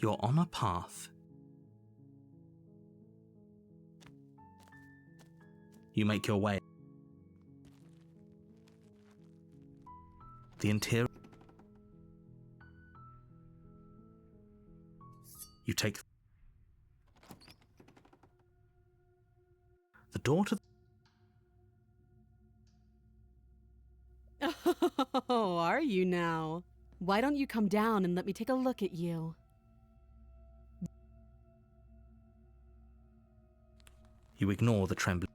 You're on a path. You make your way. The interior. You take the door to Oh, are you now? Why don't you come down and let me take a look at you? You ignore the trembling.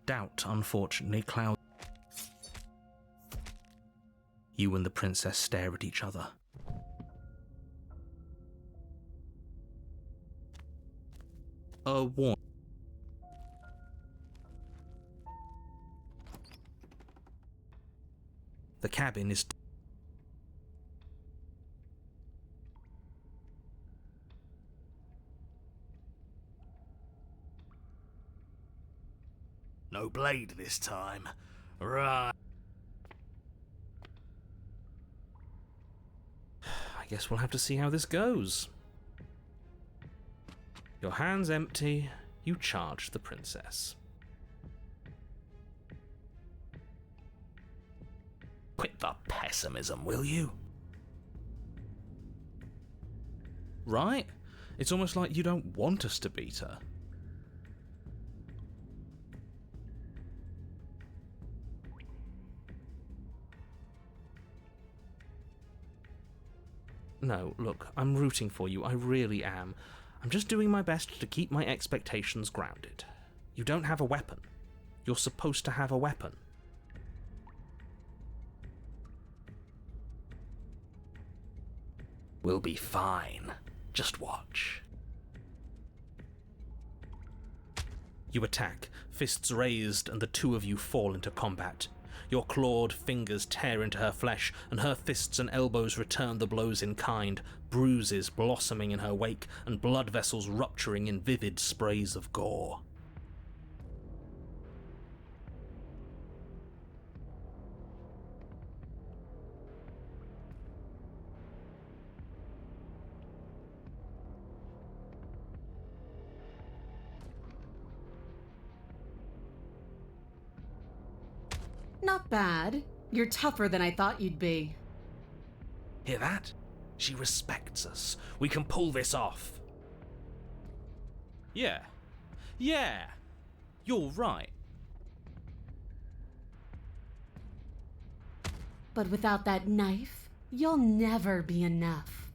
Doubt, unfortunately, clouds. You and the princess stare at each other. A warning. The cabin is... No blade this time. Right. I guess we'll have to see how this goes. Your hands empty, you charge the princess. Quit the pessimism, will you? Right? It's almost like you don't want us to beat her. No, look, I'm rooting for you, I really am. I'm just doing my best to keep my expectations grounded. You don't have a weapon. You're supposed to have a weapon. We'll be fine. Just watch. You attack, fists raised, and the two of you fall into combat. Your clawed fingers tear into her flesh, and her fists and elbows return the blows in kind, bruises blossoming in her wake, and blood vessels rupturing in vivid sprays of gore. Not bad. You're tougher than I thought you'd be. Hear that? She respects us. We can pull this off. Yeah. You're right. But without that knife, you'll never be enough.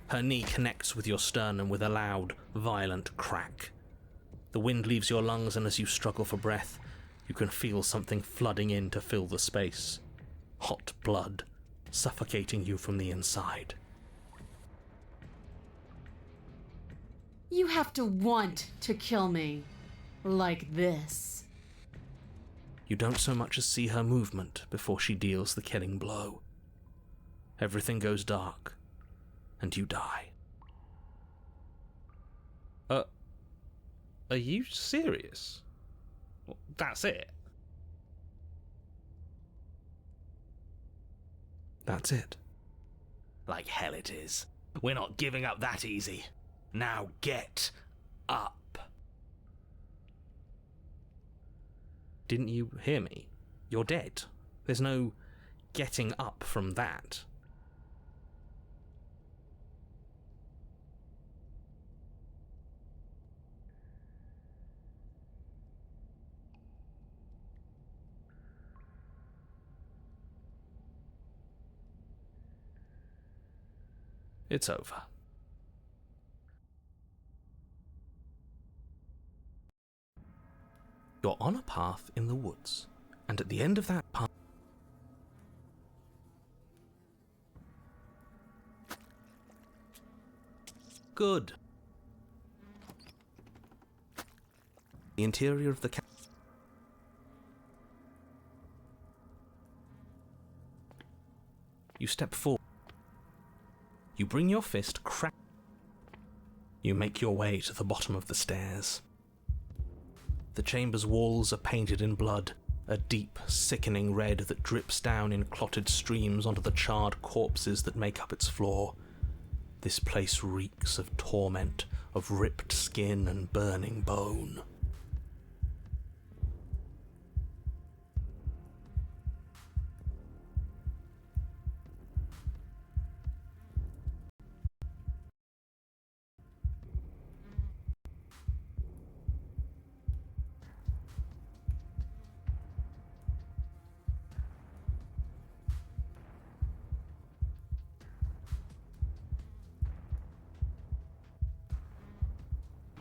Her knee connects with your sternum with a loud, violent crack. The wind leaves your lungs, and as you struggle for breath, you can feel something flooding in to fill the space. Hot blood, suffocating you from the inside. You have to want to kill me. Like this. You don't so much as see her movement before she deals the killing blow. Everything goes dark, and you die. Are you serious? Well, that's it? That's it. Like hell it is. We're not giving up that easy. Now get up. Didn't you hear me? You're dead. There's no getting up from that. It's over. You're on a path in the woods, and at the end of that path... Good. The interior of the cabin. You step forward. You bring your fist crack. You make your way to the bottom of the stairs. The chamber's walls are painted in blood, a deep, sickening red that drips down in clotted streams onto the charred corpses that make up its floor. This place reeks of torment, of ripped skin and burning bone.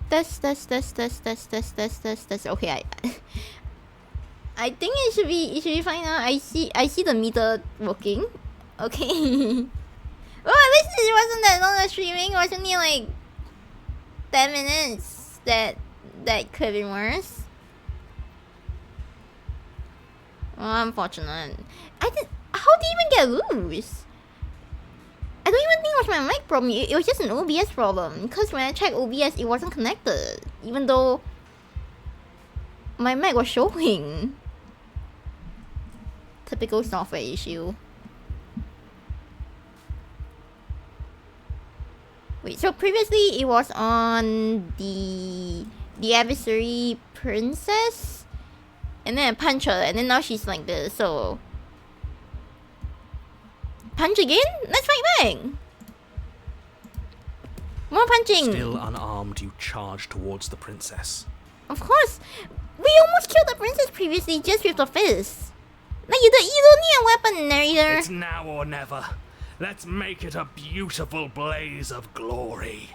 That's okay. I think it should be fine now. I see the meter working. Okay. Well, at least it wasn't that long of streaming. It was only like 10 minutes. That could have been worse. Well, unfortunate. How did you even get loose? I don't even think it was my mic problem. It was just an OBS problem. Because when I checked OBS, it wasn't connected. Even though my mic was showing. Typical software issue. Wait, so previously it was on the adversary princess, and then I punch her, and then now she's like this. So punch again? Let's fight back. More punching. Still unarmed, you charge towards the princess. Of course, we almost killed the princess previously just with the fist. Like you don't need a weapon there either. It's now or never. Let's make it a beautiful blaze of glory.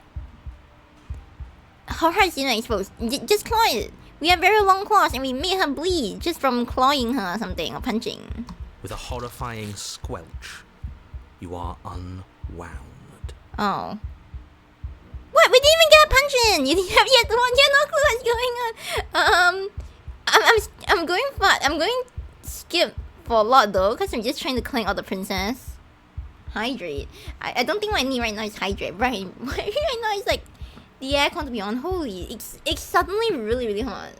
Her heart's not exposed. Just claw it. We have very long claws and we made her bleed just from clawing her or something or punching. With a horrifying squelch, you are unwound. Oh. What? We didn't even get a punch in! You have yet no clue what's going on. I'm going skip for a lot though, because I'm just trying to clean out the princess. Hydrate. I don't think what I need right now is hydrate. Right now it's like the aircon to be on. Holy, it's suddenly really hot.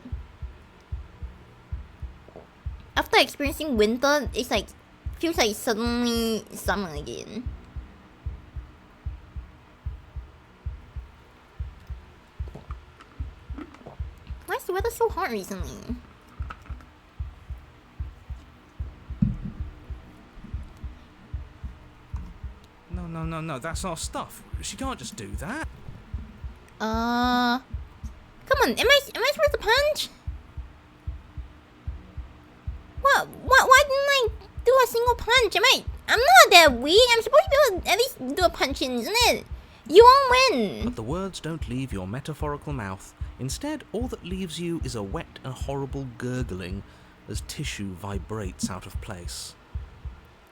After experiencing winter, it's like feels like suddenly summer again. Why is the weather so hot recently? No, that's our stuff. She can't just do that. Come on, am I supposed to punch? What? Why didn't I do a single punch? I'm not that weak. I'm supposed to be able to at least do a punch in, isn't it? You won't win. But the words don't leave your metaphorical mouth. Instead, all that leaves you is a wet and horrible gurgling as tissue vibrates out of place.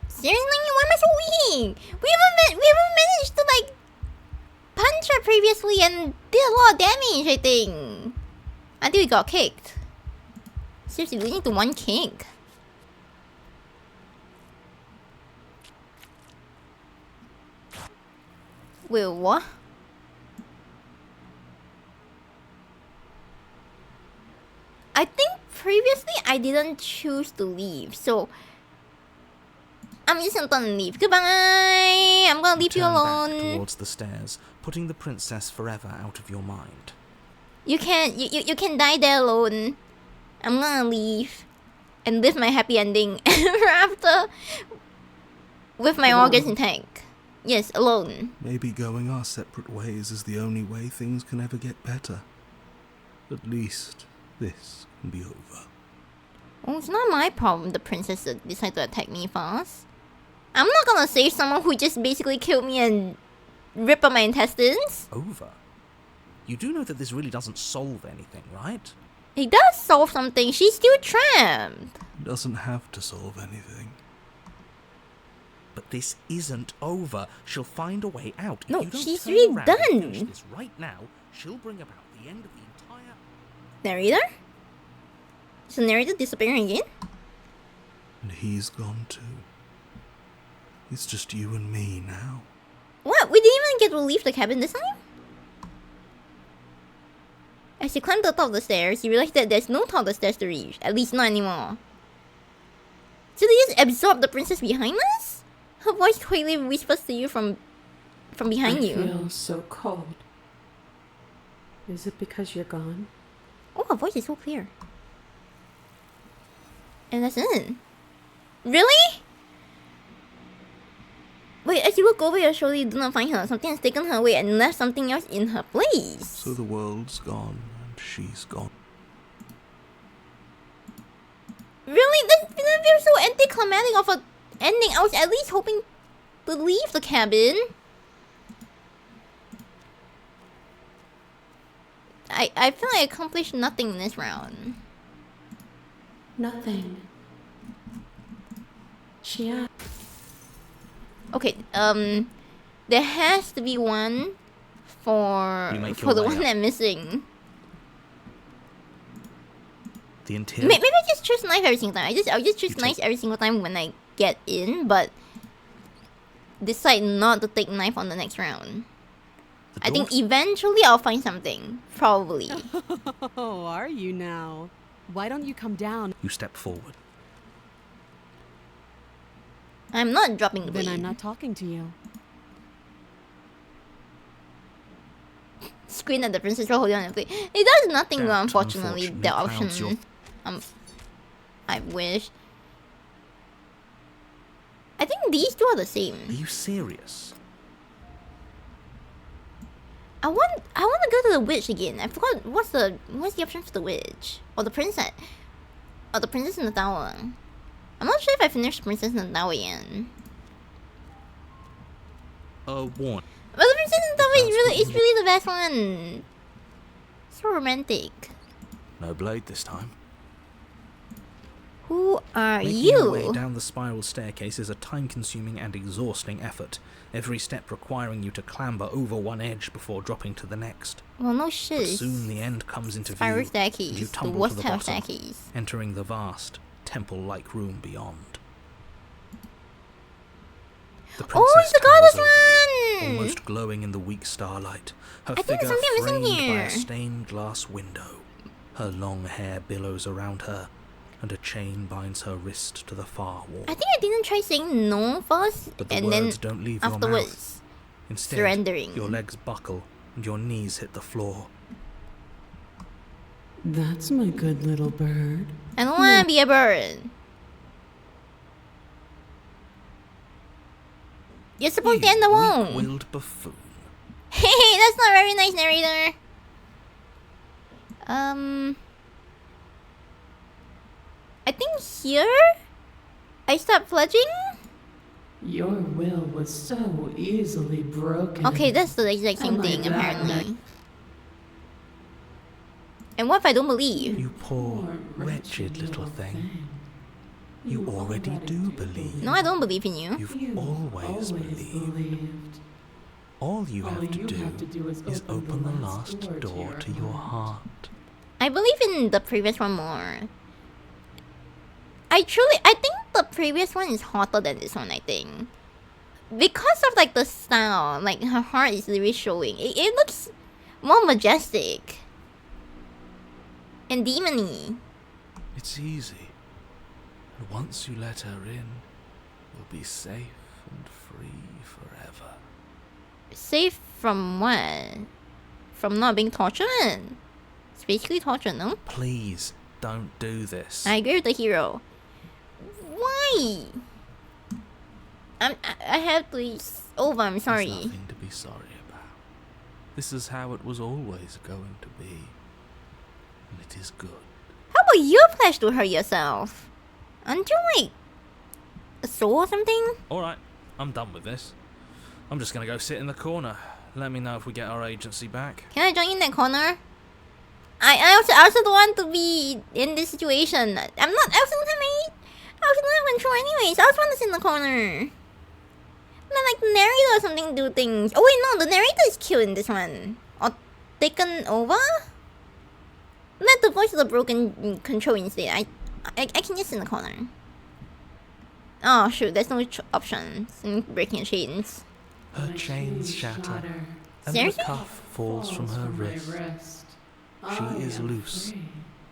Seriously? Why am I so weak? We haven't managed to like punch her previously and did a lot of damage, I think. Until we got kicked. Seriously, we need to one kick. Wait, what? I think previously I didn't choose to leave, so I'm just gonna leave. Goodbye! I'm gonna leave you alone. Back towards the stairs, putting the princess forever out of your mind. You can die there alone. I'm gonna leave and live my happy ending ever after with my organs intact. Yes, alone. Maybe going our separate ways is the only way things can ever get better. At least this can be over. Well, it's not my problem the princess decided to attack me first. I'm not gonna save someone who just basically killed me and ripped up my intestines. Over? You do know that this really doesn't solve anything, right? It does solve something. She's still trapped. Doesn't have to solve anything. But this isn't over. She'll find a way out. If No, you don't she's turn really around and finish done. this right now, she'll bring about the end of the entire... Narrator? Is the narrator disappearing again? And he's gone too. It's just you and me now. What? We didn't even get to leave the cabin this time? As you climb to the top of the stairs, you realize that there's no top of the stairs to reach. At least not anymore. just absorb the princess behind us? Her voice quickly whispers to you from behind I you. feel so cold. Is it because you're gone? Oh, her voice is so clear. And that's it. Really? Wait, as you look over your shoulder, you do not find her. Something has taken her away and left something else in her place. So the world's gone and she's gone. Really? That feels so anticlimactic of a ending. I was at least hoping to leave the cabin. I feel like I accomplished nothing in this round. Nothing. Chia. Okay, there has to be one for You make the your way one up. I'm missing. The interior. Maybe I just choose knife every single time. I'll just choose You knife take- every single time when I get in, but decide not to take knife on the next round. The I think doors- eventually I'll find something. Probably. Oh, are you now? Why don't you come down? You step forward. I'm not dropping the Then blade. I'm not talking to you. Screen at the princess while holding on the blade. It does nothing That, well, unfortunately. unfortunately, The clouds option. your- I wish. I think these two are the same. Are you serious? I want to go to the witch again. I forgot what's the option for the witch or the princess, or the princess in the tower. I'm not sure if I finished Princess in the Tower yet. Warn. But the Princess in the Tower is That's what really the best one. So romantic. No blade this time. Who are Making your way you? down the spiral staircase is a time-consuming and exhausting effort, every step requiring you to clamber over one edge before dropping to the next. Well, no But shit. soon the end comes into Spiral view, and you staircase, the tumble to worst the type of bottom, staircase. entering the vast, temple-like room beyond. The Oh, it's the towers goddess over you, one! almost glowing in the weak starlight, her I think figure there's something framed missing by here. a stained glass window. Her long hair billows around her, and a chain binds her wrist to the far wall. I think I didn't try saying no first, But the and then words don't leave your mouth. afterwards Instead, surrendering. your legs buckle and your knees hit the floor. That's my good little bird. I don't want to be a bird. You're supposed to end the wound. Weak-willed buffoon. Hey, that's not very nice, narrator. I think here I start pledging. Your will was so easily broken. Okay, that's the exact same Am I thing that apparently. And what if I don't believe? You poor, wretched little thing. You already do believe. No, I don't believe in you. You've always believed. All you have to do is open the last door to your heart. I believe in the previous one more. I think the previous one is hotter than this one, I think. Because of like the style, like her heart is really showing. It looks more majestic. And demony. It's easy. And once you let her in, you'll be safe and free forever. Safe from what? From not being tortured? It's basically torture, no? Please, don't do this. I agree with the hero. Why? I have to. It's over. I'm There's sorry. nothing to be sorry about. This is how it was always going to be. And it is good. How about you pledge to her yourself? Aren't you like a soul or something? Alright, I'm done with this. I'm just gonna go sit in the corner. Let me know if we get our agency back. Can I join in that corner? I also don't want to be in this situation. I also don't have control anyways. I also want to sit in the corner. Let like the narrator or something do things. Oh wait, no, the narrator is killed in this one. Or taken over? Let the voice of the broken control instead. I can just sit in the corner. Oh shoot, there's no option. Breaking chains. Her chains shatter, and Seriously? the cuff falls from her wrist. She is loose,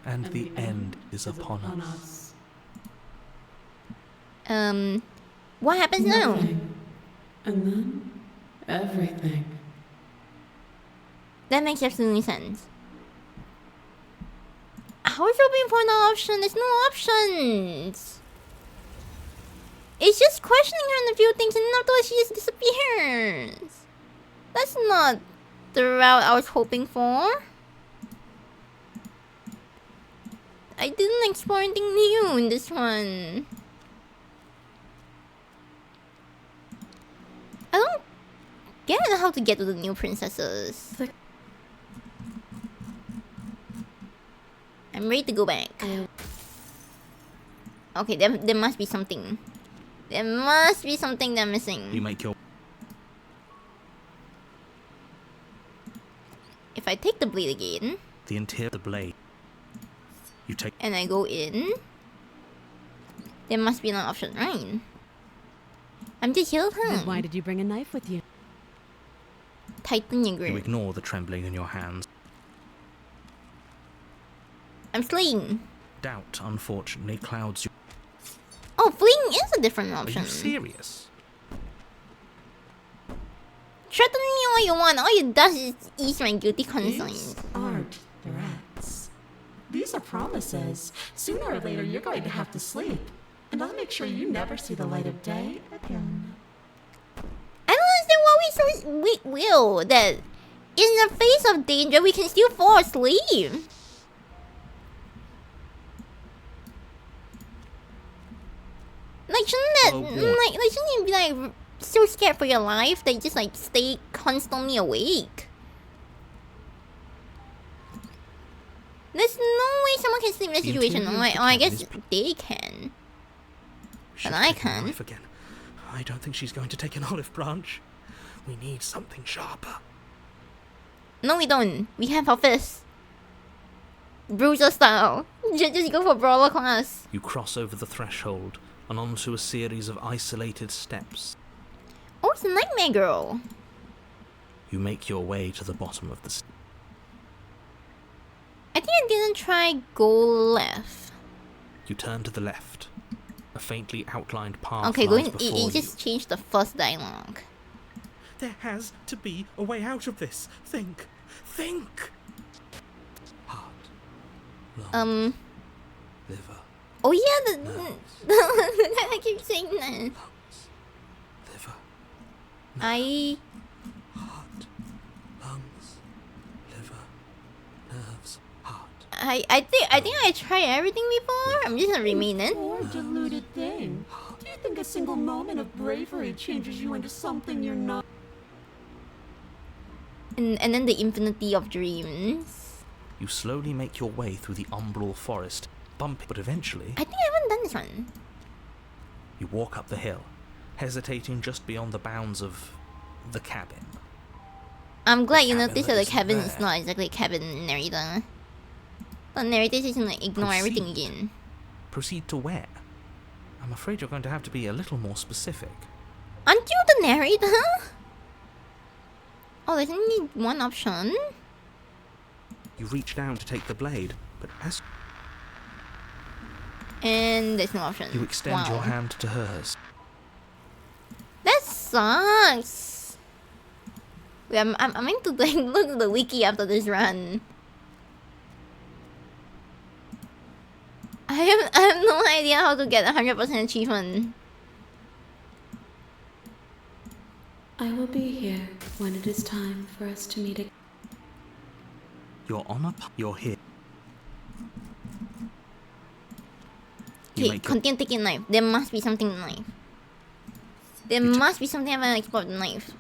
and the end is upon us. What happens now? Nothing. And then everything. That makes absolutely sense. How is opening for no option? There's no options. It's just questioning her on a few things, and then afterwards she just disappears. That's not the route I was hoping for. I didn't explore anything new in this one. I don't get how to get to the new princesses. I'm ready to go back. Okay, there must be something. There must be something they're missing. You make your... If I take the blade again, The interior of the blade. You take... and I go in, there must be an option, right? I'm just healed, huh? Then why did you bring a knife with you? Tighten your You grip. ignore the trembling in your hands. I'm fleeing. Doubt, unfortunately, clouds your... Oh, fleeing is a different Are option. you serious? Threaten me all you want. All it does is ease my guilty conscience. These aren't threats. These are promises. Sooner or later, you're going to have to sleep. And I'll make sure you never see the light of day again. I don't understand why we so will that in the face of danger we can still fall asleep. Like shouldn't that Oh, what? like shouldn't you be like so scared for your life that you just like stay constantly awake? There's no way someone can sleep in this The situation. interior Or of the I cabin guess is they can. She's But I taking a can. knife again. I don't think she's going to take an olive branch. We need something sharper. No, we don't. We have our fists. Bruiser style. Just go for brawler class. You cross over the threshold and onto a series of isolated steps. Oh, it's a nightmare girl. You make your way to the bottom of the stairs. I think I didn't try go left. You turn to the left. A faintly outlined path Okay, lies going. before It you. just changed the first dialogue. There has to be a way out of this. Think. Think! Heart. Lung. Liver. Oh yeah, Nerves. I keep saying that. Lungs. Liver. I Heart. Lungs. Liver. Nerves. Heart. I think I tried everything before. I'm just gonna remain in. Poor deluded thing. Do you think a single moment of bravery changes you into something you're not? And then the infinity of dreams. You slowly make your way through the umbral forest, bumping, but eventually I think I haven't done this one. you walk up the hill, hesitating just beyond the bounds of the cabin. I'm glad you cabin noticed that that the isn't cabin is there. not exactly a cabin narrator. The narrator is gonna ignore everything Proceed. again. Proceed to where? I'm afraid you're going to have to be a little more specific. Aren't you the narrator? Oh, there's only one option. You reach down to take the blade, but as And there's no option. you extend Wow. your hand to hers, That sucks. Wait, I'm going to like look at the wiki after this run. I have no idea how to get 100% achievement. I will be here when it is time for us to meet again. you're on a you're here. You Okay, make your, continue taking knife. There must be something in knife. There must be something I haven't explored in knife.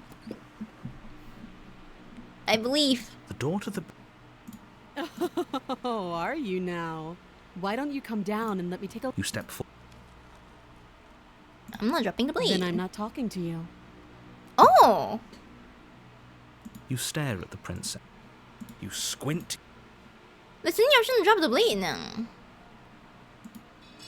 I believe. the door to the Oh, are you now? Why don't you come down and let me take a... you step forward. I'm not dropping the blade. Then I'm not talking to you. Oh! You stare at the princess. You squint. There's any option to drop the blade now.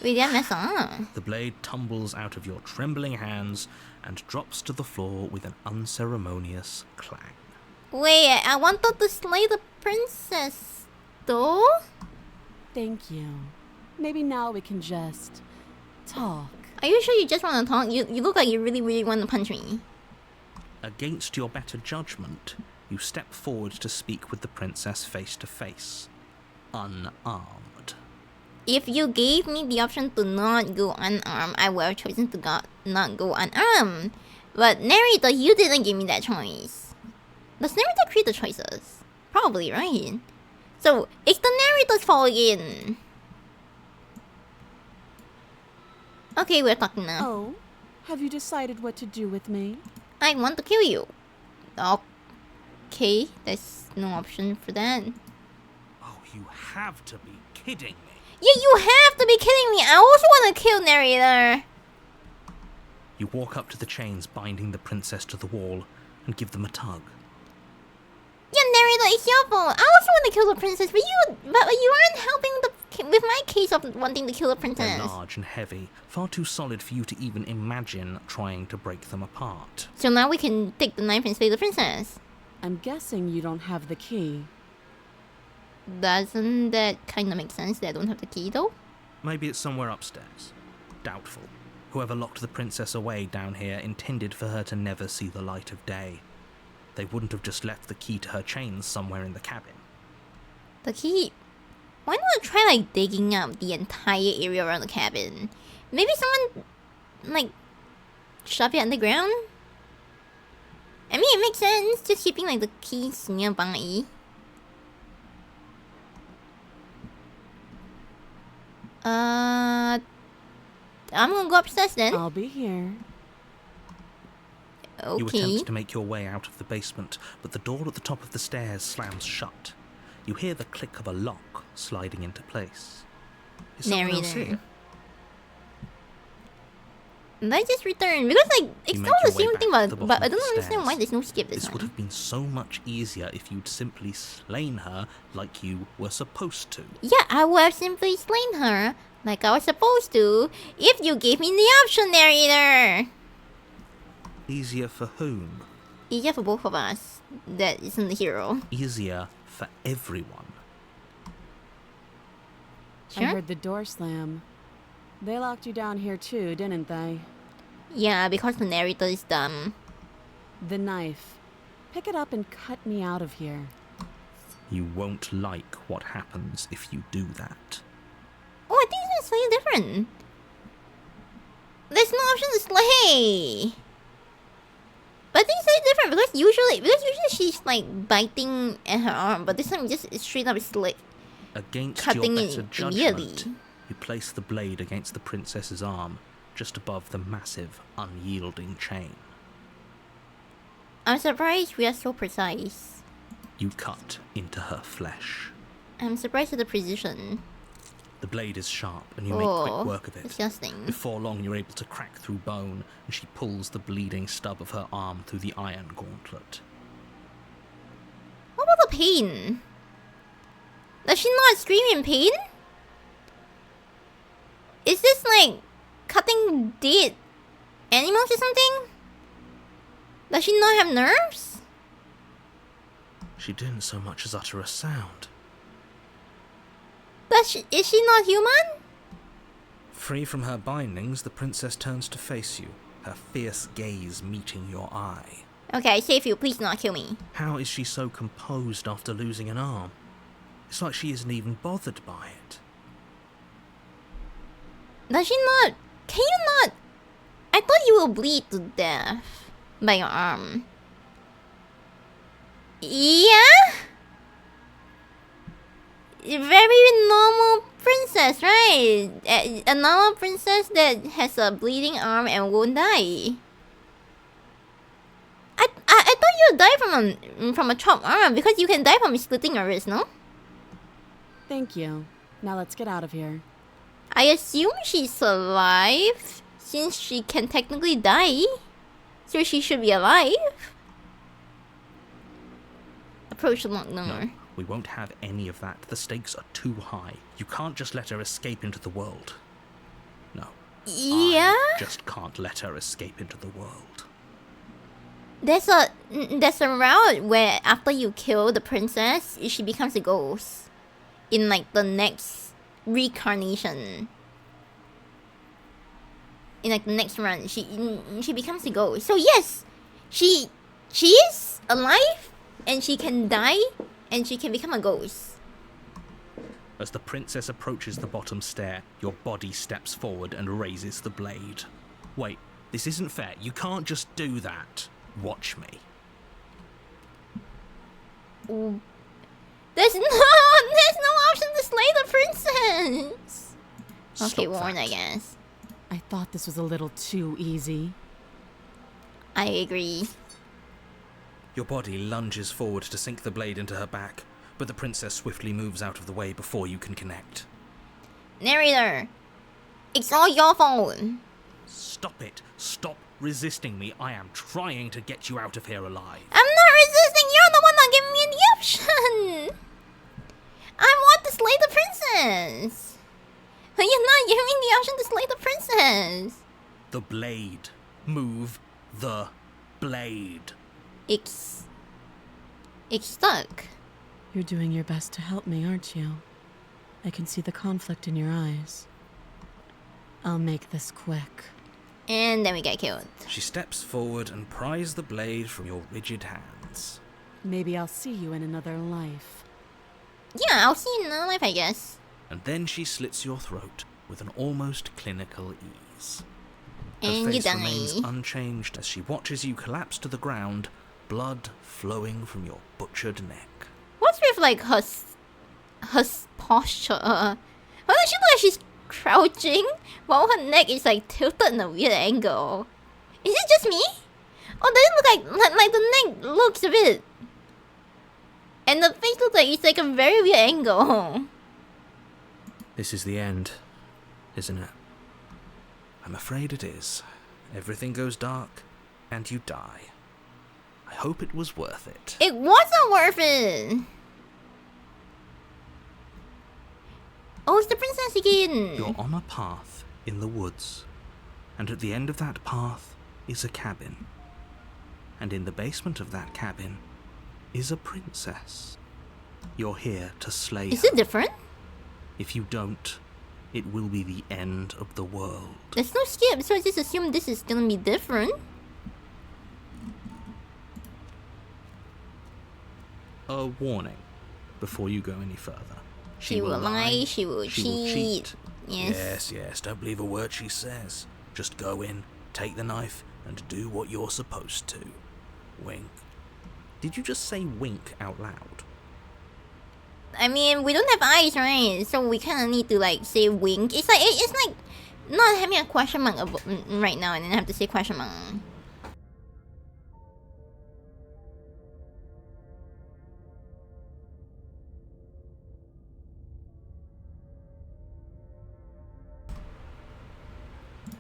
Wait, did I mess up? The blade tumbles out of your trembling hands and drops to the floor with an unceremonious clang. Wait, I wanted to slay the princess, though? Thank you. Maybe now we can just talk. Are you sure you just want to talk? You look like you really want to punch me. Against your better judgment, you step forward to speak with the princess face to face, unarmed. If you gave me the option to not go unarmed, I would have chosen to not go unarmed. But narrator, you didn't give me that choice. Does narrator create the choices? Probably, right? So, it's the narrator's fault again. Okay, we're talking now. Oh, have you decided what to do with me? I want to kill you. Okay, there's no option for that. Oh, you have to be kidding me. Yeah, you have to be kidding me. I also want to kill narrator. You walk up to the chains binding the princess to the wall and give them a tug. Yeah, narrator, it's your fault. I also want to kill the princess, but you aren't helping with my case of wanting to kill the princess. They're large and heavy, far too solid for you to even imagine trying to break them apart. So now we can take the knife and slay the princess. I'm guessing you don't have the key. Doesn't that kind of make sense that I don't have the key though? Maybe it's somewhere upstairs. Doubtful. Whoever locked the princess away down here intended for her to never see the light of day. They wouldn't have just left the key to her chains somewhere in the cabin. The key? Why not try like digging up the entire area around the cabin? Maybe someone like shove it underground? I mean, it makes sense, just keeping like the keys nearby. I'm gonna go upstairs then. I'll be here. Okay. You attempt to make your way out of the basement, but the door at the top of the stairs slams shut. You hear the click of a lock sliding into place. Is someone else here? Did I just return? Because like it's You still make the your way same thing, back to the but bottom I of the don't understand stairs. why there's no skip this This would time. have been so much easier if you'd simply slain her like you were supposed to. Yeah, I would have simply slain her like I was supposed to if you gave me the option, narrator. Easier for whom? Easier for both of us. That isn't the hero. Easier for everyone. I Sure. heard the door slam. They locked you down here too, didn't they? Yeah, because the narrator is dumb. The knife. Pick it up and cut me out of here. You won't like what happens if you do that. Oh, I think it's slightly different. There's no option to slay. But I think it's slightly different because usually she's like biting at her arm, but this time just straight up slit. Against Cutting your it better judgment, immediately. you place the blade against the princess's arm, just above the massive, unyielding chain. I'm surprised we are so precise. You cut into her flesh. I'm surprised at the precision. The blade is sharp, and you make quick work of it. Disgusting. Before long, you're able to crack through bone, and she pulls the bleeding stub of her arm through the iron gauntlet. What about the pain? Does she not scream in pain? Is this like cutting dead animals or something? Does she not have nerves? She didn't so much as utter a sound. Is she not human? Free from her bindings, the princess turns to face you, her fierce gaze meeting your eye. Okay, I save you. Please not kill me. How is she so composed after losing an arm? It's like she isn't even bothered by it. Does she not? Can you not? I thought you will bleed to death by your arm. Yeah? Very normal princess, right? A normal princess that has a bleeding arm and won't die. I thought you would die from a chopped arm because you can die from splitting your wrist, no? Thank you. Now let's get out of here. I assume she's alive, since she can technically die. So she should be alive. Approach the locked door. No, we won't have any of that. The stakes are too high. You can't just let her escape into the world. No. Yeah? I just can't let her escape into the world. There's a route where after you kill the princess, she becomes a ghost. In like the next reincarnation. in like the next run, she becomes a ghost. So yes, she is alive, and she can die, and she can become a ghost. As the princess approaches the bottom stair, your body steps forward and raises the blade. Wait, this isn't fair. You can't just do that. Watch me. Ooh. There's no option to slay the princess. Okay, Stop Warren, that. I guess. I thought this was a little too easy. I agree. Your body lunges forward to sink the blade into her back, but the princess swiftly moves out of the way before you can connect. Narrator, it's all your fault. Stop it. Stop resisting me. I am trying to get you out of here alive. I'm not resisting. You're the one not giving me the option. I want to slay the princess. But you're not giving me the option to slay the princess. The blade. Move the blade. It's stuck. You're doing your best to help me, aren't you? I can see the conflict in your eyes. I'll make this quick. And then we get killed. She steps forward and pries the blade from your rigid hands. Maybe I'll see you in another life. Yeah, I'll see you in another life, I guess. And then she slits your throat with an almost clinical ease. Her And you face die. remains unchanged as she watches you collapse to the ground, blood flowing from your butchered neck. What's with like her posture? Why does she look like she's crouching while her neck is like tilted in a weird angle? Is it just me? Or does it look like the neck looks a bit, and the face looks like it's like a very weird angle? This is the end, isn't it? I'm afraid it is. Everything goes dark, and you die. I hope it was worth it. It wasn't worth it. Oh, it's the princess again. You're on a path in the woods, and at the end of that path is a cabin. And in the basement of that cabin is a princess. You're here to slay Is her. it different? If you don't, it will be the end of the world. There's no skip, so I just assume this is gonna be different. A warning before you go any further. She will lie, she will cheat. Yes. Yes, don't believe a word she says. Just go in, take the knife, and do what you're supposed to. Wink. Did you just say wink out loud? I mean, we don't have eyes, right? So we kind of need to like say wink. It's like not having a question mark right now, and then have to say question mark.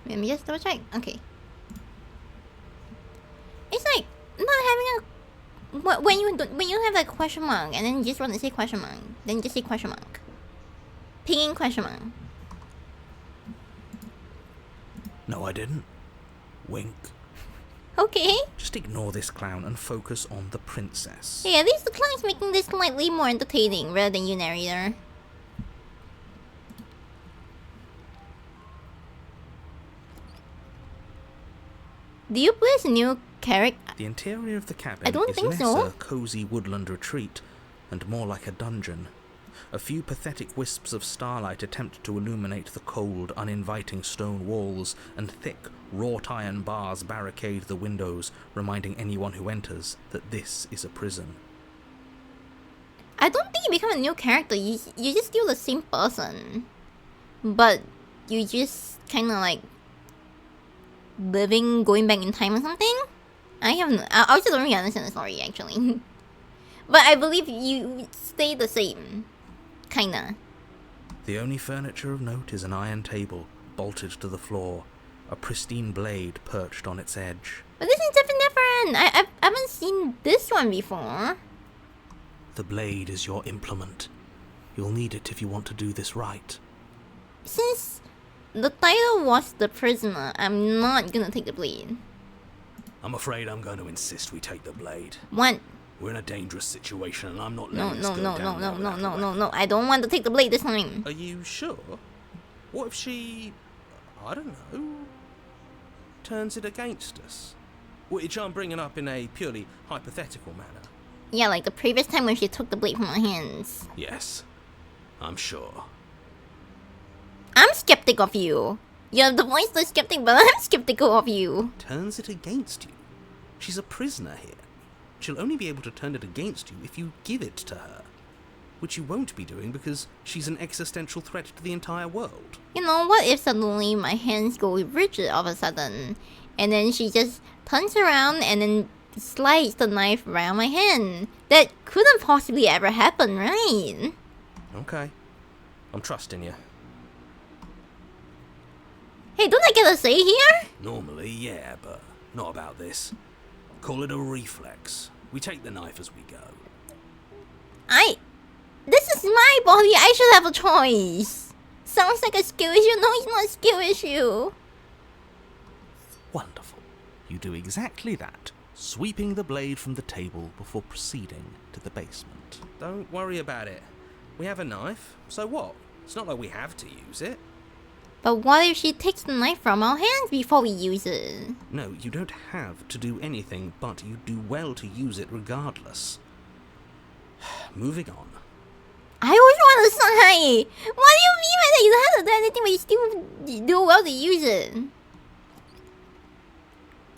Let me just double check. Okay. It's like not having a when you have like question mark and then you just want to say question mark, then just say question mark. Pinging question mark. No, I didn't. Wink. Okay. Just ignore this clown and focus on the princess. Hey, at least the clown's making this slightly more entertaining rather than you, narrator. Do you play as a new character? The interior of the cabin I don't is think less so. a cozy woodland retreat and more like a dungeon. A few pathetic wisps of starlight attempt to illuminate the cold, uninviting stone walls, and thick, wrought iron bars barricade the windows, reminding anyone who enters that this is a prison. I don't think you become a new character. You just still the same person, but you just kind of like going back in time or something. I just don't really understand the story actually, but I believe you stay the same, kinda. The only furniture of note is an iron table bolted to the floor, a pristine blade perched on its edge. But this is different. I haven't seen this one before. The blade is your implement. You'll need it if you want to do this right. Since the title was The Prisoner, I'm not gonna take the blade. I'm afraid I'm going to insist we take the blade. What? We're in a dangerous situation and I'm not No, letting no, this go no, no, down no, that no, way. no, no, no. I don't want to take the blade this time. Are you sure? What if she... I don't know... turns it against us. Which I'm bringing up in a purely hypothetical manner. Yeah, like the previous time when she took the blade from our hands. Yes, I'm sure. I'm skeptic of you. You're the voiceless skeptic, but I'm skeptical of you. Turns it against you. She's a prisoner here. She'll only be able to turn it against you if you give it to her. Which you won't be doing because she's an existential threat to the entire world. You know, what if suddenly my hands go rigid all of a sudden, and then she just turns around and then slides the knife around my hand? That couldn't possibly ever happen, right? Okay. I'm trusting you. Hey, don't I get a say here? Normally, yeah, but not about this. Call it a reflex. We take the knife as we go. This is my body, I should have a choice. Sounds like a skill issue. No, it's not a skill issue. Wonderful. You do exactly that, sweeping the blade from the table before proceeding to the basement. Don't worry about it. We have a knife, so what? It's not like we have to use it. But what if she takes the knife from our hands before we use it? No, you don't have to do anything, but you do well to use it regardless. Moving on. I always want to say, what do you mean by that? You don't have to do anything, but you still do well to use it.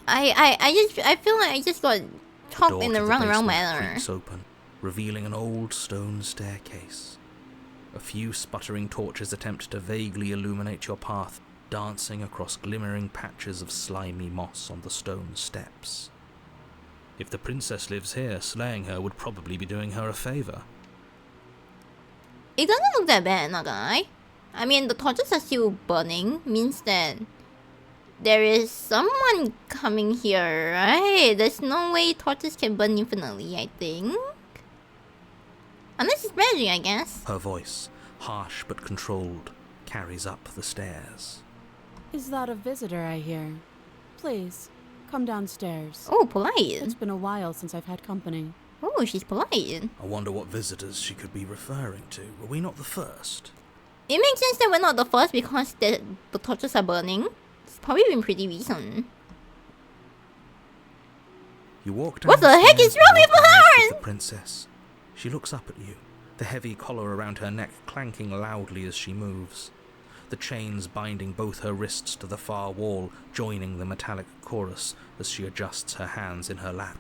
I feel like I just got talked in the wrong manner. Creaks open, revealing an old stone staircase. A few sputtering torches attempt to vaguely illuminate your path, dancing across glimmering patches of slimy moss on the stone steps. If the princess lives here, slaying her would probably be doing her a favor. It doesn't look that bad, not gonna lie. I mean, the torches are still burning, means that there is someone coming here, right? There's no way torches can burn infinitely, I think. Unless it's magic, I guess. Her voice, harsh but controlled, carries up the stairs. Is that a visitor I hear? Please, come downstairs. Oh, polite. It's been a while since I've had company. Oh, she's polite. I wonder what visitors she could be referring to. Were we not the first? It makes sense that we're not the first because the torches are burning. It's probably been pretty recent. You walk down What the heck is wrong with her? The princess. She looks up at you, the heavy collar around her neck clanking loudly as she moves. The chains binding both her wrists to the far wall, joining the metallic chorus as she adjusts her hands in her lap.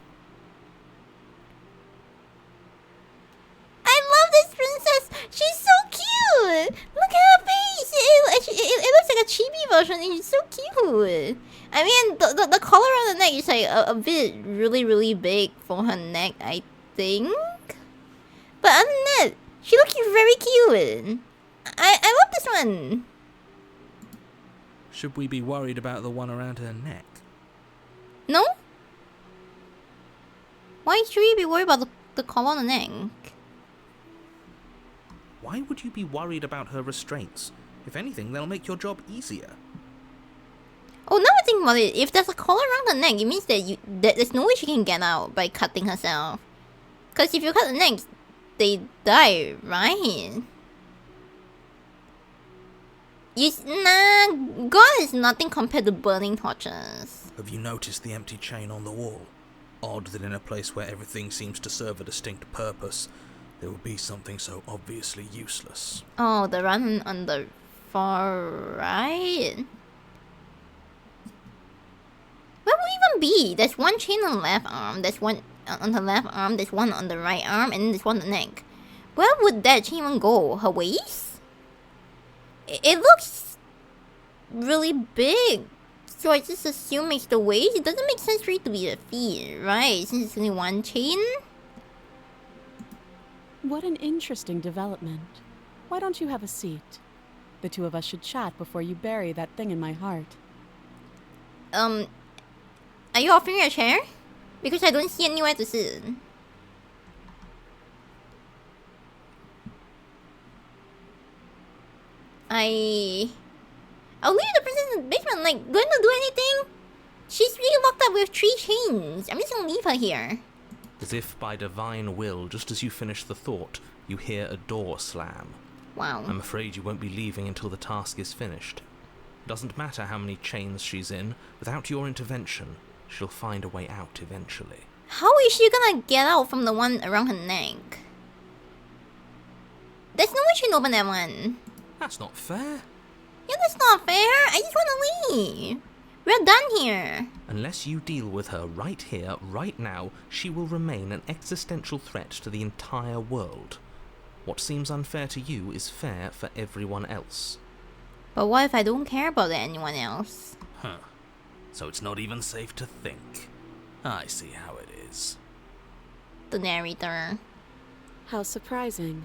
I love this princess! She's so cute! Look at her face! It looks like a chibi version and she's so cute! I mean, the collar on the neck is like a bit really big for her neck, I think. But other than that, she looks very cute. I love this one. Should we be worried about the one around her neck? No? Why should we be worried about the collar on the neck? Why would you be worried about her restraints? If anything, they'll make your job easier. Oh, now I think about it, if there's a collar around the neck, it means that there's no way she can get out by cutting herself. Because if you cut the neck, they die, right? Nah, God is nothing compared to burning torches. Have you noticed the empty chain on the wall? Odd that in a place where everything seems to serve a distinct purpose, there would be something so obviously useless. Oh, the one on the far right? Where would it even be? There's one chain on the left arm, there's one on the left arm, there's one on the right arm, and then there's one on the neck. Where would that chain even go? Her waist? It looks really big, so I just assume it's the waist. It doesn't make sense for it to be the feet, right? Since it's only one chain. What an interesting development. Why don't you have a seat? The two of us should chat before you bury that thing in my heart. Are you offering a chair? Because I don't see anywhere to sit. I'll leave the princess in the basement, like, going to do anything? She's really locked up with 3 chains. I'm just gonna leave her here. As if by divine will, just as you finish the thought, you hear a door slam. Wow. I'm afraid you won't be leaving until the task is finished. Doesn't matter how many chains she's in, without your intervention, she'll find a way out eventually. How is she gonna get out from the one around her neck? There's no way she can open that one. That's not fair. Yeah, that's not fair. I just wanna leave. We're done here. Unless you deal with her right here, right now, she will remain an existential threat to the entire world. What seems unfair to you is fair for everyone else. But what if I don't care about anyone else? Huh. So it's not even safe to think. I see how it is. The narrator. How surprising.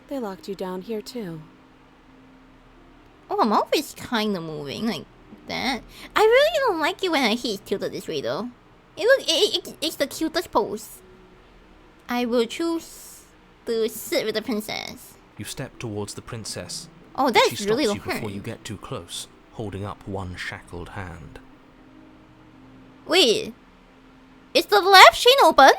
They locked you down here too. Oh, my mouth is kinda moving like that. I really don't like it when I hit tilted this way though. It's the cutest pose. I will choose to sit with the princess. You step towards the princess. Oh, that's She stops really you hard. before you get too close, holding up one shackled hand. Wait, is the left chain open?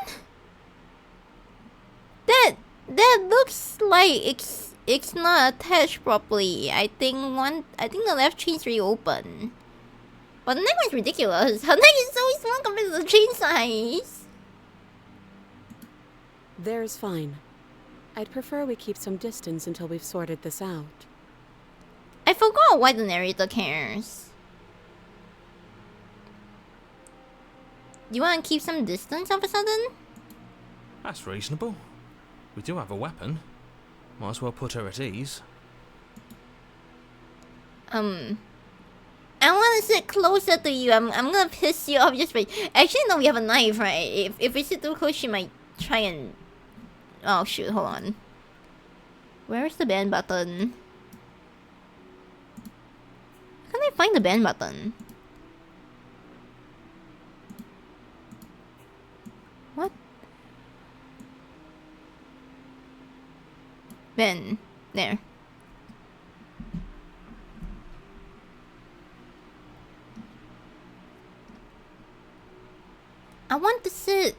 That looks like it's not attached properly. I think the left chain's really open. But the neck one's ridiculous. Her neck is so small compared to the chain size. There's fine. I'd prefer we keep some distance until we've sorted this out. I forgot why the narrator cares. You want to keep some distance all of a sudden? That's reasonable. We do have a weapon. Might as well put her at ease. I want to sit closer to you. I'm gonna piss you off just by... Actually, no, we have a knife, right? If we sit too close, she might try and... Oh, shoot, hold on. Where's the band button? How can I find the band button? What? Ben. There. I want to sit.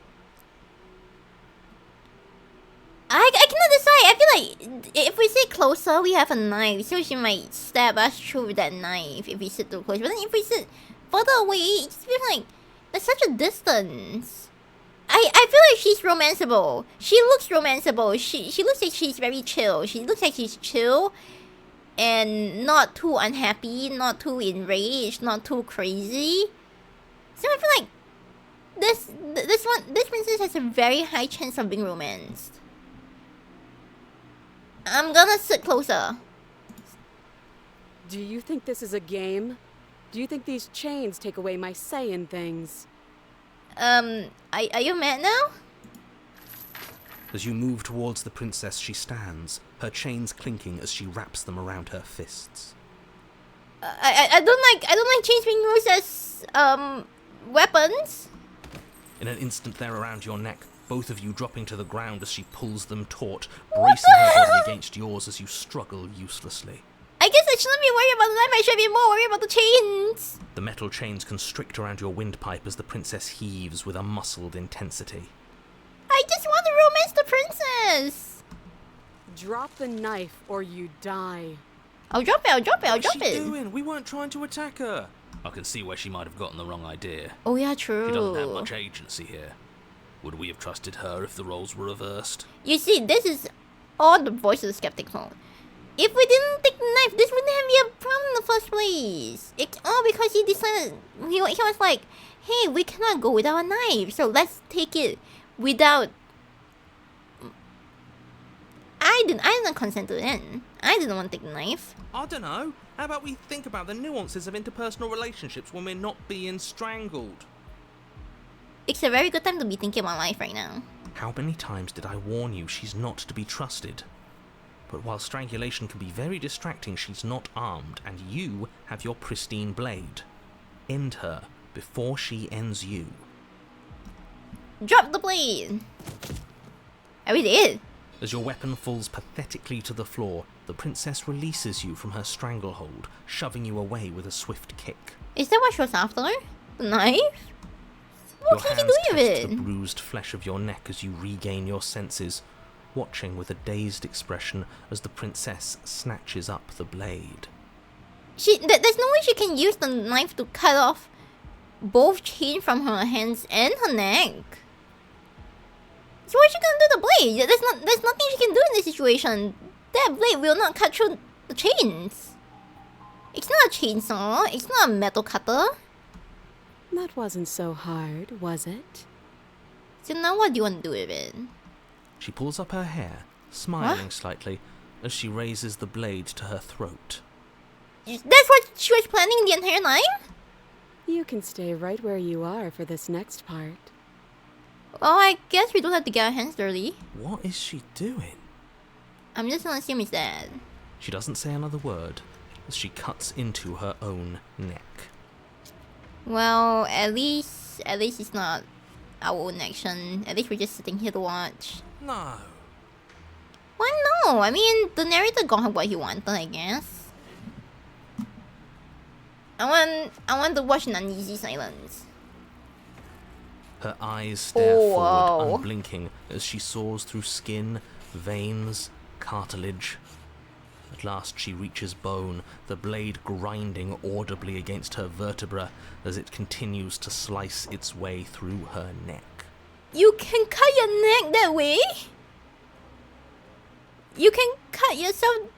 I cannot decide. I feel like if we sit closer, we have a knife, so she might stab us through with that knife if we sit too close. But then if we sit further away, it just feels like there's such a distance. I feel like she's romanceable. She looks romanceable. She looks like she's very chill. She looks like she's chill and not too unhappy, not too enraged, not too crazy. So I feel like this princess has a very high chance of being romanced. I'm gonna sit closer. Do you think this is a game? Do you think these chains take away my say in things? Are you mad now? As you move towards the princess, she stands, her chains clinking as she wraps them around her fists. I don't like chains being used as weapons. In an instant they're around your neck, both of you dropping to the ground as she pulls them taut, bracing her body against yours as you struggle uselessly. I guess I shouldn't be worried about the knife, I should be more worried about the chains. The metal chains constrict around your windpipe as the princess heaves with a muscled intensity. I just want to romance the princess. Drop the knife or you die. I'll drop it. What's she doing? We weren't trying to attack her. I can see where she might have gotten the wrong idea. Oh yeah, true. She doesn't have much agency here. Would we have trusted her if the roles were reversed? You see, this is all the voice of the skeptic tone. If we didn't take the knife, this wouldn't have been a problem in the first place. It's all because he decided... He was like, hey, we cannot go without a knife, so let's take it without... I didn't consent to it. I didn't want to take the knife. I don't know. How about we think about the nuances of interpersonal relationships when we're not being strangled? It's a very good time to be thinking about life right now. How many times did I warn you she's not to be trusted? But while strangulation can be very distracting, she's not armed, and you have your pristine blade. End her before she ends you. Drop the blade! I really did. As your weapon falls pathetically to the floor, the princess releases you from her stranglehold, shoving you away with a swift kick. Is that what she was after? The knife? What Your can you hands do with test it? the bruised flesh of your neck as you regain your senses, watching with a dazed expression as the princess snatches up the blade. There's no way she can use the knife to cut off both chain from her hands and her neck. So what's she gonna do with the blade? There's nothing she can do in this situation. That blade will not cut through the chains. It's not a chainsaw. It's not a metal cutter. That wasn't so hard, was it? So now what do you want to do with it? She pulls up her hair, smiling slightly, as she raises the blade to her throat. That's what she was planning the entire time? You can stay right where you are for this next part. Well, I guess we don't have to get our hands dirty. What is she doing? I'm just gonna assume it's that. She doesn't say another word as she cuts into her own neck. Well, at least it's not our own action. At least we're just sitting here to watch. No. Why no? I mean, the narrator got what he wanted, I guess. I want to watch an uneasy silence. Her eyes stare forward, wow. unblinking, as she soars through skin, veins, cartilage. At last she reaches bone, the blade grinding audibly against her vertebra as it continues to slice its way through her neck. You can cut your neck that way? You can cut yourself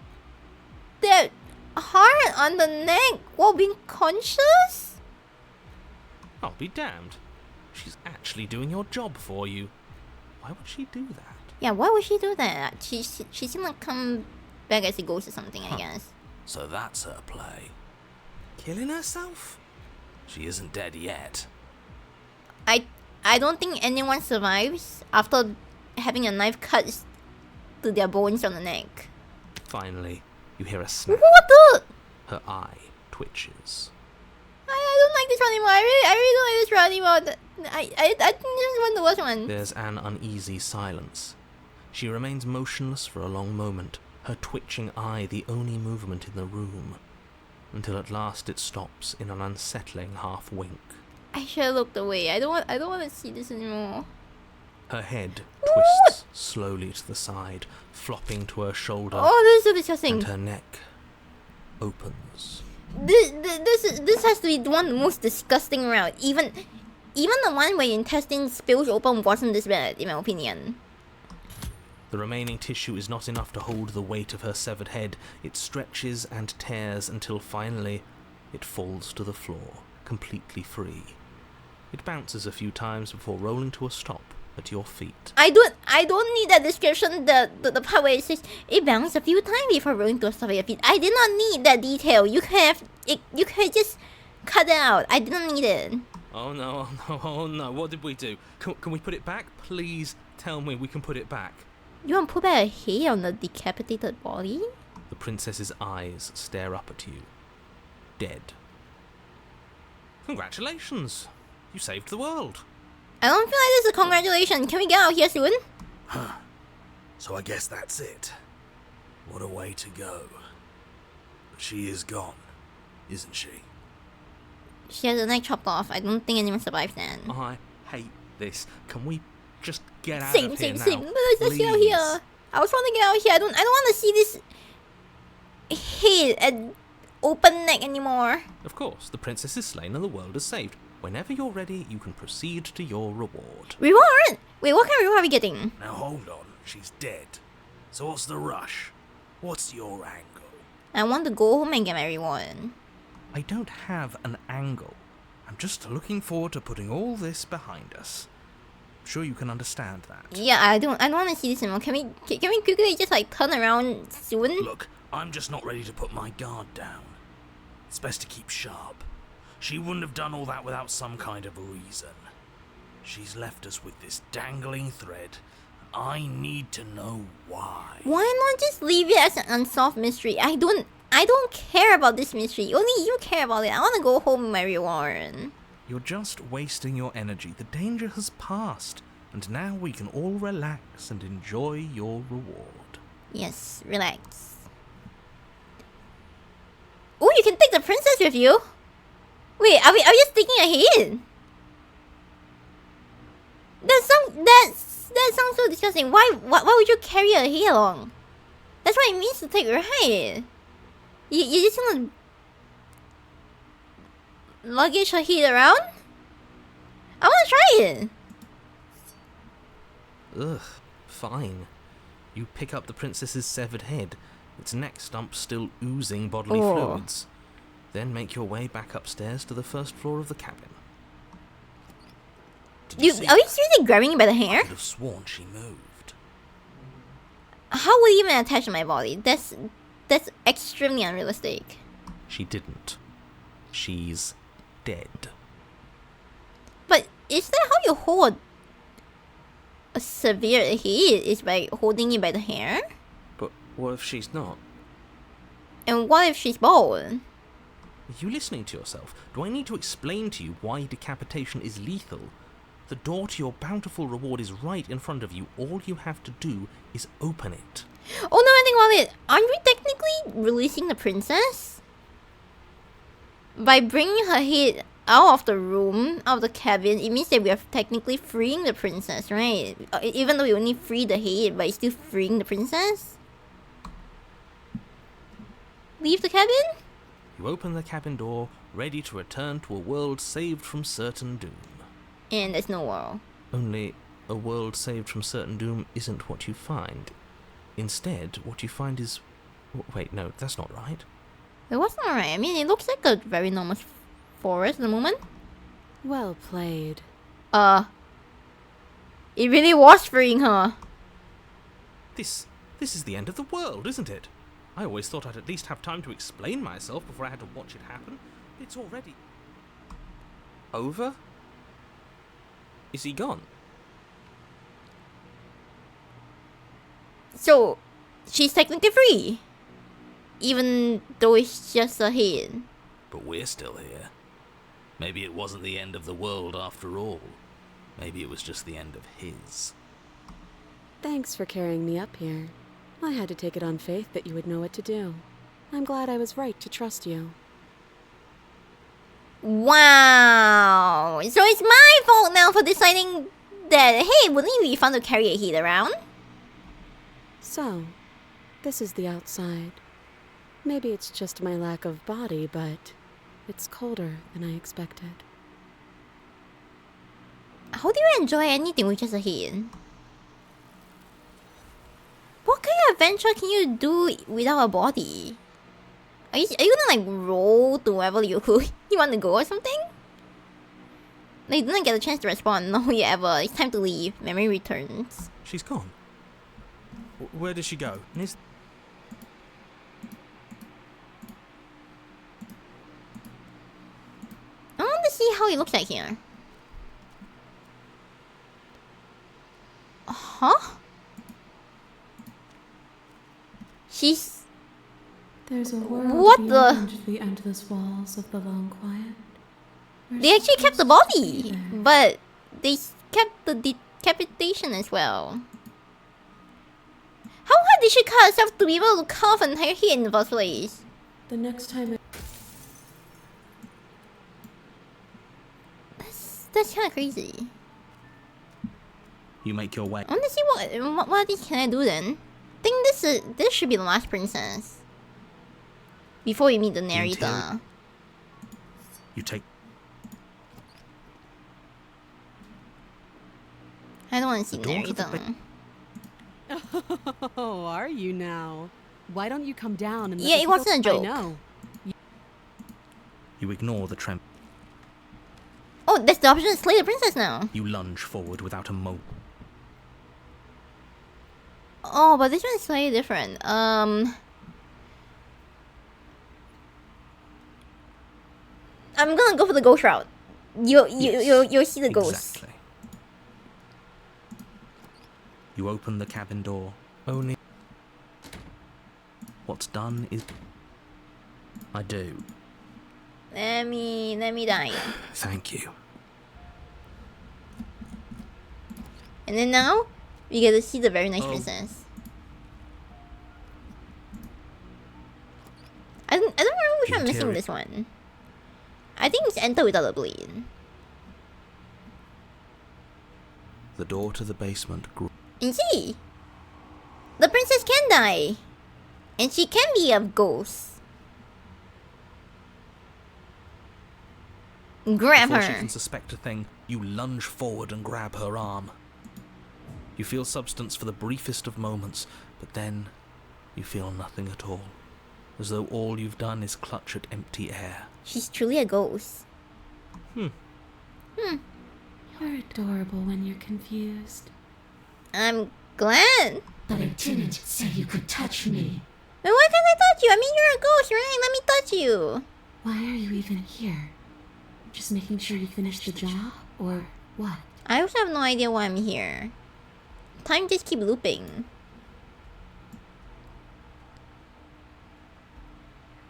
that hard on the neck while being conscious? I'll be damned. She's actually doing your job for you. Why would she do that? Yeah, why would she do that? She's gonna come back as a ghost or something, I guess. So that's her play. Killing herself? She isn't dead yet. I don't think anyone survives after having a knife cut to their bones on the neck. Finally, you hear a snap. What the? Her eye twitches. I don't like this one anymore. I really don't like this one anymore. I think this is one the worst one. There's an uneasy silence. She remains motionless for a long moment, her twitching eye the only movement in the room, until at last it stops in an unsettling half wink. I should have looked away. I don't want to see this anymore. Her head twists slowly to the side, flopping to her shoulder, Oh, this is so disgusting. and her neck opens. This has to be the one of the most disgusting route. Even the one where your intestine spills open wasn't this bad, in my opinion. The remaining tissue is not enough to hold the weight of her severed head. It stretches and tears until finally it falls to the floor, completely free. It bounces a few times before rolling to a stop at your feet. I don't need that description. The part where it says it bounced a few times before rolling to a stop at your feet. I did not need that detail. You could just cut it out. I didn't need it. Oh no, what did we do? Can we put it back? Please tell me we can put it back. You want to put back a hair on the decapitated body? The princess's eyes stare up at you. Dead. Congratulations! You saved the world. I don't feel like this is a congratulations. Can we get out here soon? So I guess that's it. What a way to go. But she is gone, isn't she? She has her neck chopped off. I don't think anyone survives then. I hate this. Can we just get out Same. of here now? Let's get out Please? here. I was trying to get out here. I don't want to see this head and open neck anymore. Of course, the princess is slain and the world is saved. Whenever you're ready, you can proceed to your reward. Reward? Wait, what kind of reward are we getting? Now hold on, she's dead. So what's the rush? What's your angle? I want to go home and get my reward. I don't have an angle. I'm just looking forward to putting all this behind us. I'm sure you can understand that. Yeah, I don't want to see this anymore. Can we quickly just like turn around soon? Look, I'm just not ready to put my guard down. It's best to keep sharp. She wouldn't have done all that without some kind of a reason. She's left us with this dangling thread. I need to know why. Why not just leave it as an unsolved mystery? I don't care about this mystery. Only you care about it. I want to go home with my reward. You're just wasting your energy. The danger has passed, and now we can all relax and enjoy your reward. Yes, relax. Oh, you can take the princess with you. Wait, are we just thinking ahead? That sounds so disgusting. Why would you carry her hair along? That's what it means to take, right? You just gonna luggage her heat around? I wanna try it. Ugh, fine. You pick up the princess's severed head, its neck stump still oozing bodily fluids. Then make your way back upstairs to the first floor of the cabin. Are you seriously grabbing me by the hair? I could have sworn she moved. How would it even attach to my body? That's extremely unrealistic. She didn't. She's dead. But is that how you hold a severe heat? Is by holding it by the hair? But what if she's not? And what if she's bald? Are you listening to yourself? Do I need to explain to you why decapitation is lethal? The door to your bountiful reward is right in front of you. All you have to do is open it. Oh no, I think about it. Aren't we technically releasing the princess? By bringing her head out of the room, out of the cabin, it means that we are technically freeing the princess, right? Even though we only free the head, but it's still freeing the princess? Leave the cabin? You open the cabin door, ready to return to a world saved from certain doom. And there's no world. Only a world saved from certain doom isn't what you find. Instead, what you find is... Wait, no, that's not right. It wasn't alright. I mean, it looks like a very normal forest at the moment. Well played. It really was freeing her. This is the end of the world, isn't it? I always thought I'd at least have time to explain myself before I had to watch it happen. It's already... over? Is he gone? So, she's technically free. Even though it's just a head. But we're still here. Maybe it wasn't the end of the world after all. Maybe it was just the end of his. Thanks for carrying me up here. I had to take it on faith that you would know what to do. I'm glad I was right to trust you. Wow! So it's my fault now for deciding that, hey, wouldn't it be fun to carry a heat around? So, this is the outside. Maybe it's just my lack of body, but it's colder than I expected. How do you enjoy anything with just a heat? What kind of adventure can you do without a body? Are you gonna like roll to wherever you want to go or something? Like, you didn't get a chance to respond. No, you ever. It's time to leave. Memory returns. She's gone. Where did she go? I want to see how it looks like here. Huh? She's... There's a world What beyond the endless walls of the long quiet. They actually kept the body, but they kept the decapitation as well. How hard did she cut herself to be able to carve an entire head in the first place? The next time That's kind of crazy. You make your way. I want to see what of these can I do then. I think this should be the last princess. Before we meet the narrator. You take... I don't want to see the narrator. Oh, are you now? Why don't you come down and... Yeah, it wasn't a joke. I know. You ignore the tremor. Oh, that's the option to slay the princess now. You lunge forward without a mo... Oh, but this one is slightly different. I'm gonna go for the ghost route. You'll see the ghost. Exactly. You open the cabin door. Only... What's done is... I do. Let me die. Thank you. And then now, we get to see the very nice princess. I don't remember which one I'm missing with this one. I think it's enter without a bleed. The door to the basement grew. And see, the princess can die, and she can be a ghost. Grab Before she her. can suspect a thing, you lunge forward and grab her arm. You feel substance for the briefest of moments, but then you feel nothing at all, as though all you've done is clutch at empty air. She's truly a ghost. You're adorable when you're confused. I'm glad. But I didn't say you could touch me. But why can't I touch you? I mean, you're a ghost, right? Let me touch you. Why are you even here? Just making sure you finish the job? Or what? I also have no idea why I'm here. Time just keep looping.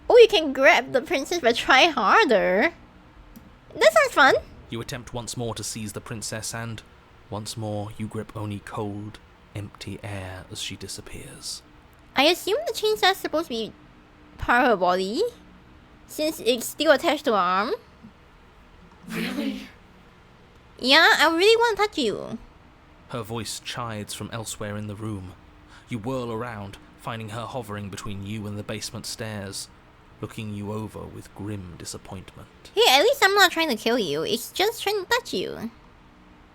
Oh, you can grab the princess but try harder. That sounds fun. You attempt once more to seize the princess, and once more you grip only cold, empty air as she disappears. I assume the chainsaw is supposed to be part of her body, since it's still attached to her arm. Really? Yeah, I really want to touch you. Her voice chides from elsewhere in the room. You whirl around, finding her hovering between you and the basement stairs, looking you over with grim disappointment. Hey, at least I'm not trying to kill you. It's just trying to touch you.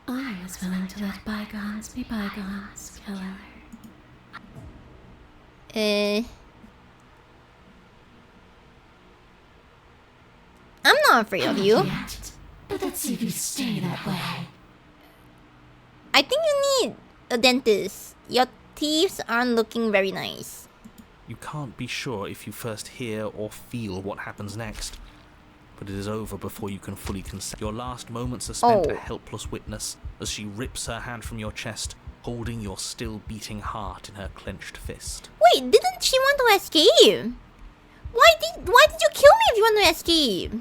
I was willing to let bygones be bygones, killer. I'm not afraid of you. Yet. But let's see if you stay that way. I think you need a dentist. Your teeth aren't looking very nice. You can't be sure if you first hear or feel what happens next, but it is over before you can fully consider. Your last moments are spent a helpless witness as she rips her hand from your chest, holding your still beating heart in her clenched fist. Wait, didn't she want to escape? Why did you kill me if you want to escape?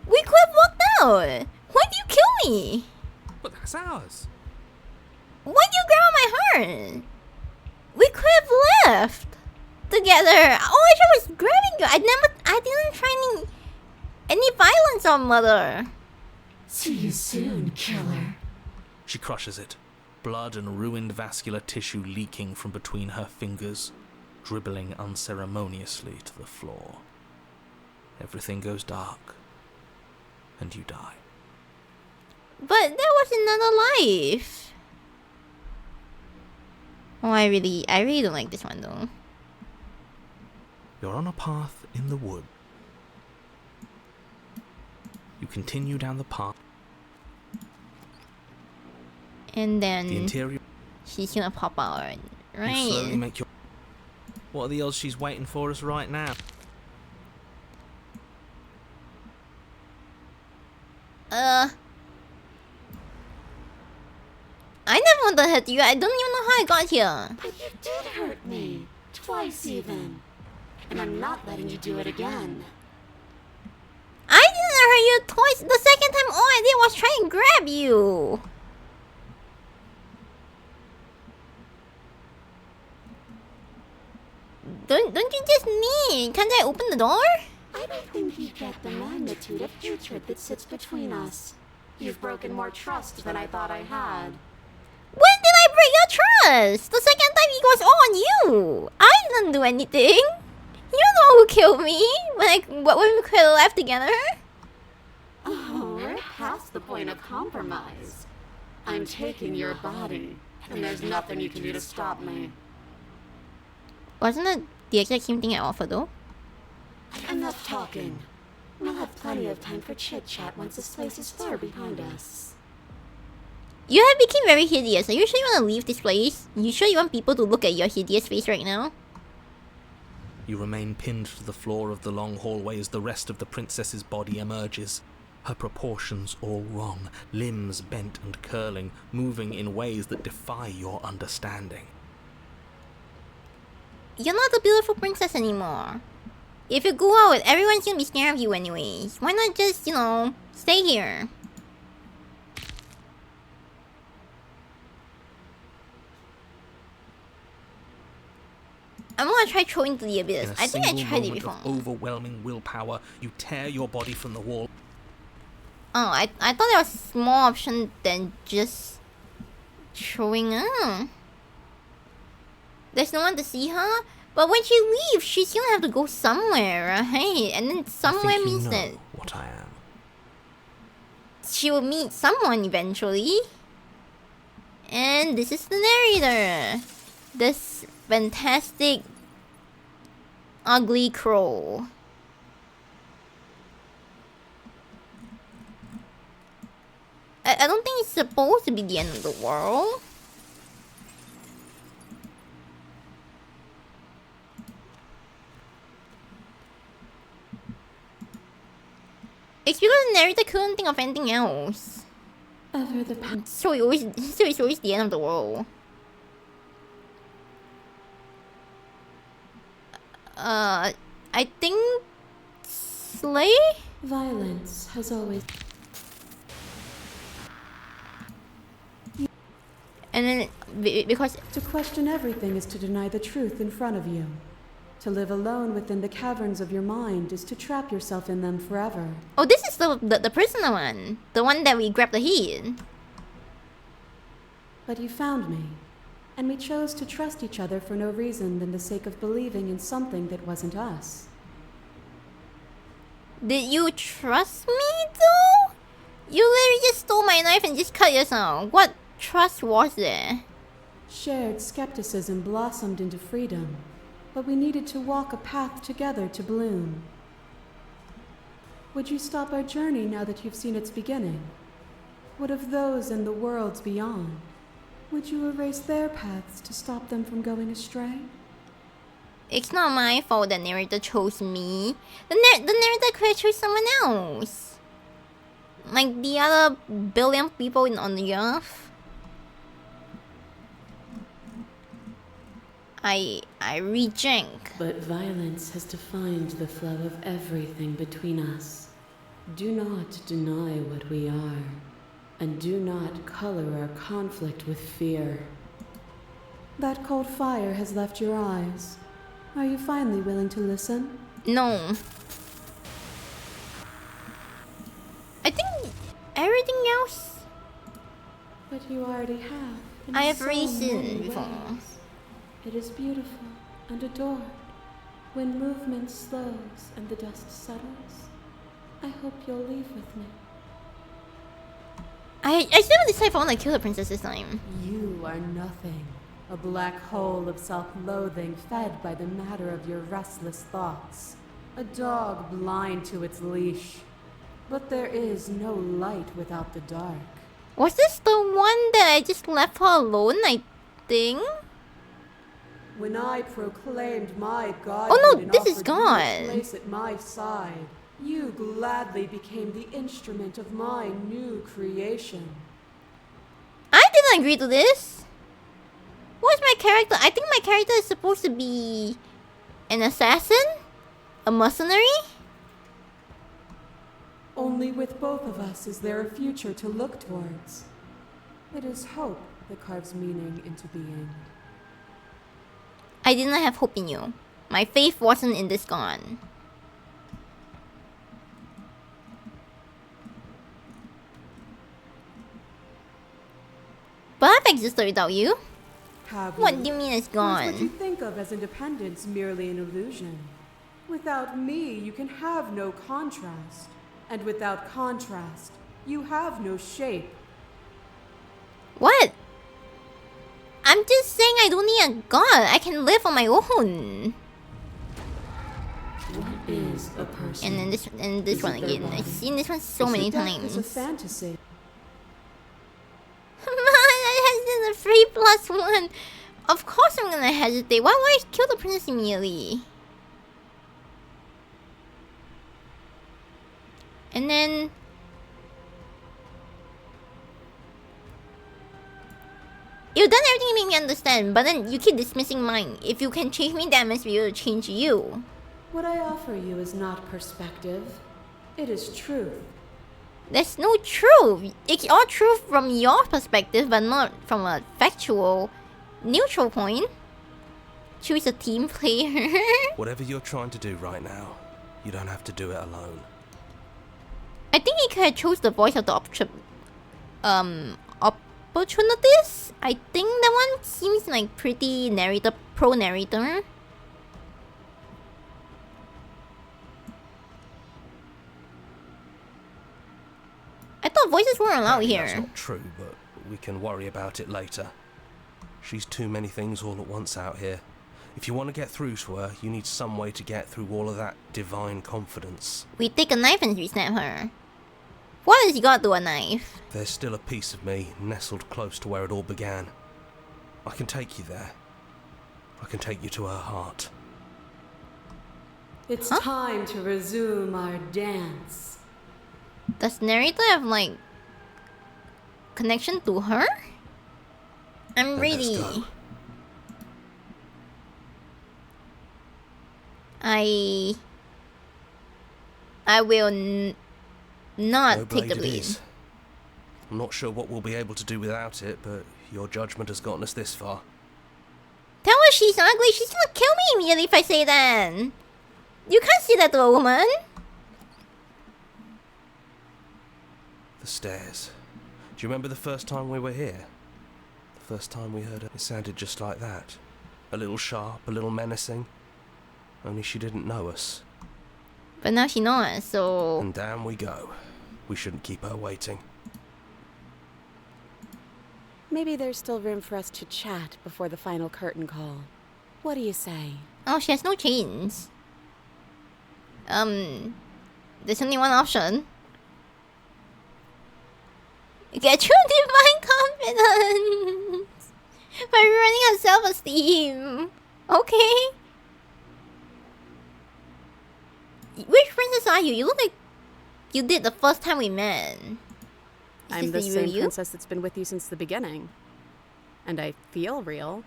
We could have walked out. Why did you kill me? But that's ours. Why did you grab my heart? We could have left together. All I tried was grabbing you. I didn't try any violence on Mother. See you soon, killer. She crushes it, blood and ruined vascular tissue leaking from between her fingers, dribbling unceremoniously to the floor. Everything goes dark, and you die. But there was another life. Oh, I really don't like this one though. You're on a path in the wood. You continue down the path. And The then interior. she's gonna pop out, You slowly right? make your. What are the odds she's waiting for us right now? I never want to hurt you. I don't even know how I got here. But you did hurt me. Twice even. And I'm not letting you do it again. I didn't hurt you twice. The second time, all I did was try and grab you. Don't you just mean? Can't I open the door? I don't think you get the magnitude of hatred that sits between us. You've broken more trust than I thought I had. When did I break your trust? The second time it was all on you. I didn't do anything. You know who killed me when we could have left together. Oh, we're past the point of compromise. I'm taking your body, and there's nothing you can do to stop me. Wasn't it the exact same thing I offered though? Enough talking. We'll have plenty of time for chit-chat once this place is far behind us. You have become very hideous. Are you sure you want to leave this place? You sure you want people to look at your hideous face right now? You remain pinned to the floor of the long hallway as the rest of the princess's body emerges. Her proportions all wrong, limbs bent and curling, moving in ways that defy your understanding. You're not a beautiful princess anymore. If you go out, everyone's gonna be scared of you anyways. Why not just, stay here? I'm gonna try throwing to the abyss. In a I think I single tried it moment before. of overwhelming willpower, you tear your body from the wall. Oh, I thought there was more option than just throwing. There's no one to see her. But when she leaves, she's gonna have to go somewhere, right? And then I somewhere think you means know that. what I am. she will meet someone eventually. And this is the narrator. This fantastic ugly crow. I don't think it's supposed to be the end of the world. It's because the narrator couldn't think of anything else. Ever the past. So it's always the end of the world. I think Slay? Violence has always. And then because To question everything is to deny the truth in front of you. To live alone within the caverns of your mind is to trap yourself in them forever. oh, this is the prisoner one, the one that we grabbed the heat. But you found me, and we chose to trust each other for no reason than the sake of believing in something that wasn't us. Did you trust me though? You literally just stole my knife and just cut yourself. What trust was there? Shared skepticism blossomed into freedom, but we needed to walk a path together to bloom. Would you stop our journey now that you've seen its beginning? What of those in the worlds beyond? Would you erase their paths to stop them from going astray? It's not my fault the narrator chose me. The narrator could have chose someone else. Like the other billion people on the earth. I reject. But violence has defined the flow of everything between us. Do not deny what we are, and do not color our conflict with fear. That cold fire has left your eyes. Are you finally willing to listen? No. I think everything else But you already have. in I have so reason many before. ways. It is beautiful and adored. When movement slows and the dust settles, I hope you'll leave with me. I still haven't decided if I want to kill the princess this time. You are nothing. A black hole of self-loathing fed by the matter of your restless thoughts. A dog blind to its leash. But there is no light without the dark. Was this the one that I just left her alone, I think? When I proclaimed my God, Oh no, this is gone. place at my side, you gladly became the instrument of my new creation. I didn't agree to this. What's my character? I think my character is supposed to be an assassin? A mercenary? Only with both of us is there a future to look towards. It is hope that carves meaning into being. I did not have hope in you. My faith wasn't in this gone. But I've existed without you. Have What you? do you mean it's Or is what you gone? think of as independence merely an illusion? Without me, you can have no contrast. And without contrast, you have no shape. What? I'm just saying I don't need a god. I can live on my own. What is a person? And then this one Is it their again. body? I've seen this one so many Death times. is a fantasy. I has a 3+1. Of course I'm gonna hesitate. Why would I kill the princess immediately? And then you've done everything to make me understand, but then you keep dismissing mine. If you can change me, that must be able to change you. What I offer you is not perspective. It is truth. There's no truth. It's all truth from your perspective, but not from a factual, neutral point. Choose a team player. Whatever you're trying to do right now, you don't have to do it alone. I think he could have chose the voice of the opportunities. I think that one seems like pretty pro narrator. I thought voices weren't allowed Apparently That's here. not true, but we can worry about it later. She's too many things all at once out here. If you want to get through to her, you need some way to get through all of that divine confidence. We take a knife and we snap her. What has he got to a knife? There's still a piece of me nestled close to where it all began. I can take you there. I can take you to her heart. It's time to resume our dance. Does narrator have like connection to her? I'm Then ready. let's go. I will not No take the blade it bleed. is. I'm not sure what we'll be able to do without it, but your judgment has gotten us this far. Tell her she's ugly. She's gonna kill me immediately if I say that. You can't say that to a woman. The stairs. Do you remember the first time we were here? The first time we heard it, it sounded just like that. A little sharp, a little menacing. Only she didn't know us. But now she knows, so... And down we go. We shouldn't keep her waiting. Maybe there's still room for us to chat before the final curtain call. What do you say? Oh, she has no chains. There's only one option. Get true divine confidence by ruining her self-esteem. Okay. Which princess are you? You look like you did the first time we met. I'm this the the real same you? princess that's been with you since the beginning. And I feel real.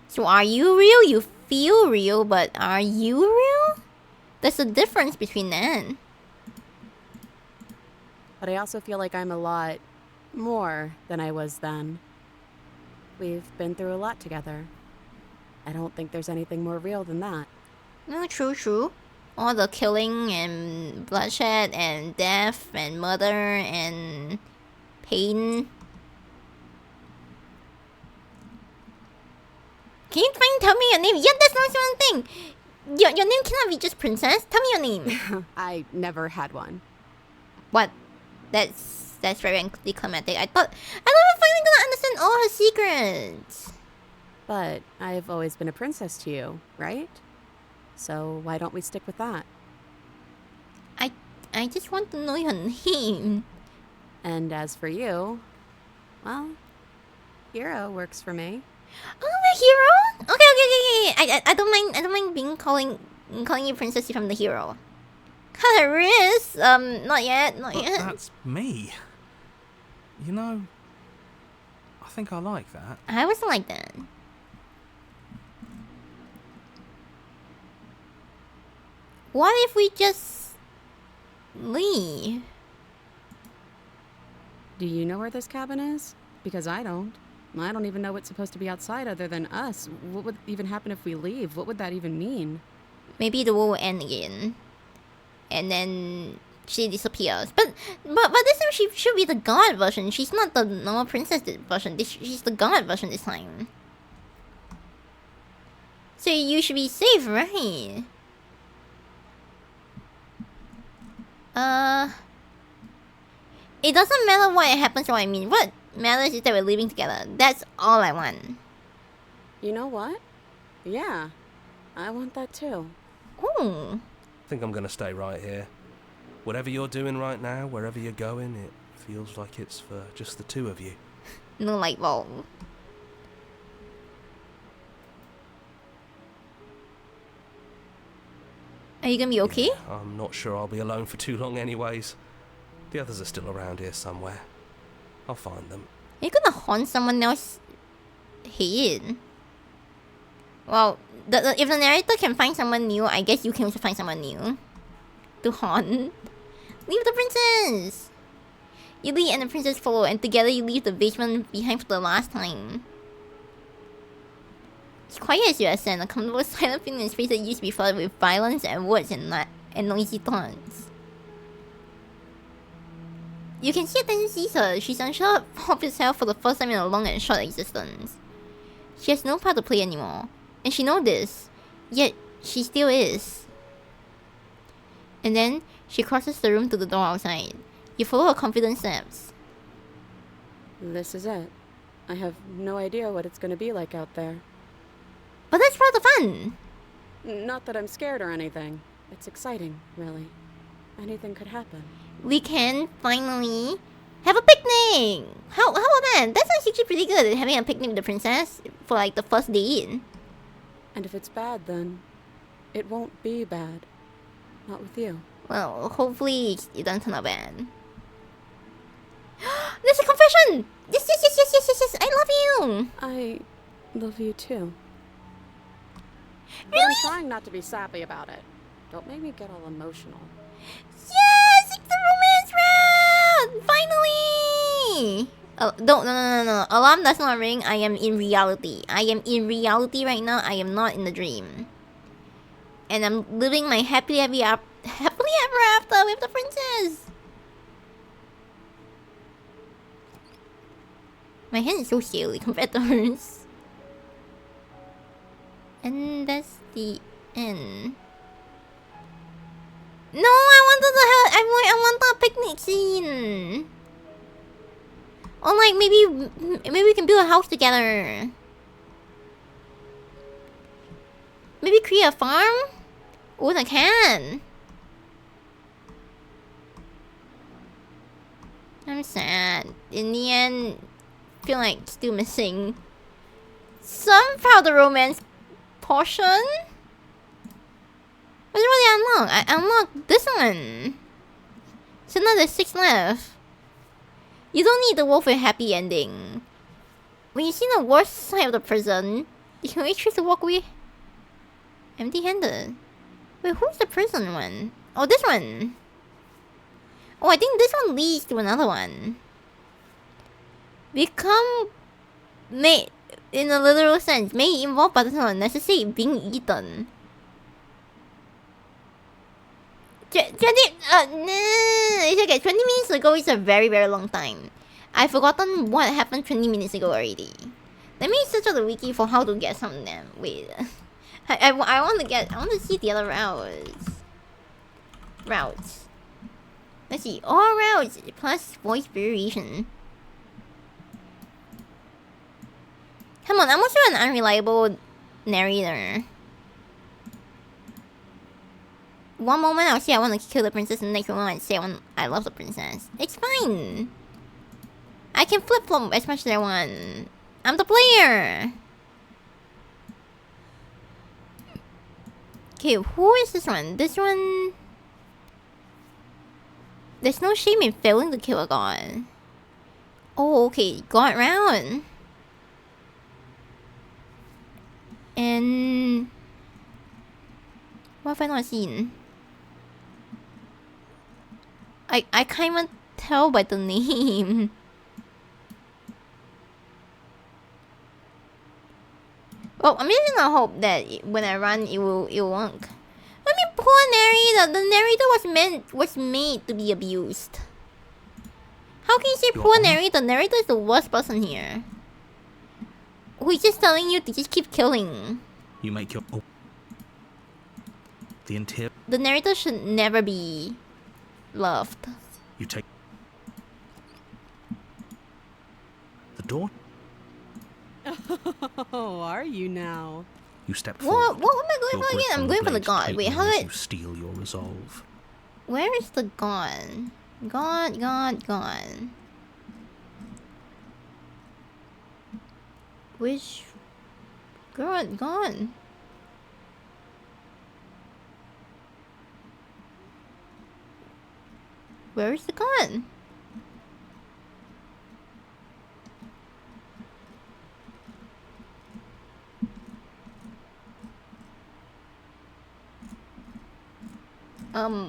So are you real? You feel real, but are you real? There's a difference between that. But I also feel like I'm a lot more than I was then. We've been through a lot together. I don't think there's anything more real than that. No, true. All the killing and bloodshed and death and murder and pain. Can you fucking tell me your name? Yeah, that's not one thing. Your name cannot be just princess. Tell me your name. I never had one. What? That's very anticlimactic. I thought we're finally gonna understand all her secrets. But I've always been a princess to you, right? So why don't we stick with that? I just want to know your name. And as for you, well, hero works for me. Oh, the hero? Okay. I don't mind being calling you princess if I'm the hero. Clarice, not yet. But that's me. You know, I think I like that. I wasn't like that. What if we just leave? Do you know where this cabin is? Because I don't. I don't even know what's supposed to be outside other than us. What would even happen if we leave? What would that even mean? Maybe the war will end again, and then she disappears. But this time she should be the god version. She's not the normal princess version. She's the god version this time. So you should be safe, right? It doesn't matter what happens or what I mean. What matters is that we're living together. That's all I want. You know what? Yeah, I want that too. Ooh. I think I'm gonna stay right here. Whatever you're doing right now, wherever you're going, it feels like it's for just the two of you. No light bulb. Are you gonna be okay? Yeah, I'm not sure I'll be alone for too long anyways. The others are still around here somewhere. I'll find them. Are you gonna haunt someone else's head? Well, if the narrator can find someone new, I guess you can also find someone new to haunt. Leave the princess! Yuli and the princess follow, and together you leave the basement behind for the last time. It's quiet as you ascend, a comfortable silent feeling in space that used to be flooded with violence and words and noisy thoughts. You can see attention sees her. She's unsure of herself for the first time in a long and short existence. She has no part to play anymore, and she knows this, yet she still is. And then she crosses the room to the door outside. You follow her confident steps. This is it. I have no idea what it's gonna be like out there. But that's part of the fun. Not that I'm scared or anything. It's exciting, really. Anything could happen. We can finally have a picnic. How about that? That sounds actually pretty good. Having a picnic with the princess for like the first date. And if it's bad, then it won't be bad. Not with you. Well, hopefully it doesn't turn out bad. There's a confession! Yes, yes, yes, yes, yes, yes, yes. I love you. I love you too. But Really? I'm trying not to be sappy about it. Don't make me get all emotional. Yes, it's the romance round! Finally! Oh, no. Alarm does not ring. I am in reality. I am in reality right now. I am not in the dream. And I'm living my happily ever after with the princess. My hand is so scaly compared to hers. And that's the end. No, I want a picnic scene. Or like maybe we can build a house together. Maybe create a farm with a can. I'm sad. In the end, feel like still missing some part of the romance portion. What did I unlock? I unlocked this one. So now there's 6 left. You don't need the wolf with a happy ending. When you see the worst side of the prison, you can only choose to walk away empty-handed. Wait, who's the prison one? Oh, this one. Oh, I think this one leads to another one. Become made in a literal sense. May involve but does not necessitate being eaten. 20 it's okay. 20 minutes ago is a very, very long time. I've forgotten what happened 20 minutes ago already. Let me search out the wiki for how to get some of them. Wait. I want to see the other routes. Let's see. All routes plus voice variation. Come on, I'm also an unreliable narrator. One moment I'll say I want to kill the princess, and the next moment I'll say I love the princess. It's fine. I can flip-flop as much as I want. I'm the player. Okay, who is this one? This one... There's no shame in failing to kill a god. Oh, okay. God round. And... What have I not seen? I can't even tell by the name. Well, I'm just gonna hope that when I run, it will work. I mean, poor narrator. The narrator was made to be abused. How can you say poor narrator? The narrator is the worst person here. Who's just telling you to just keep killing. You make your... Oh. The interior... The narrator should never be loved. You take... The door... Oh, are you now? You step forward. What am I going for again? I'm going for the god. Wait, how do I... You steal your resolve. Where is the god? God. Which... God. Where is the god?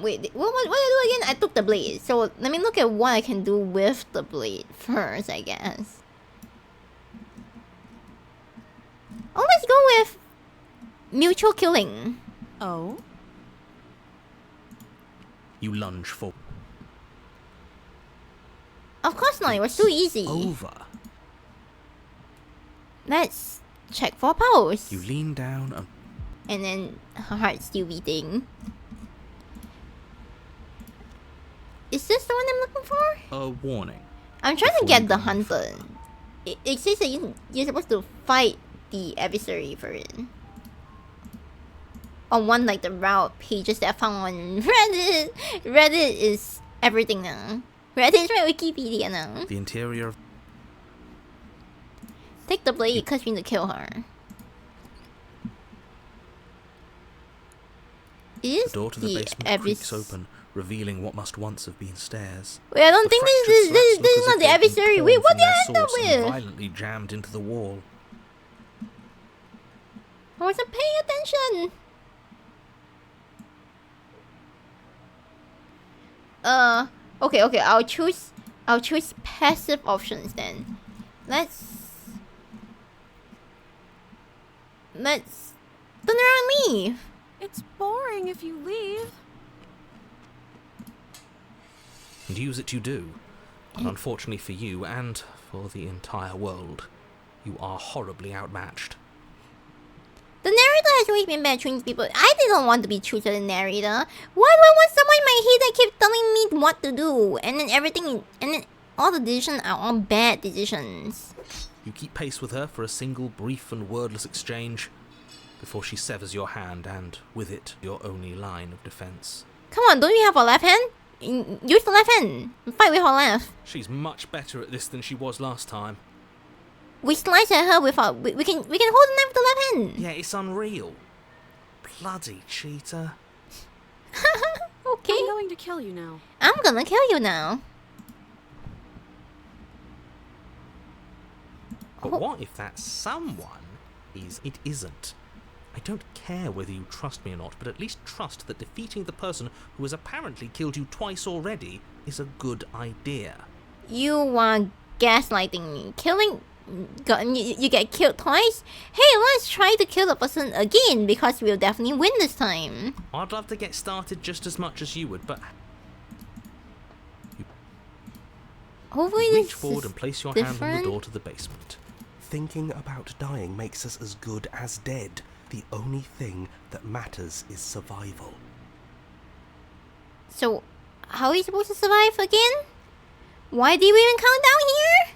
Wait, what did I do again? I took the blade. So let me look at what I can do with the blade first, I guess. Oh, let's go with mutual killing. Oh? You lunge for... Of course not, it was too easy. Over. Let's check for pulse. You lean down and then her heart's still beating. Is this the one I'm looking for? a warning. I'm trying to before get you the go any hunter. further. It says that you're supposed to fight the adversary for it. On one like the route pages that I found on Reddit. Reddit is everything now. Reddit is my Wikipedia now. The interior of Take the blade because we need to kill her. Is the door to the basement creaks open, revealing what must once have been stairs. Wait, I don't The think fractured this slats is look as not if the they've been adversary. torn Wait, what from did their I end up source and with? violently jammed into the wall. I wasn't paying attention. Okay. I'll choose passive options then. Let's turn around and leave. It's boring if you leave. And use it you do. And unfortunately for you, and for the entire world, you are horribly outmatched. The narrator has always been bad choosing people. I didn't want to be true to the narrator. Why do I want someone in my head that keeps telling me what to do? And then all the decisions are all bad decisions. You keep pace with her for a single brief and wordless exchange before she severs your hand and, with it, your only line of defense. Come on, don't you have a left hand? Use the left hand. Fight with her left. She's much better at this than she was last time. We slice at her with our... We can hold the knife with the left hand. Yeah, it's unreal. Bloody cheater. Okay. I'm going to kill you now. I'm gonna kill you now. But what if that someone it isn't? I don't care whether you trust me or not, but at least trust that defeating the person who has apparently killed you twice already is a good idea. You are gaslighting me. You get killed twice? Hey, let's try to kill the person again because we'll definitely win this time. I'd love to get started just as much as you would, but Hopefully reach this forward is and place your hand on different. the door to the basement. Thinking about dying makes us as good as dead. The only thing that matters is survival. So, how are we supposed to survive again? Why did we even count down here?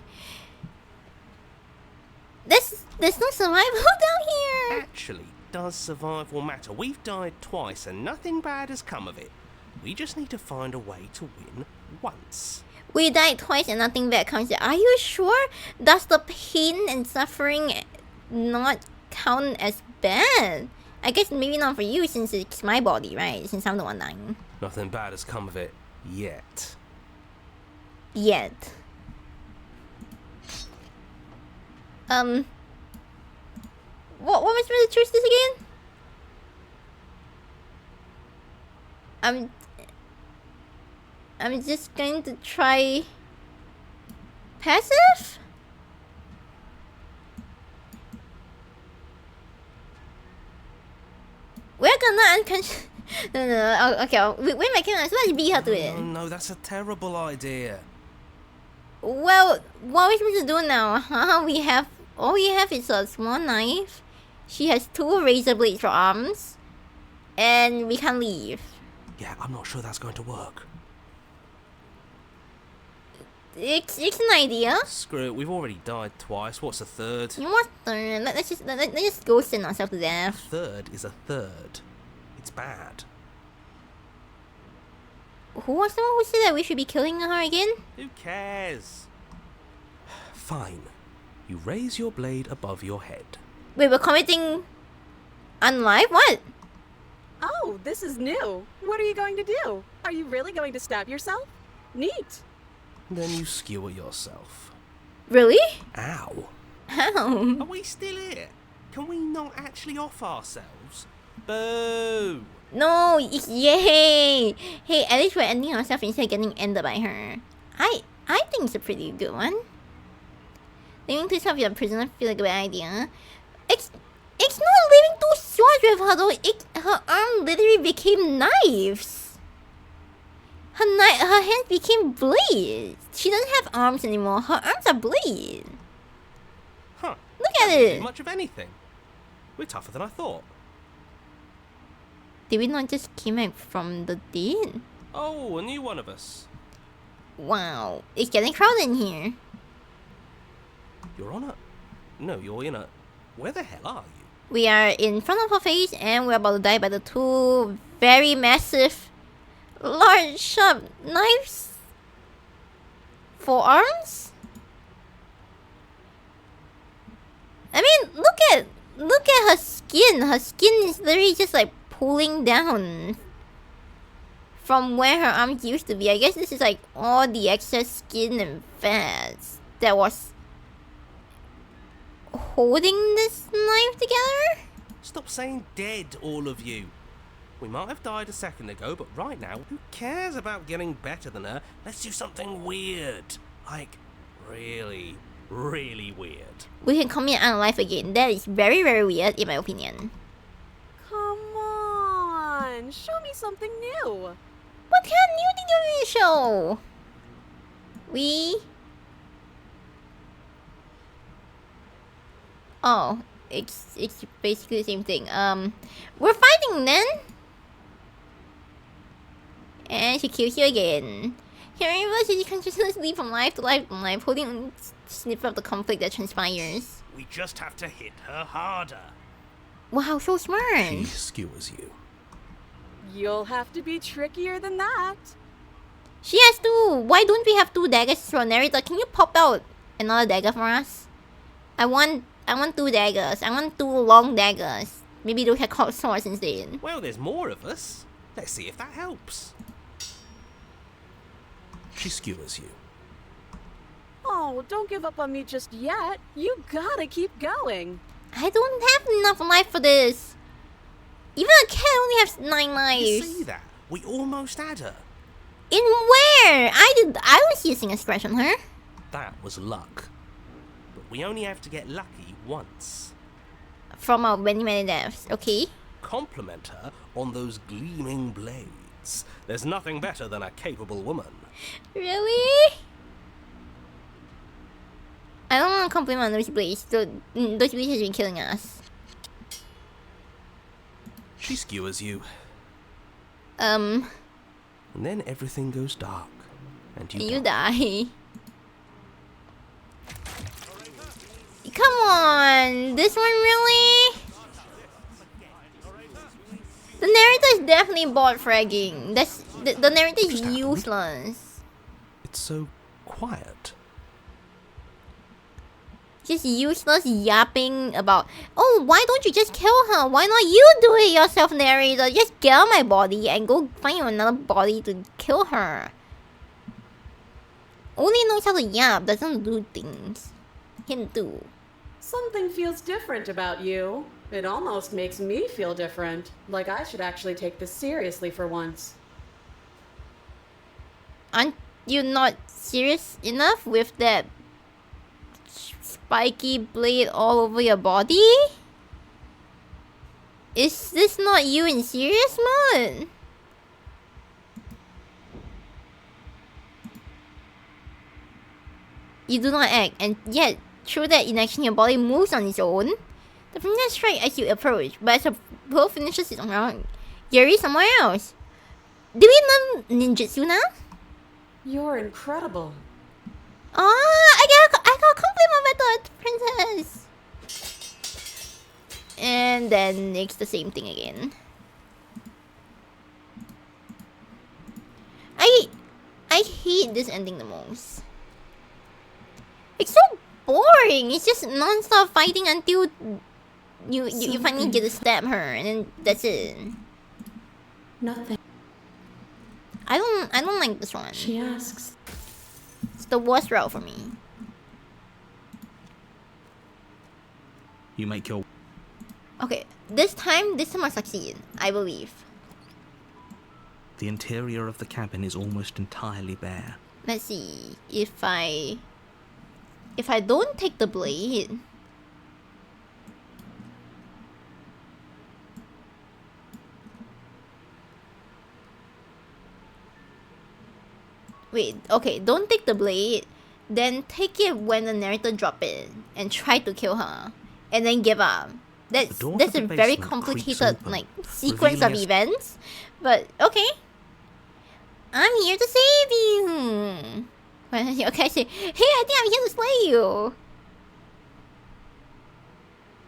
There's no survival down here. Actually, does survival matter? We've died twice and nothing bad has come of it. We just need to find a way to win once. We died twice and nothing bad comes out. Are you sure? Does the pain and suffering not count as bad? I guess maybe not for you since it's my body, right? Since I'm the one dying. Nothing bad has come of it yet. Yet. What was supposed to choose this again? I'm just going to try passive? We're gonna unconscious. No. Okay, we're making us. Let's beat her to it. Oh no, that's a terrible idea. Well, what are we supposed to do now? All we have is a small knife. She has 2 razor blades for arms, and we can't leave. Yeah, I'm not sure that's going to work. It's an idea. Screw it, we've already died twice. What's a third? You must let's just go send ourselves to death. Third is a third. It's bad. Who was the one who said that we should be killing her again? Who cares? Fine. You raise your blade above your head. Wait, we're committing unlife? What? Oh, this is new. What are you going to do? Are you really going to stab yourself? Neat. Then you skewer yourself. Really? Ow. How? Are we still here? Can we not actually off ourselves? Boo! No, yay! Hey, at least we're ending ourselves instead of getting ended by her. I think it's a pretty good one. Leaving to yourself your prisoner feel like a bad idea. It's not leaving 2 swords with her though. Her arm literally became knives. Her hands became blades. She doesn't have arms anymore. Her arms are blades. Huh. Look at Didn't do it. much of anything. We're tougher than I thought. Did we not just came back from the dead? Oh, a new one of us. Wow, it's getting crowded in here. You're on a... No, you're in a... Where the hell are you? We are in front of her face and we're about to die by the two very massive, large, sharp knives. Forearms? I mean, look at her skin. Her skin is literally just like pulling down from where her arms used to be. I guess this is like all the excess skin and fats that was holding this knife together. Stop saying dead, all of you. We might have died a second ago, but right now, who cares about getting better than her? Let's do something weird. Like, really, really weird. We can come here and unalive again. That is very, very weird in my opinion. Come on, show me something new. What kind of new thing do you show? Oh, it's basically the same thing. We're fighting then. And she kills you again. Here reverses you continuously from life to life to life, holding a snippet of the conflict that transpires. We just have to hit her harder. Wow, so smart. She skewers you. You'll have to be trickier than that. She has two. Why don't we have two daggers for narrator? Can you pop out another dagger for us? I want two daggers. I want two long daggers. Maybe those are called swords instead. Well, there's more of us. Let's see if that helps. She skewers you. Oh, don't give up on me just yet. You gotta keep going. I don't have enough life for this. Even a cat only has 9 You lives. see that? We almost had her. In where? I was using a scratch on her. That was luck. But we only have to get lucky once. From our many, many deaths. Okay. Compliment her on those gleaming blades. There's nothing better than a capable woman. Really? I don't want to compliment those blades. Those blades has been killing us. She skewers you. And then everything goes dark. And You die. Come on! This one really? The narrator is definitely bot fragging. The narrator is useless. It's so quiet. Just useless yapping about, oh, why don't you just kill her? Why not you do it yourself, narrator? Just get out my body and go find another body to kill her. Only knows how to yap, doesn't do things. Him too. Something feels different about you. It almost makes me feel different. Like I should actually take this seriously for once. Aren't you not serious enough with that spiky blade all over your body? Is this not you in serious mode? You do not act, and yet, through that inaction, your body moves on its own. The princess strikes as you approach, but as her blow finishes its round, you're somewhere else. Do we learn ninjutsu now? You're incredible. I got a compliment by the princess. And then it's the same thing again. I hate this ending the most. It's so boring. It's just non-stop fighting until you finally get to stab her, and then that's it. Nothing. I don't like this one. She asks. It's the worst route for me. You make your... Okay, this time I succeed. I believe. The interior of the cabin is almost entirely bare. Let's see if I don't take the blade. Wait, okay, don't take the blade. Then take it when the narrator drop it and try to kill her, and then give up. That's door a to the very basement creaks complicated open, like sequence of revealing events. But okay. I'm here to save you. Okay, say, hey, I think I'm here to slay you.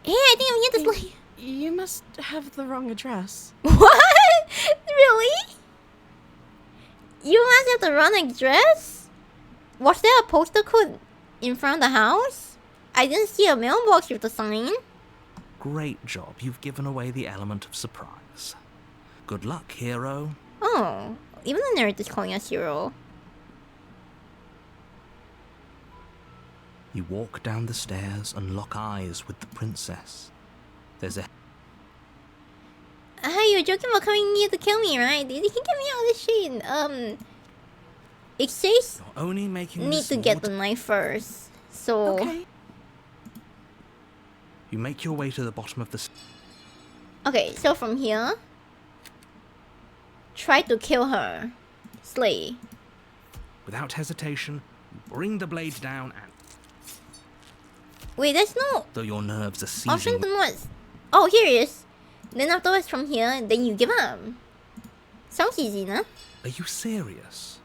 Hey, I think I'm here to slay you. You must have the wrong address. What? Really? You must have the wrong address? Was there a postal code in front of the house? I didn't see a mailbox with the sign. Great job, you've given away the element of surprise. Good luck, hero. Oh, even the nerd is calling us hero. You walk down the stairs and lock eyes with the princess. There's a... Hey, you're joking about coming here to kill me, right? You can get me out of this shit. It says You're only making need this to more get the knife first. So Okay. You make your way to the bottom of the... okay, so from here, try to kill her. Slay. Without hesitation, you bring the blade down and... Wait, there's no Though your nerves are option seizing... to what? Oh, here it is. Then afterwards from here, then you give up. Sounds easy, no? Are you serious?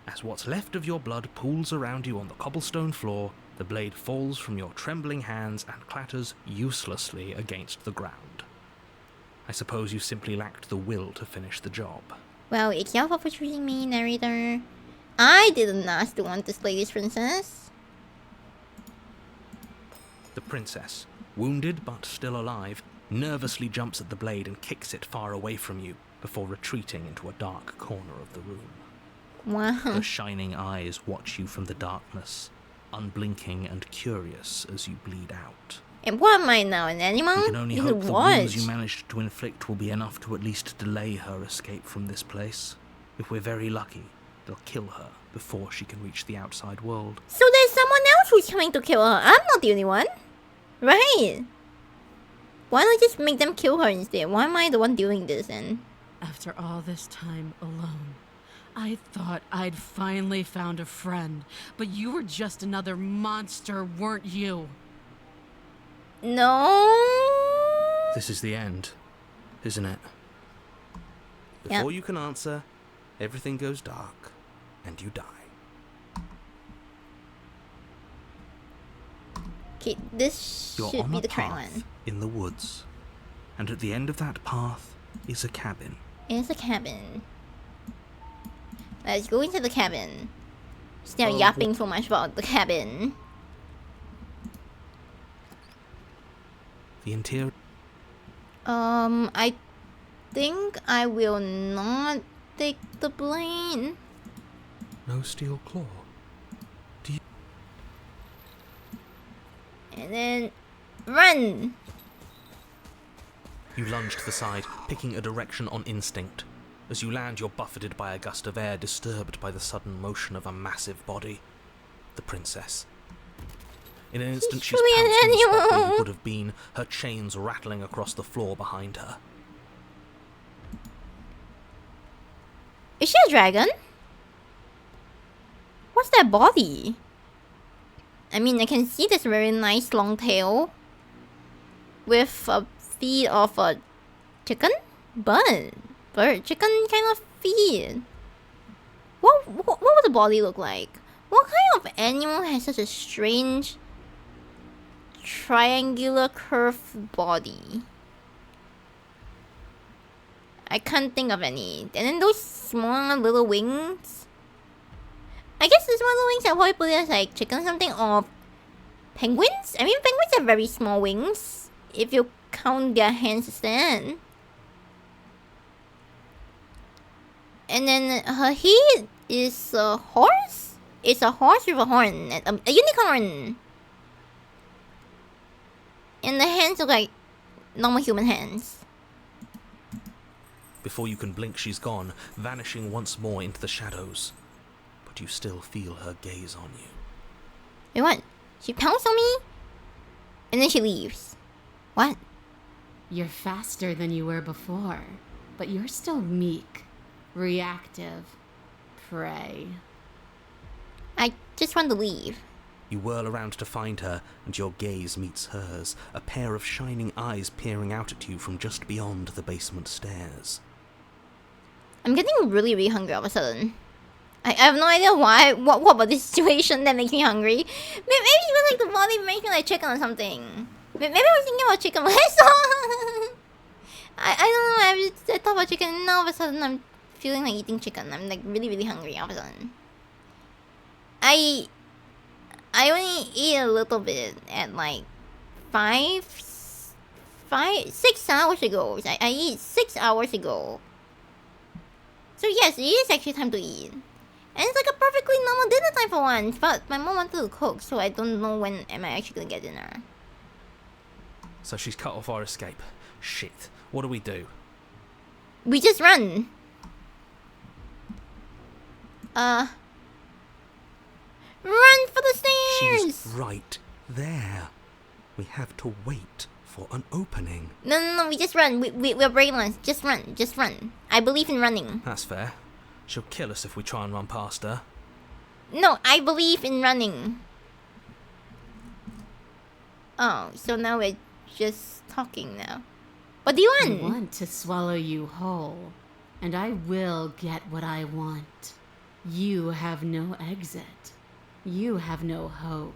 As what's left of your blood pools around you on the cobblestone floor, the blade falls from your trembling hands and clatters uselessly against the ground. I suppose you simply lacked the will to finish the job. Well, it's your fault for choosing me, narrator. I didn't ask to want to slay this princess. The princess, wounded but still alive, nervously jumps at the blade and kicks it far away from you before retreating into a dark corner of the room. Wow. Her shining eyes watch you from the darkness, unblinking and curious as you bleed out. And what am I now, an animal? You can only You hope the what? wounds you managed to inflict will be enough to at least delay her escape from this place. If we're very lucky, they'll kill her before she can reach the outside world. So there's someone else who's coming to kill her. I'm not the only one. Right. Why not just make them kill her instead? Why am I the one doing this then? After all this time alone, I thought I'd finally found a friend, but you were just another monster, weren't you? No. This is the end, isn't it? Yep. Before you can answer, everything goes dark, and you die. Okay, this You're should on be a the correct path one. in the woods, and at the end of that path is a cabin. It's a cabin. Let's go into the cabin. Instead of Oh, yapping so much about the cabin. The interior... I think I will not take the blade. No steel claw. And then run. You lunge to the side, picking a direction on instinct. As you land, you're buffeted by a gust of air, disturbed by the sudden motion of a massive body. The princess. In an instant, she's truly an pounced from the spot where animal. you would have been, her chains rattling across the floor behind her. Is she a dragon? What's that body? I mean, I can see this very nice long tail with a feet of a chicken? Bird, chicken kind of feet. What would the body look like? What kind of animal has such a strange triangular curved body? I can't think of any. And then those small little wings. I guess the small little wings are probably put as like chicken something or penguins? I mean, penguins have very small wings if you count their hands as that. And then her head is a horse? It's a horse with a horn, a unicorn. And the hands look like normal human hands. Before you can blink, she's gone, vanishing once more into the shadows. But you still feel her gaze on you. Wait, what? She pounced on me? And then she leaves. What? You're faster than you were before, but you're still meek, reactive, prey. I just want to leave. You whirl around to find her, and your gaze meets hers, a pair of shining eyes peering out at you from just beyond the basement stairs. I'm getting really, really hungry all of a sudden. I have no idea why. What about this situation that makes me hungry? Maybe it's like the body making like chicken or something. Maybe I was thinking about chicken when I saw. I don't know. I thought about chicken, and now all of a sudden I'm feeling like eating chicken. I'm like really, really hungry all of a sudden. I only eat a little bit at like 6 hours ago. I eat 6 hours ago. So yes, it is actually time to eat. And it's like a perfectly normal dinner time for once. But my mom wanted to cook, so I don't know when am I actually gonna get dinner. So she's cut off our escape. Shit. What do we do? We just run. Run for the stairs! She's right there. We have to wait for an opening. No, we just run. We're brainless. Just run. I believe in running. That's fair. She'll kill us if we try and run past her. No, I believe in running. Oh, so now we're just talking now. What do you want? I want to swallow you whole, and I will get what I want. You have no exit. You have no hope.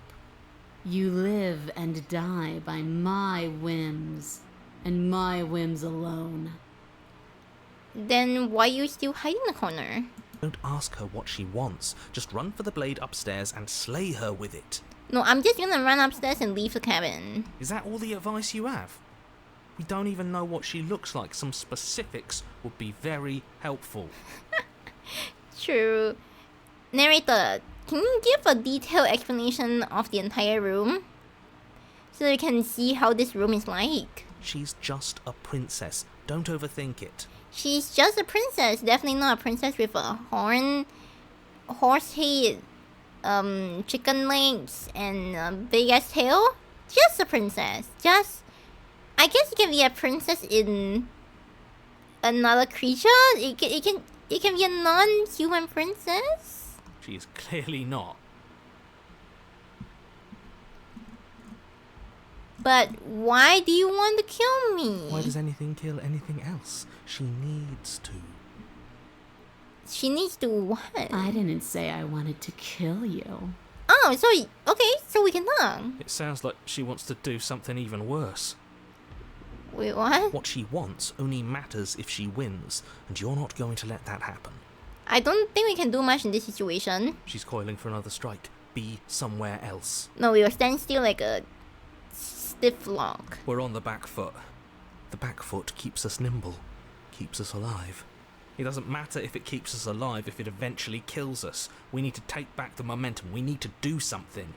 You live and die by my whims, and my whims alone. Then why are you still hiding in the corner? Don't ask her what she wants. Just run for the blade upstairs and slay her with it. No, I'm just gonna run upstairs and leave the cabin. Is that all the advice you have? We don't even know what she looks like. Some specifics would be very helpful. True. Narrator, can you give a detailed explanation of the entire room? So you can see how this room is like. She's just a princess. Don't overthink it. She's just a princess. Definitely not a princess with a horn, horse head, chicken legs, and a big ass tail. Just a princess. I guess you can be a princess in another creature. It can be a non-human princess. She is clearly not. But why do you want to kill me? Why does anything kill anything else? She needs to. She needs to what? I didn't say I wanted to kill you. Oh, so okay, so we can talk. It sounds like she wants to do something even worse. Wait, what? What she wants only matters if she wins, and you're not going to let that happen. I don't think we can do much in this situation. She's coiling for another strike. Be somewhere else. No, we will stand still like a stiff log. We're on the back foot. The back foot keeps us nimble, keeps us alive. It doesn't matter if it keeps us alive if it eventually kills us. We need to take back the momentum. We need to do something.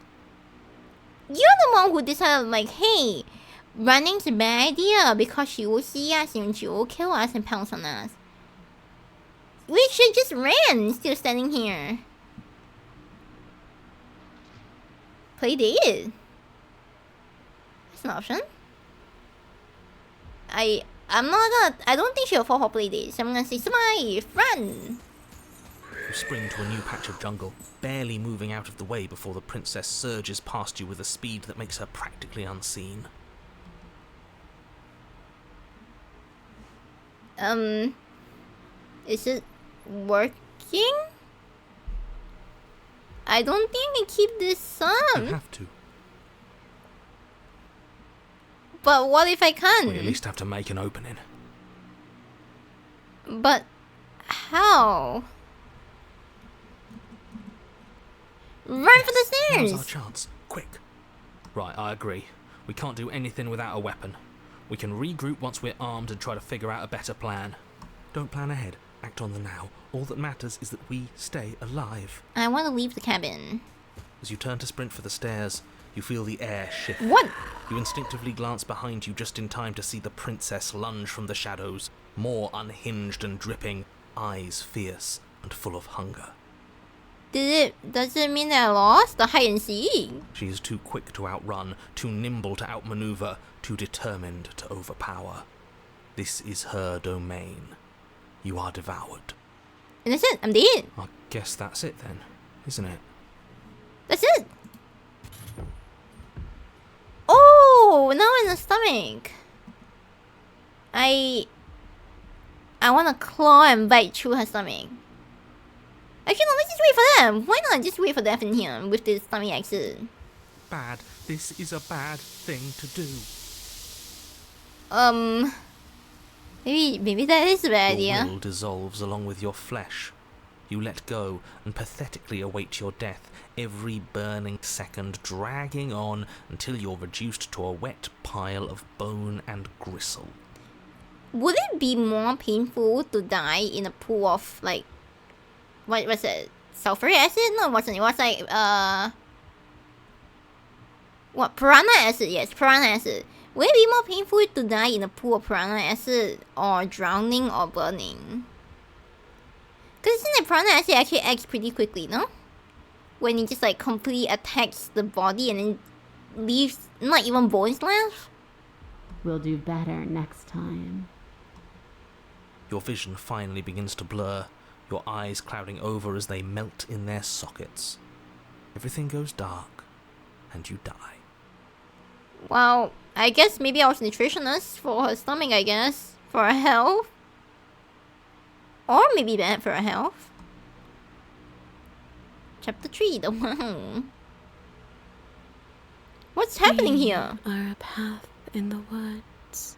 You're the one who decided, like, hey, running's a bad idea because she will see us and she will kill us and pounce on us. We should just ran, still standing here. Play dead. That's an option. I don't think she'll fall for play dead, so I'm gonna say Smite, run! You spring to a new patch of jungle, barely moving out of the way before the princess surges past you with a speed that makes her practically unseen. Is it working? I don't think we keep this You on. have to. But what if I can't? We at least have to make an opening. But how? Run for the Now's stairs! our chance. Quick. Right, I agree. We can't do anything without a weapon. We can regroup once we're armed and try to figure out a better plan. Don't plan ahead. Act on the now. All that matters is that we stay alive. I want to leave the cabin. As you turn to sprint for the stairs, you feel the air shift. What? You instinctively glance behind you just in time to see the princess lunge from the shadows, more unhinged and dripping, eyes fierce and full of hunger. Does it mean that I lost the hide and seek? She is too quick to outrun, too nimble to outmaneuver, too determined to overpower. This is her domain. You are devoured. And that's it, I'm dead. I guess that's it then, isn't it? That's it. Oh, now in the stomach. I I want to claw and bite through her stomach. Actually, no, let's just wait for them. Why not just wait for them in here with this stomach acid? Bad. This is a bad thing to do. Maybe that is a bad Your idea. will dissolves along with your flesh. You let go and pathetically await your death, every burning second dragging on until you're reduced to a wet pile of bone and gristle. Would it be more painful to die in a pool of, like, what was it? Sulfuric acid? No, it wasn't. It was like, what? Piranha acid? Yes, piranha acid. Would it be more painful to die in a pool of piranha acid, or drowning, or burning? Because isn't that piranha acid actually acts pretty quickly, no? When it just like completely attacks the body and then leaves not even bones left? We'll do better next time. Your vision finally begins to blur, your eyes clouding over as they melt in their sockets. Everything goes dark, and you die. Well, I guess maybe I was nutritionist for her stomach, I guess. For her health. Or maybe bad for her health. Chapter 3, the one. What's happening here? We are a path in the woods.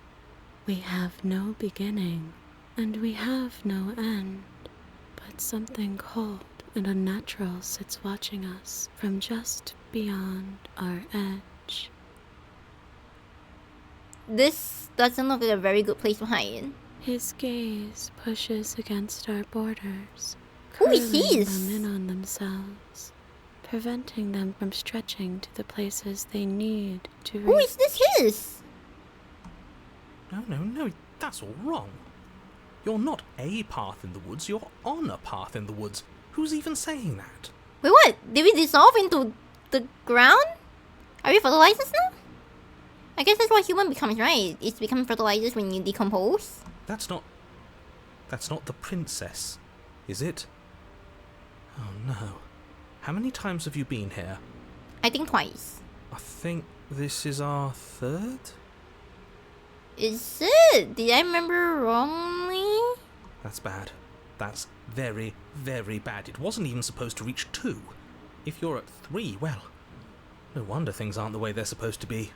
We have no beginning, and we have no end. But something cold and unnatural sits watching us from just beyond our edge. This doesn't look like a very good place to hide. His gaze pushes against our borders, Who is curling this? them in on themselves, preventing them from stretching to the places they need to Who reach. is this his? No, that's all wrong. You're not a path in the woods, you're on a path in the woods. Who's even saying that? Wait, what? Did we dissolve into the ground? Are we fertilizers now? I guess that's what human becomes, right? It's become fertilizers when you decompose. That's not the princess, is it? Oh no. How many times have you been here? I think twice. I think this is our third? Is it? Did I remember wrongly? That's bad. That's very, very bad. It wasn't even supposed to reach 2. If you're at 3, well, no wonder things aren't the way they're supposed to be.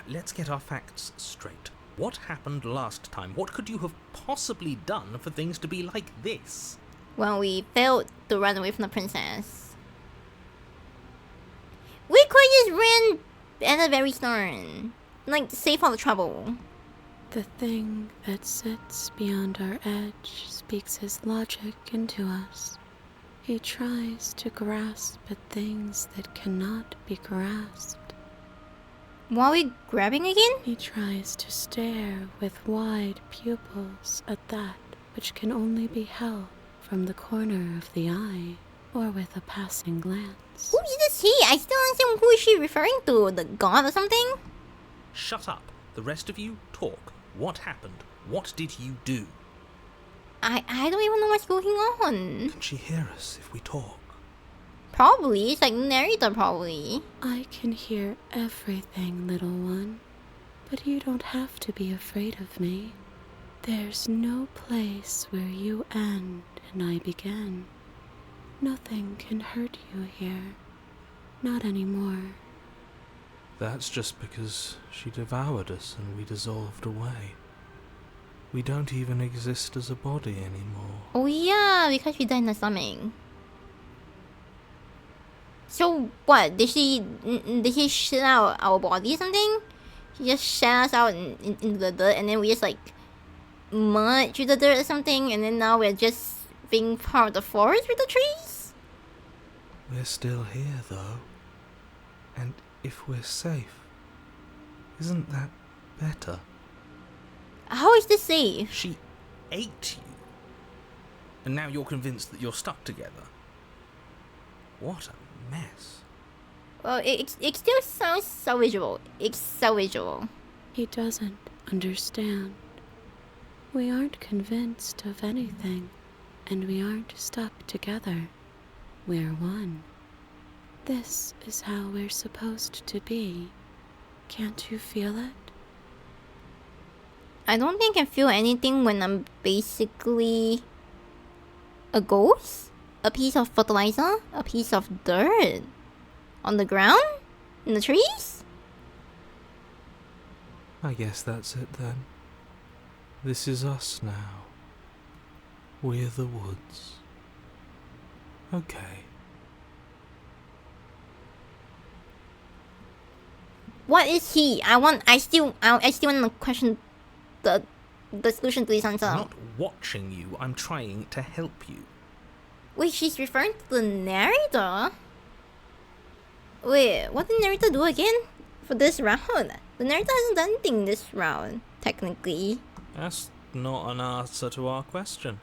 Let's get our facts straight. What happened last time? What could you have possibly done for things to be like this? Well, we failed to run away from the princess. We could just ran at a very stern. Like, save all the trouble. The thing that sits beyond our edge speaks his logic into us. He tries to grasp at things that cannot be grasped. What are we grabbing again? He tries to stare with wide pupils at that which can only be held from the corner of the eye or with a passing glance. Who is this he? I still don't understand who is she referring to. The god or something? Shut up. The rest of you, talk. What happened? What did you do? I don't even know what's going on. Can she hear us if we talk? Probably. It's like narrator, probably. I can hear everything, little one, but you don't have to be afraid of me. There's no place where you end and I begin. Nothing can hurt you here. Not anymore. That's just because she devoured us and we dissolved away. We don't even exist as a body anymore. Oh yeah, because we died in the stomach. So what? Did she shit out our body or something? She just shat us out into the dirt and then we just like merged with the dirt or something and then now we're just being part of the forest with the trees? We're still here though. And if we're safe, isn't that better? How is this safe? She ate you. And now you're convinced that you're stuck together. What a mess. Well, it still sounds salvageable. It's salvageable. He doesn't understand. We aren't convinced of anything, and we aren't stuck together. We're one. This is how we're supposed to be. Can't you feel it? I don't think I can feel anything when I'm basically a ghost? A piece of fertilizer? A piece of dirt? On the ground? In the trees? I guess that's it then. This is us now. We're the woods. Okay. What is he? I still want to question the solution to this answer. I'm not watching you, I'm trying to help you. Wait, she's referring to the narrator? Wait, what did the narrator do again? For this round? The narrator hasn't done anything this round, technically. That's not an answer to our question.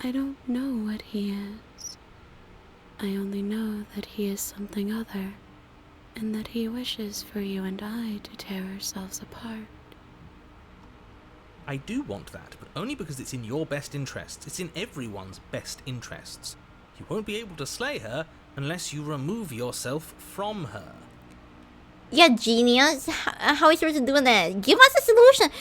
I don't know what he is. I only know that he is something other, and that he wishes for you and I to tear ourselves apart. I do want that, but only because it's in your best interests. It's in everyone's best interests. You won't be able to slay her unless you remove yourself from her. Yeah, genius. How are we supposed to do that? Give us a solution.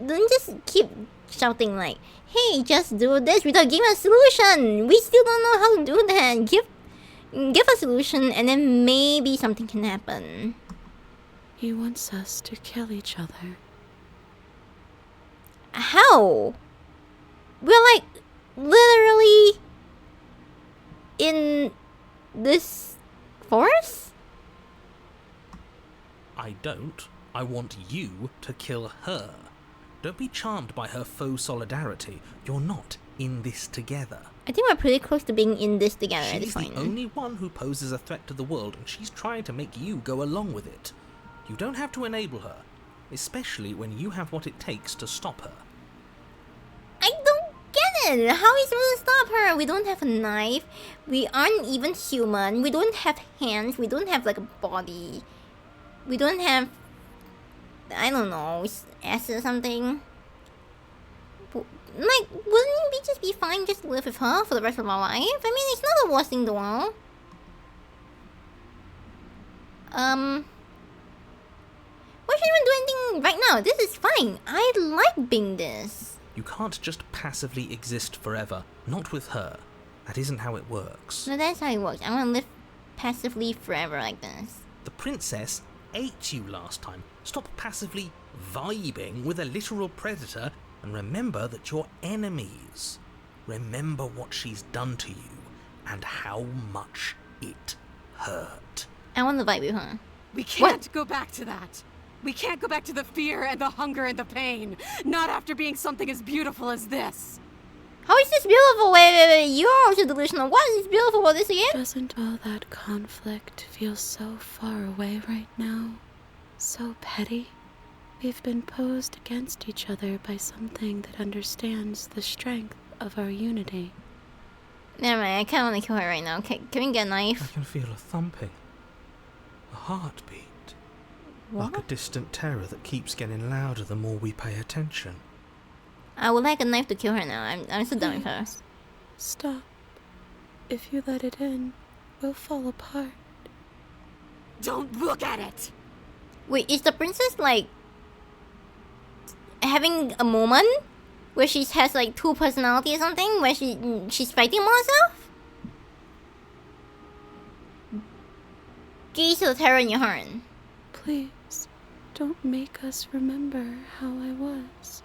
Don't just keep shouting like, "Hey, just do this," without giving a solution. We still don't know how to do that. Give a solution, and then maybe something can happen. He wants us to kill each other. How? We're like literally in this forest? I don't. I want you to kill her. Don't be charmed by her faux solidarity. You're not in this together. I think we're pretty close to being in this together at this She's the point. only one who poses a threat to the world, and she's trying to make you go along with it. You don't have to enable her, especially when you have what it takes to stop her. I don't get it. How are we supposed to stop her? We don't have a knife. We aren't even human. We don't have hands. We don't have like a body. We don't have, I don't know, acid or something. Like, wouldn't we just be fine just to live with her for the rest of our life? I mean, it's not the worst thing in the world. Why should we do anything right now? This is fine. I like being this. You can't just passively exist forever. Not with her. That isn't how it works. No, that's how it works. I want to live passively forever like this. The princess ate you last time. Stop passively vibing with a literal predator and remember that you're enemies. Remember what she's done to you and how much it hurt. I want to vibe with her. We can't go back to that. We can't go back to the fear and the hunger and the pain. Not after being something as beautiful as this. How is this beautiful? Wait. You're also delusional. What is beautiful about this again? Doesn't all that conflict feel so far away right now? So petty? We've been posed against each other by something that understands the strength of our unity. Never mind, I kind of want to kill her right now. Can we get a I knife? can feel a thumping. A heartbeat. Like a distant terror that keeps getting louder the more we pay attention. I would like a knife to kill her now. I'm so done with her. Stop. If you let it in, we'll fall apart. Don't look at it! Wait, is the princess like having a moment where she has like two personalities or something? Where she's fighting more herself? Gaze the terror in your heart. Please, don't make us remember how I was.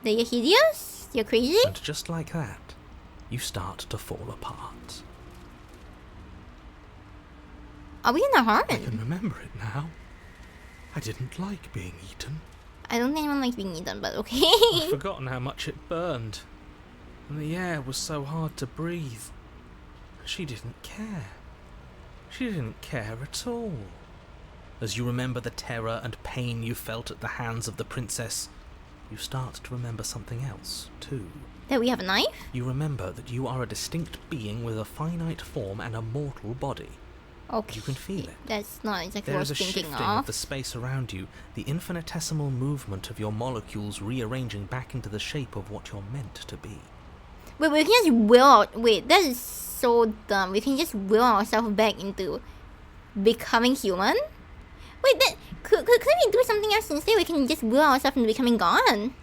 That you're hideous? You're crazy? And just like that, you start to fall apart. Are we in a heart? I can remember it now. I didn't like being eaten. I don't think anyone likes being eaten, but okay. I'd forgotten how much it burned. And the air was so hard to breathe. She didn't care. She didn't care at all. As you remember the terror and pain you felt at the hands of the princess, you start to remember something else, too. That we have a knife? You remember that you are a distinct being with a finite form and a mortal body. Okay. You can feel it. That's not exactly There what I is was a thinking shifting of of. the space around you, the infinitesimal movement of your molecules rearranging back into the shape of what you're meant to be. Wait, we can just will out. Wait, that is so dumb. We can just will ourselves back into becoming human? Wait, then couldn't we do something else instead? We can just will ourselves into becoming gone.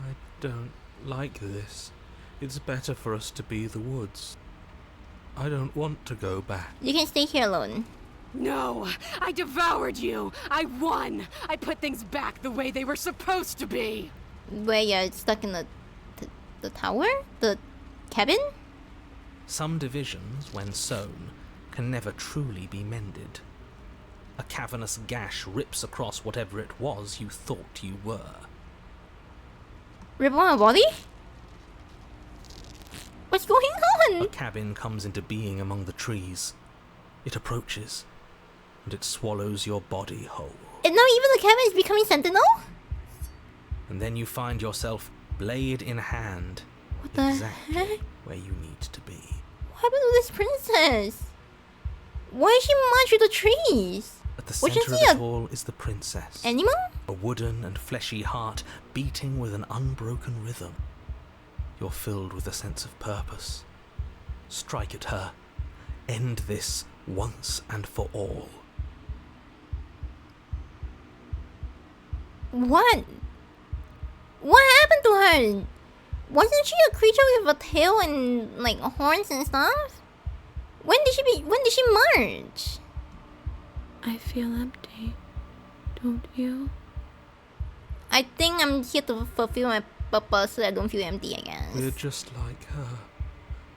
I don't like this. It's better for us to be the woods. I don't want to go back. You can stay here alone. No, I devoured you. I won. I put things back the way they were supposed to be. Where you're stuck in the tower? The cabin? Some divisions, when sown, can never truly be mended. A cavernous gash rips across whatever it was you thought you were. Rip on my body? What's going A on? cabin comes into being among the trees. It approaches, and it swallows your body whole. And now even the cabin is becoming sentinel? And then you find yourself blade in hand, What the exactly heck? where you need to be. What happened to this princess? Why is she marched through the trees? At the Wasn't center of she it a all is the princess. animal? A wooden and fleshy heart beating with an unbroken rhythm. You're filled with a sense of purpose. Strike at her. End this once and for all. What? What happened to her? Wasn't she a creature with a tail and like horns and stuff? When did she merge? I feel empty. Don't you? I think I'm here to fulfill my purpose so that I don't feel empty, I We're guess. just like her.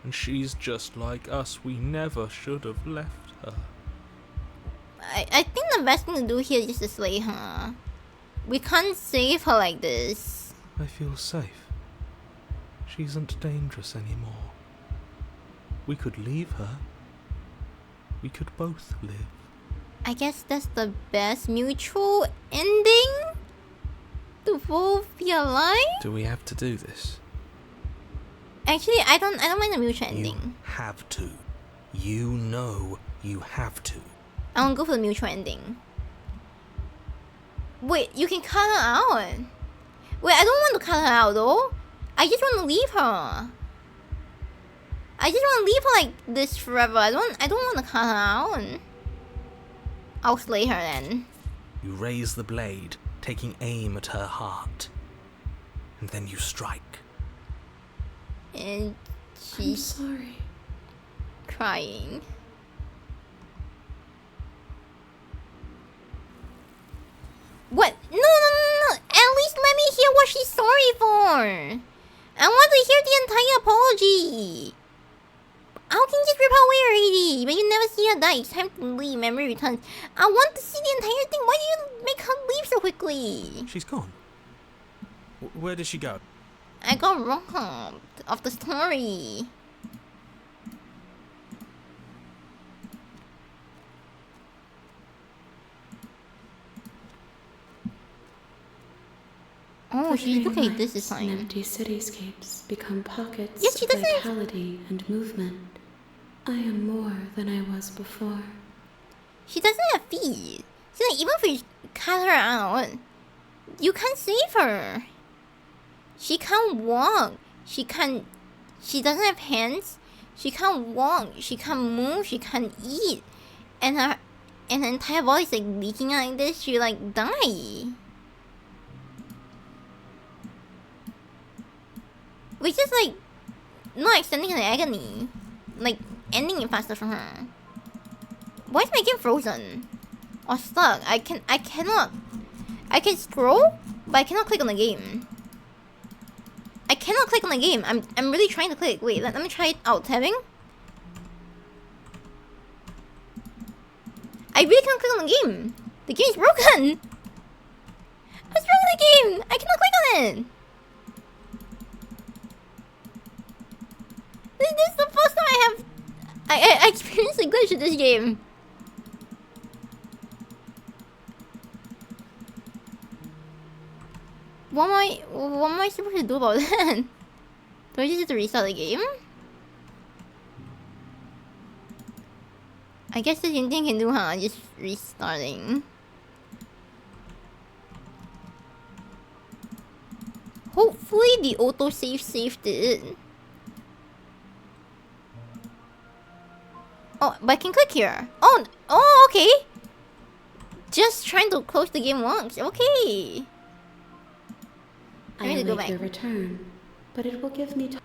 And she's just like us. We never should have left her. I think the best thing to do here is just to slay her. We can't save her like this. I feel safe. She isn't dangerous anymore. We could leave her. We could both live. I guess that's the best mutual ending to both be alive. Do we have to do this? Actually, I don't mind the mutual You ending. have to. You know you have to. I want to go for the mutual ending. Wait, you can cut her out. Wait, I don't want to cut her out though. I just want to leave her. I just want to leave her like this forever. I don't want to cut her out. I'll slay her then. You raise the blade, taking aim at her heart. And then you strike. And I'm she's sorry. crying. What? No. At least let me hear what she's sorry for. I want to hear the entire apology. How can you just rip her away already? But you never see her die. It's time to leave. Memory returns. I want to see the entire thing. Why do you make her leave so quickly? She's gone. Where did she go? I got robbed of the story. Oh, she's Flickering okay. This is lights and fine. empty cityscapes become pockets Yes, she of doesn't- vitality and movement. I am more than I was before. She doesn't have feet. So like, even if you cut her out, you can't save her. She can't walk. She doesn't have hands. She can't walk. She can't move. She can't eat. And her entire body is like leaking out like this. She like die. Which is like not extending her agony. Like ending it faster for her. Why is my game frozen? Or stuck? I can scroll, but I cannot click on the game. I cannot click on the game. I'm really trying to click. Wait, let me try it out. Tabbing. I really can't click on the game. The game is broken. What's wrong with the game? I cannot click on it. This is the first time I experienced a glitch in this game. What am I supposed to do about that? Do I just have to restart the game? I guess there's anything I can do, huh? Just restarting. Hopefully the autosave saved it. Oh, but I can click here. Oh, okay. just trying to close the game works. Okay. I need to go I'll make back. your return, but it will give me time.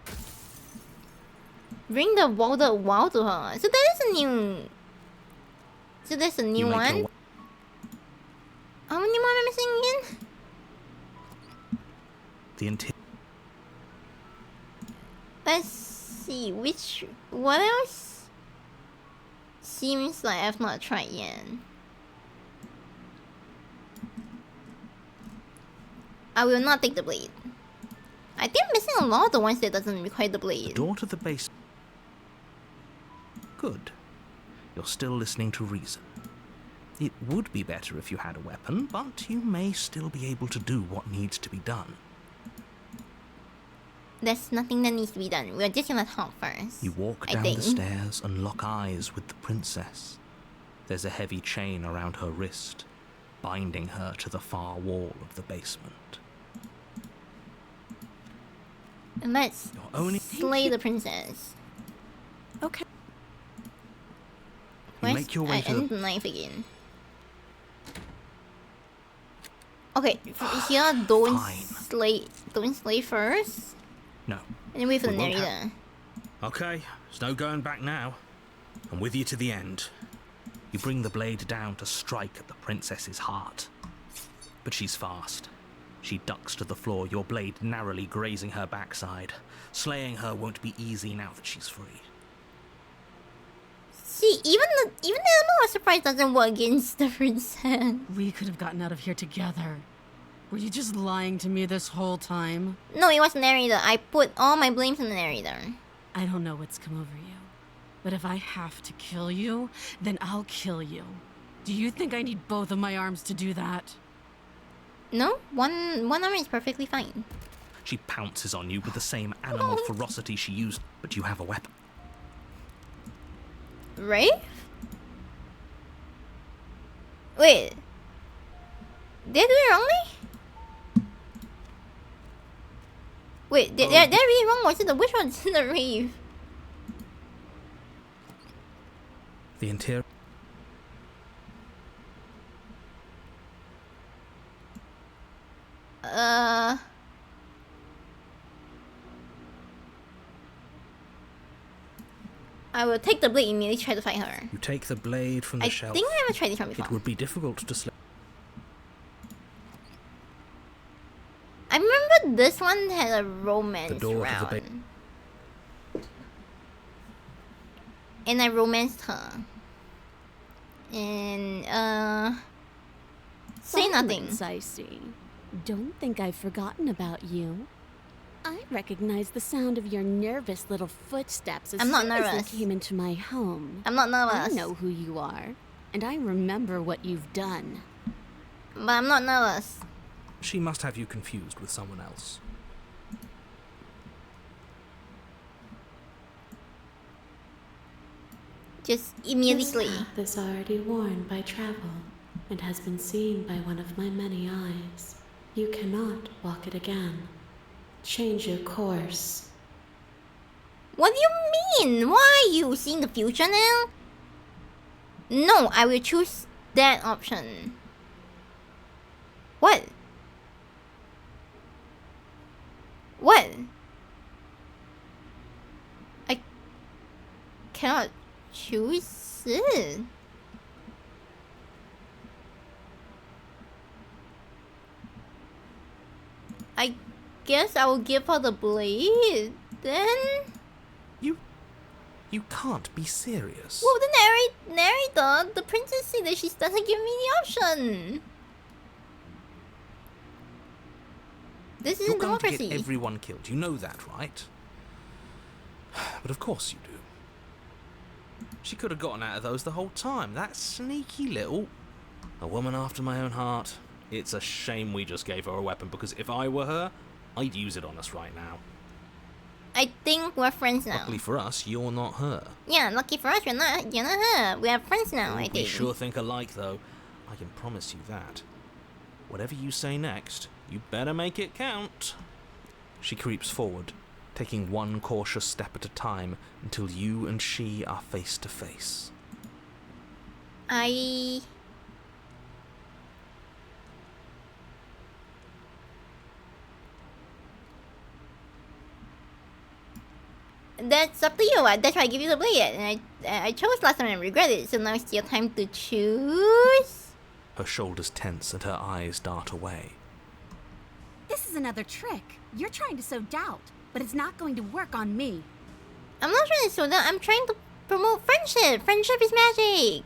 Bring the Walder Wow to her. So that is a new. So that's a new You make one. your How many more am I missing again? the interior. Let's see what else seems like I've not tried yet. I will not take the blade. I think I'm missing a lot of the ones that doesn't require the blade. Door to the base. Good. You're still listening to reason. It would be better if you had a weapon, but you may still be able to do what needs to be done. There's nothing that needs to be done. We're just gonna talk first. You walk I down think. the stairs and lock eyes with the princess. There's a heavy chain around her wrist, binding her to the far wall of the basement. And let's You're only slay the princess. Okay. Where's- make your way I to need the knife again. Okay, here don't Fine. slay first. No. And then wait for the We won't narrator. Okay, there's no going back now. I'm with you to the end. You bring the blade down to strike at the princess's heart. But she's fast. She ducks to the floor, your blade narrowly grazing her backside. Slaying her won't be easy now that she's free. See, even the element of surprise doesn't work against the princess. We could have gotten out of here together. Were you just lying to me this whole time? No, it was the narrator. I put all my blames on the narrator. I don't know what's come over you, but if I have to kill you, then I'll kill you. Do you think I need both of my arms to do that? No, one arm is perfectly fine. She pounces on you with the same animal ferocity she used, but you have a weapon. Right? Wait. Did I do it wrongly? Wait, did I read it wrong? Was it the which one's in the rave? The interior. I will take the blade and immediately try to fight her. You take the blade from the I shelf. think I haven't tried this one before. It would be difficult to slay. I remember this one had a romance The door to the round. And I romanced her. And, say nothing. Silence, I see. Don't think I've forgotten about you. I recognize the sound of your nervous little footsteps as I'm not soon as nervous. you came into my home. I'm not I nervous. know who you are, and I remember what you've done. But I'm not nervous. She must have you confused with someone else. Just immediately. This path is already worn by travel, and has been seen by one of my many eyes. You cannot walk it again. Change your course. What do you mean? Why are you seeing the future now? No, I will choose that option. What? What? I cannot choose it. I guess I will give her the blade then. You can't be serious. Well, the narrator, the princess said that she doesn't give me the option. This You're isn't going to democracy. get everyone killed. You know that, right? But of course you do. She could have gotten out of those the whole time. That sneaky little... A woman after my own heart. It's a shame we just gave her a weapon, because if I were her, I'd use it on us right now. I think we're friends now. Luckily for us, you're not her. Yeah, lucky for us, you're not her. We are friends now, I We think. sure think alike, though. I can promise you that. Whatever you say next, you better make it count. She creeps forward, taking one cautious step at a time until you and she are face to face. I That's up to you. That's why I give you the blade. And I chose last time and regret it. So now it's your time to choose. Her shoulders tense and her eyes dart away. This is another trick. You're trying to sow doubt, but it's not going to work on me. I'm not trying to slow down. I'm trying to promote friendship. Friendship is magic.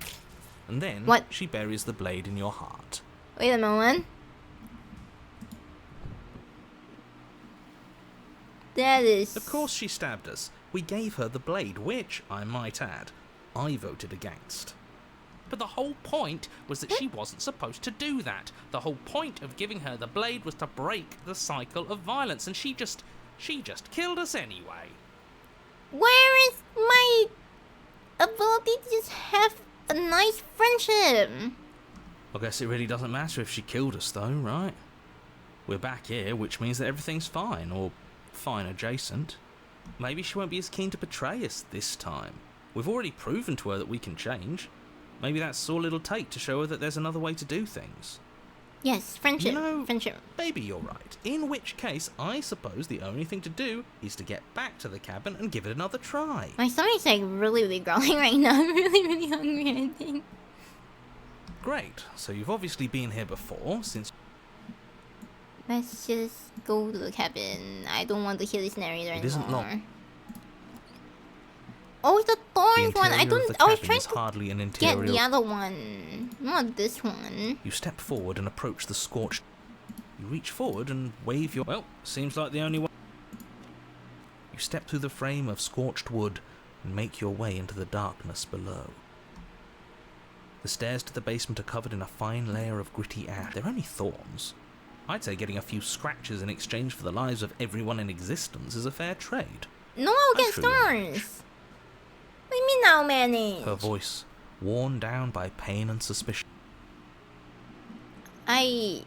And then What? she buries the blade in your heart. Wait a moment. That is... Of course she stabbed us. We gave her the blade, which, I might add, I voted against. But the whole point was that she wasn't supposed to do that. The whole point of giving her the blade was to break the cycle of violence, and she just killed us anyway. Where is my ability to just have a nice friendship? I guess it really doesn't matter if she killed us, though, right? We're back here, which means that everything's fine, or fine adjacent. Maybe she won't be as keen to betray us this time. We've already proven to her that we can change. Maybe that's all it'll take to show her that there's another way to do things. Yes, friendship. You know, friendship. Maybe you're right. In which case, I suppose the only thing to do is to get back to the cabin and give it another try. My stomach's like really growling right now. I'm really hungry, I think. Great. So you've obviously been here before, since... Let's just go to the cabin. I don't want to hear this narrator anymore. It isn't long. Oh, it's the The thorns one. I interior of the was cabin trying is to hardly an get interior. the other one, not this one. You step forward and approach the scorched... You reach forward and wave your... Well, seems like the only one... You step through the frame of scorched wood and make your way into the darkness below. The stairs to the basement are covered in a fine layer of gritty ash. They're only thorns. I'd say getting a few scratches in exchange for the lives of everyone in existence is a fair trade. No, I'll get True. thorns. What do you mean now, manage? Her voice, worn down by pain and suspicion. I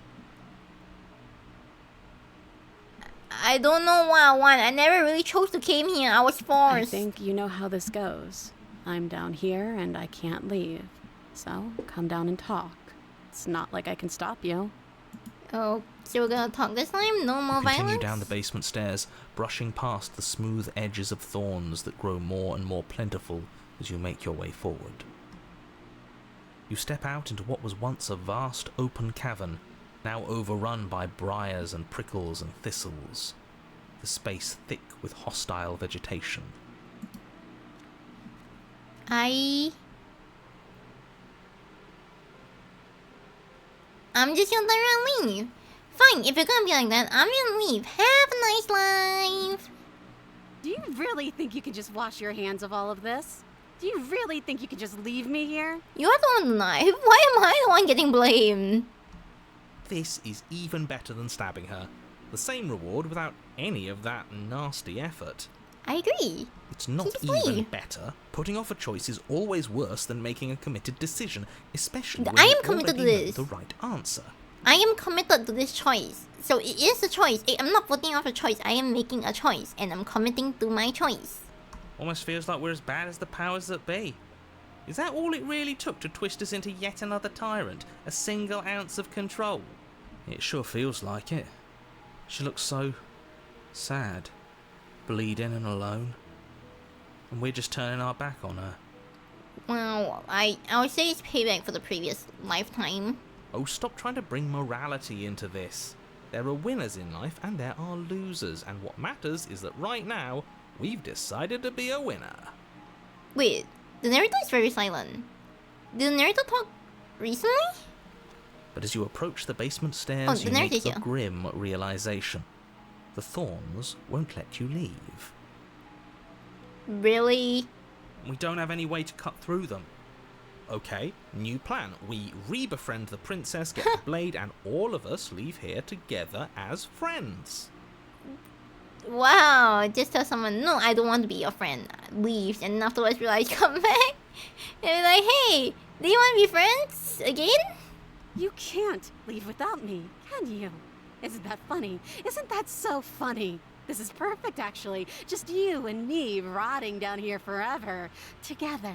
don't know what I want. I never really chose to came here. I was forced. I think you know how this goes. I'm down here and I can't leave. So, come down and talk. It's not like I can stop you. Oh, so we're gonna talk this time? No more Continue violence? down the basement stairs, brushing past the smooth edges of thorns that grow more and more plentiful as you make your way forward. You step out into what was once a vast open cavern, now overrun by briars and prickles and thistles, the space thick with hostile vegetation. I'm just gonna turn around and leave. Fine, if you're gonna be like that, I'm gonna leave. Have a nice life. Do you really think you can just wash your hands of all of this? Do you really think you can just leave me here? You're the one with the knife. Why am I the one getting blamed? This is even better than stabbing her. The same reward without any of that nasty effort. I agree. It's not Just even leave. better. Putting off a choice is always worse than making a committed decision, especially when I am you committed to already know this. the right answer. I am committed to this choice. So it is a choice. I'm not putting off a choice. I am making a choice. And I'm committing to my choice. Almost feels like we're as bad as the powers that be. Is that all it really took to twist us into yet another tyrant? A single ounce of control? It sure feels like it. She looks so sad, bleeding and alone. And we're just turning our back on her. Well, I would say it's payback for the previous lifetime. Oh, stop trying to bring morality into this. There are winners in life and there are losers, and what matters is that right now, we've decided to be a winner. Wait, the narrator is very silent. Did the narrator talk recently? But as you approach the basement Oh, stairs, the you make narrator's the here. grim realization. The thorns won't let you leave. Really? We don't have any way to cut through them. Okay, new plan. We re-befriend the princess, get the blade, and all of us leave here together as friends. Wow, just tell someone, no, I don't want to be your friend. Leaves, and afterwards realize, come back. And be like, hey, do you want to be friends again? You can't leave without me, can you? Isn't that funny? Isn't that so funny? This is perfect, actually. Just you and me rotting down here forever, together.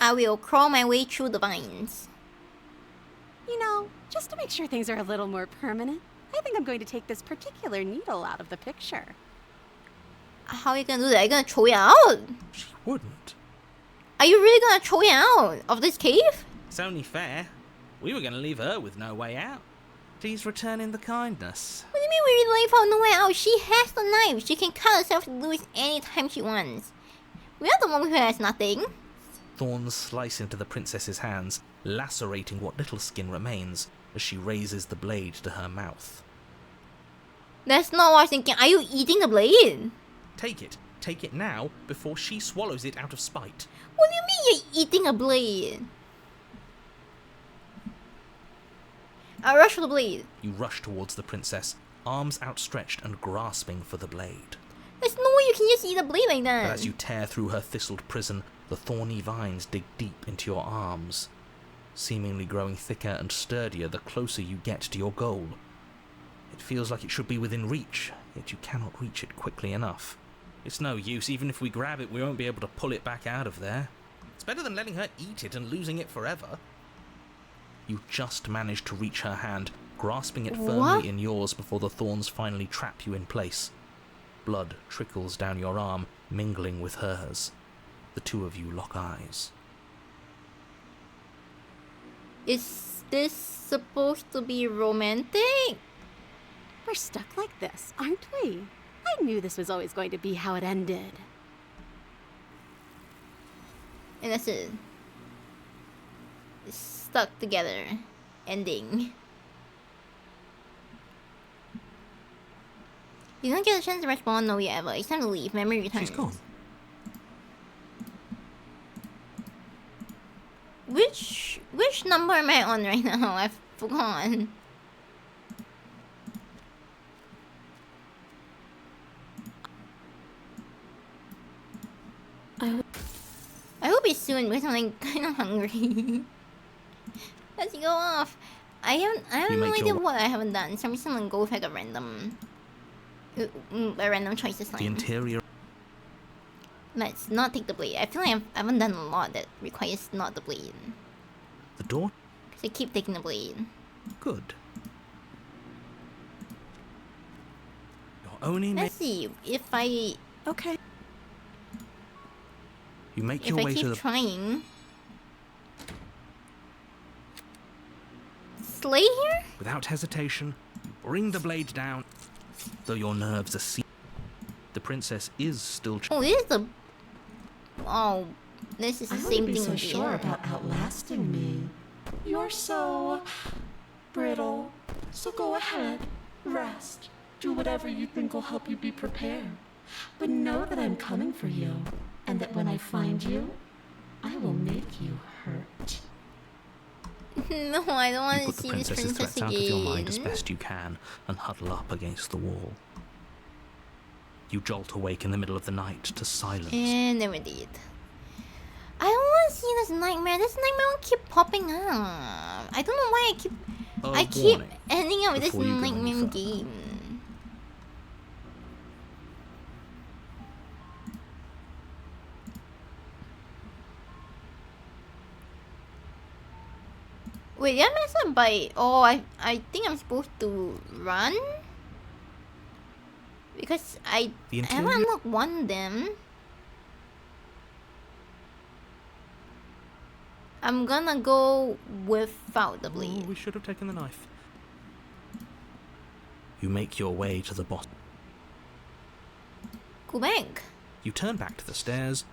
I will crawl my way through the vines. You know, just to make sure things are a little more permanent, I think I'm going to take this particular needle out of the picture. How are you gonna do that? Are you gonna throw it out? She wouldn't. Are you really gonna throw it out of this cave? It's only fair. We were going to leave her with no way out. She's returning the kindness. What do you mean we leave her no way out? She has the knife. She can cut herself loose anytime she wants. We are the one who has nothing. Thorns slice into the princess's hands, lacerating what little skin remains as she raises the blade to her mouth. That's not what I was thinking. Are you eating the blade? Take it. Take it now, before she swallows it out of spite. What do you mean you're eating a blade? I rush for the blade. You rush towards the princess, arms outstretched and grasping for the blade. There's no way you can just eat a blade like that. But as you tear through her thistled prison, the thorny vines dig deep into your arms, seemingly growing thicker and sturdier the closer you get to your goal. It feels like it should be within reach, yet you cannot reach it quickly enough. It's no use. Even if we grab it, we won't be able to pull it back out of there. It's better than letting her eat it and losing it forever. You just manage to reach her hand, grasping it firmly in yours before the thorns finally trap you in place. Blood trickles down your arm, mingling with hers. The two of you lock eyes. Is this supposed to be romantic? We're stuck like this, aren't we? I knew this was always going to be how it ended. And that's it. Stuck together. Ending. You don't get a chance to respond, no you ever. It's time to leave. Memory returns. She's gone. Which number am I on right now? I've forgotten. I hope it's soon because I'm like kind of hungry. Let's go off. I have no idea what I haven't done, so I'm just gonna go with like a random choice this time. The interior. Let's not take the blade. I feel like I haven't done a lot that requires not the blade. The door? Because I keep taking the blade. Good. You're only Let's see if I... Okay. You make if your I way to keep the... trying... Slay here? Without hesitation, you bring the blade down, though your nerves are seized. The princess is still... Oh, this is the... Oh, this is the I same wouldn't be thing so with sure you. about outlasting me. You're so brittle. So go ahead, rest. Do whatever you think will help you be prepared. But know that I'm coming for you, and that when I find you, I will make you hurt. No, I don't want You to put the see this princess's princess threats out of your mind as again. best you can and huddle up against the wall. You jolt awake in the middle of the night to silence. And never did. I don't want to see this nightmare. This nightmare will keep popping up. I don't know why I keep ending up with this before you go any nightmare further. game. Wait, did I mess up by... Oh, I think I'm supposed to run? Because I haven't unlocked one of them. I'm gonna go without the blade. We should have taken the knife. You make your way to the bottom. Go back. You turn back to the stairs.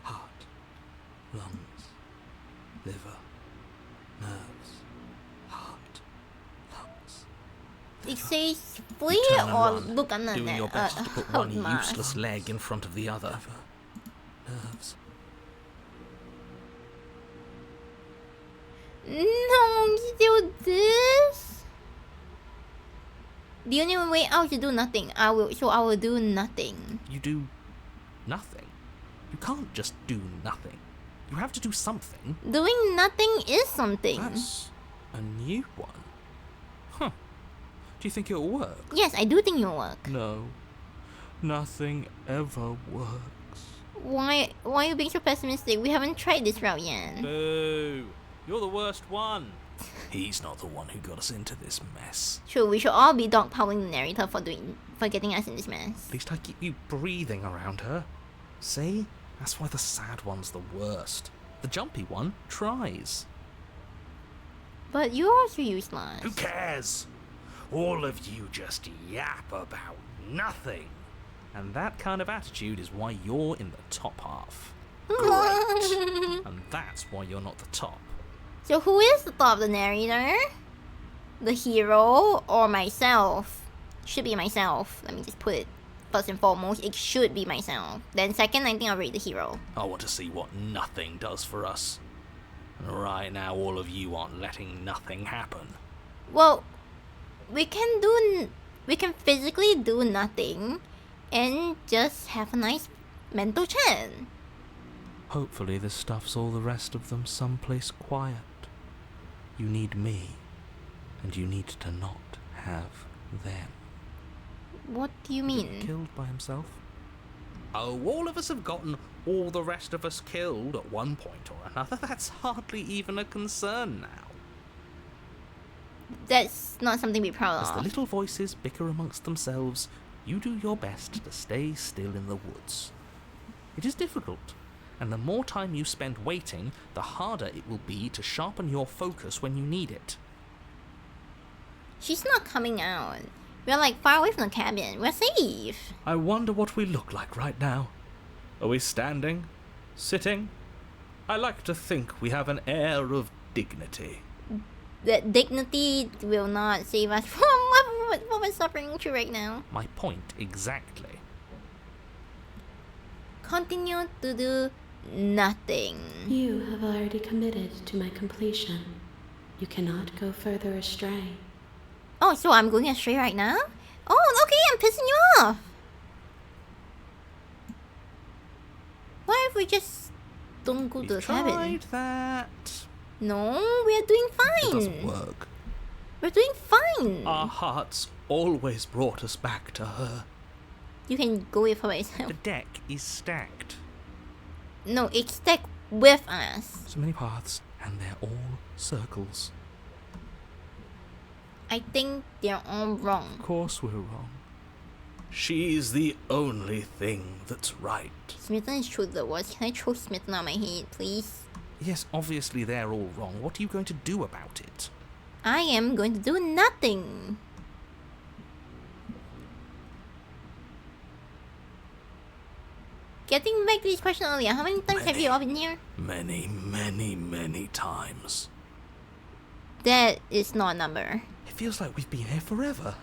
Heart, lungs, liver, nerves, heart, lungs. It says flee You turn and or run, look under doing your best to put hold one my- useless leg in front of the other. Nerves. No, still this? The only way out is to do nothing. I will do nothing. You do nothing. You can't just do nothing. You have to do something. Doing nothing is something. That's a new one. Huh. Do you think it'll work? Yes, I do think it'll work. No. Nothing ever works. Why are you being so pessimistic? We haven't tried this route yet. Boo! You're the worst one. He's not the one who got us into this mess. True, we should all be dogpiling the narrator for getting us in this mess. At least I keep you breathing around her. See? That's why the sad one's the worst. The jumpy one tries. But you're also useless. Who cares? All of you just yap about nothing. And that kind of attitude is why you're in the top half. Great. And that's why you're not the top. So who is the top, the narrator? The hero or myself? Should be myself. Let me just put it first and foremost. It should be myself. Then second, I think I'll rate the hero. I want to see what nothing does for us. And right now, all of you aren't letting nothing happen. Well, we can physically do nothing and just have a nice mental chat. Hopefully this stuffs all the rest of them someplace quiet. You need me, and you need to not have them. What do you mean? Killed by himself? Oh, all of us have gotten all the rest of us killed at one point or another. That's hardly even a concern now. That's not something to be proud As the of. little voices bicker amongst themselves, you do your best to stay still in the woods. It is difficult, and the more time you spend waiting, the harder it will be to sharpen your focus when you need it. She's not coming out. We're like far away from the cabin. We're safe. I wonder what we look like right now. Are we standing? Sitting? I like to think we have an air of dignity. That dignity will not save us from what we're suffering through right now. My point exactly. Continue to do nothing. You have already committed to my completion. You cannot go further astray. Oh, so I'm going astray right now? Oh, okay, I'm pissing you off. What if we just don't go to the cabin? Tried that. No, we are doing It fine. doesn't work. We're doing fine. Our hearts always brought us back to her. You can go with her by yourself. The deck is stacked. No, it's stuck with us. So many paths, and they're all circles. I think they're all wrong. Of course we're wrong. She's the only thing that's right. Smitten is true to the words. Can I throw Smitten on my head, please? Yes, obviously they're all wrong. What are you going to do about it? I am going to do nothing. Getting back to this question earlier, how many times have you all been here? Many, many, many times. That is not a number. It feels like we've been here forever.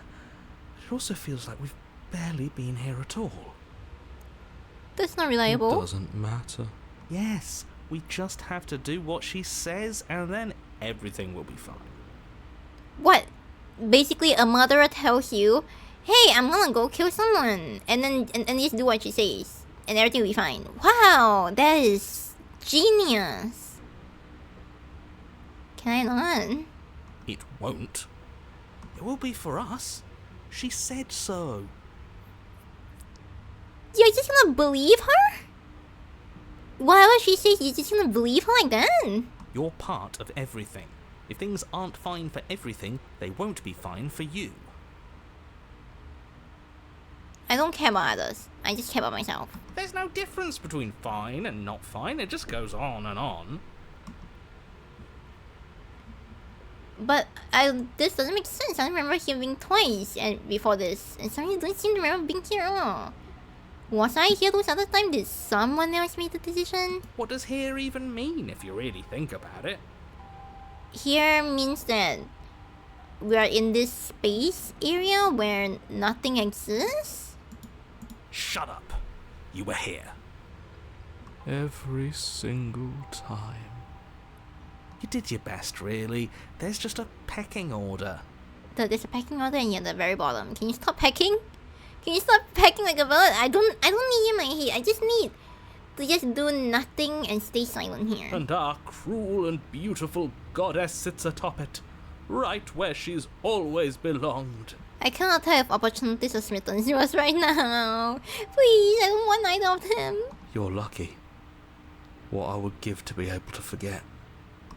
It also feels like we've barely been here at all. That's not It reliable. doesn't matter. Yes, we just have to do what she says, and then everything will be fine. What? Basically, a murderer tells you, "Hey, I'm gonna go kill someone," and then and just do what she says, and everything will be fine. Wow, that is genius. Can I not? It won't. It will be for us. She said so. You're just gonna believe her? Whatever she says, you're just gonna believe her like that? You're part of everything. If things aren't fine for everything, they won't be fine for you. I don't care about others. I just care about myself. There's no difference between fine and not fine. It just goes on and on. But this doesn't make sense. I remember him being twice and before this, and suddenly don't seem to remember being here at all. Was I here those other times? Did someone else make the decision? What does here even mean if you really think about it? Here means that we are in this space area where nothing exists? Shut up. You were here. Every single time. You did your best, really. There's just a pecking order. There's a pecking order and you're at the very bottom. Can you stop pecking? Can you stop pecking like a bird? I don't need you in my head. I just need to just do nothing and stay silent here. And our cruel and beautiful goddess sits atop it, right where she's always belonged. I cannot tell if opportunities are smitten to us right now. Please, I don't want either of them. You're lucky. What I would give to be able to forget.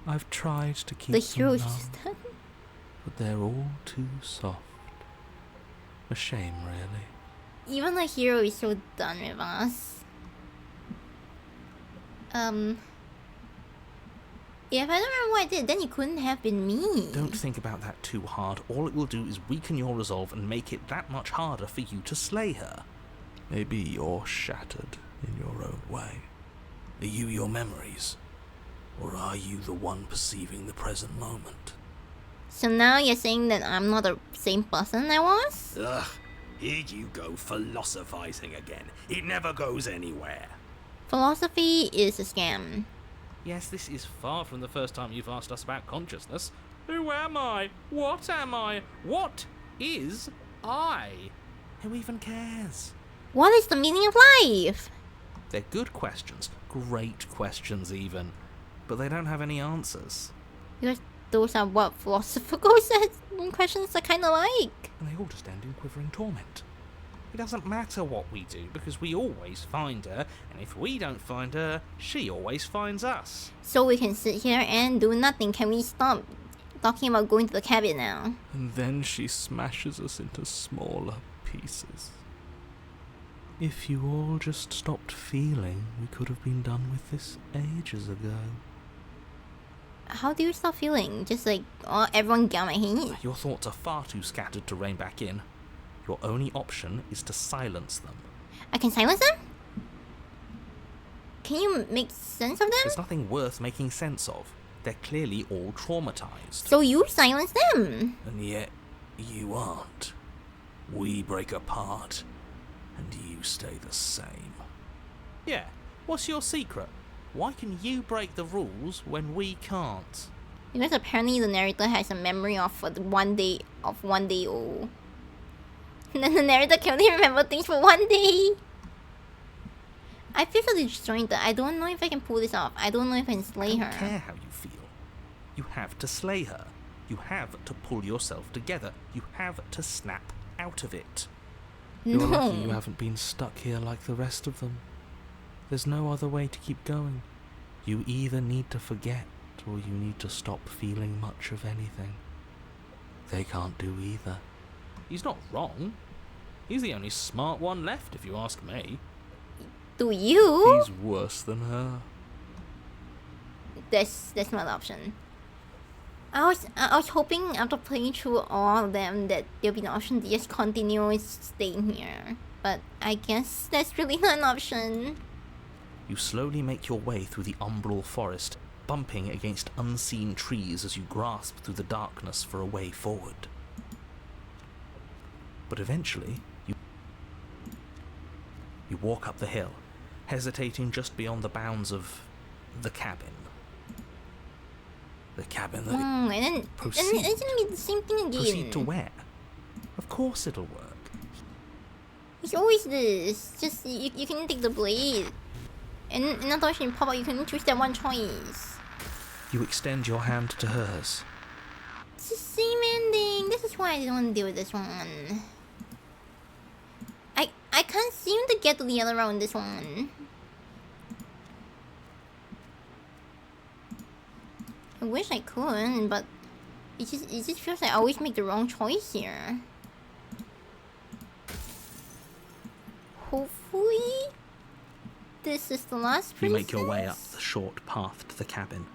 I've tried to keep The them hero is numb. just done. but they're all too soft. A shame, really. Even the hero is so done with us. If I don't remember what I did, then it couldn't have been me. Don't think about that too hard. All it will do is weaken your resolve and make it that much harder for you to slay her. Maybe you're shattered in your own way. Are you your memories? Or are you the one perceiving the present moment? So now you're saying that I'm not the same person I was? Ugh, here you go philosophizing again. It never goes anywhere. Philosophy is a scam. Yes, this is far from the first time you've asked us about consciousness. Who am I? What am I? What is I? Who even cares? What is the meaning of life? They're good questions. Great questions, even. But they don't have any answers. Because those are what philosophical questions are kind of like. And they all just end in quivering torment. It doesn't matter what we do, because we always find her, and if we don't find her, she always finds us. So we can sit here and do nothing. Can we stop talking about going to the cabin now? And then she smashes us into smaller pieces. If you all just stopped feeling, we could have been done with this ages ago. How do you stop feeling? Just like, oh, everyone get on my head? Your thoughts are far too scattered to rein back in. Your only option is to silence them. I can silence them? Can you make sense of them? There's nothing worth making sense of. They're clearly all traumatized. So you silence them? And yet, you aren't. We break apart, and you stay the same. Yeah, what's your secret? Why can you break the rules when we can't? Because apparently the narrator has a memory of one day old. And then the narrator can only remember things for one day. I feel so disjointed. I don't know if I can pull this off. I don't know if I can slay her. I don't care how you feel. You have to slay her. You have to pull yourself together. You have to snap out of it. You're lucky you haven't been stuck here like the rest of them. There's no other way to keep going. You either need to forget, or you need to stop feeling much of anything. They can't do either. He's not wrong. He's the only smart one left, if you ask me. Do you? He's worse than her. That's not an option. I was hoping after playing through all of them that there'll be an option to just continue staying here. But I guess that's really not an option. You slowly make your way through the umbral forest, bumping against unseen trees as you grasp through the darkness for a way forward. But eventually, you walk up the hill, hesitating just beyond the bounds of the cabin. The cabin that... and then it's gonna be the same thing again. Proceed to where? Of course it'll work. It's always this. Just, you can take the blade. And not only you pop out, you can choose that one choice. You extend your hand to hers. It's the same ending. This is why I didn't want to deal with this one. I can't seem to get to the other round this one. I wish I could, but it just feels like I always make the wrong choice here. Hopefully, this is the last princess. You make your way up the short path to the cabin.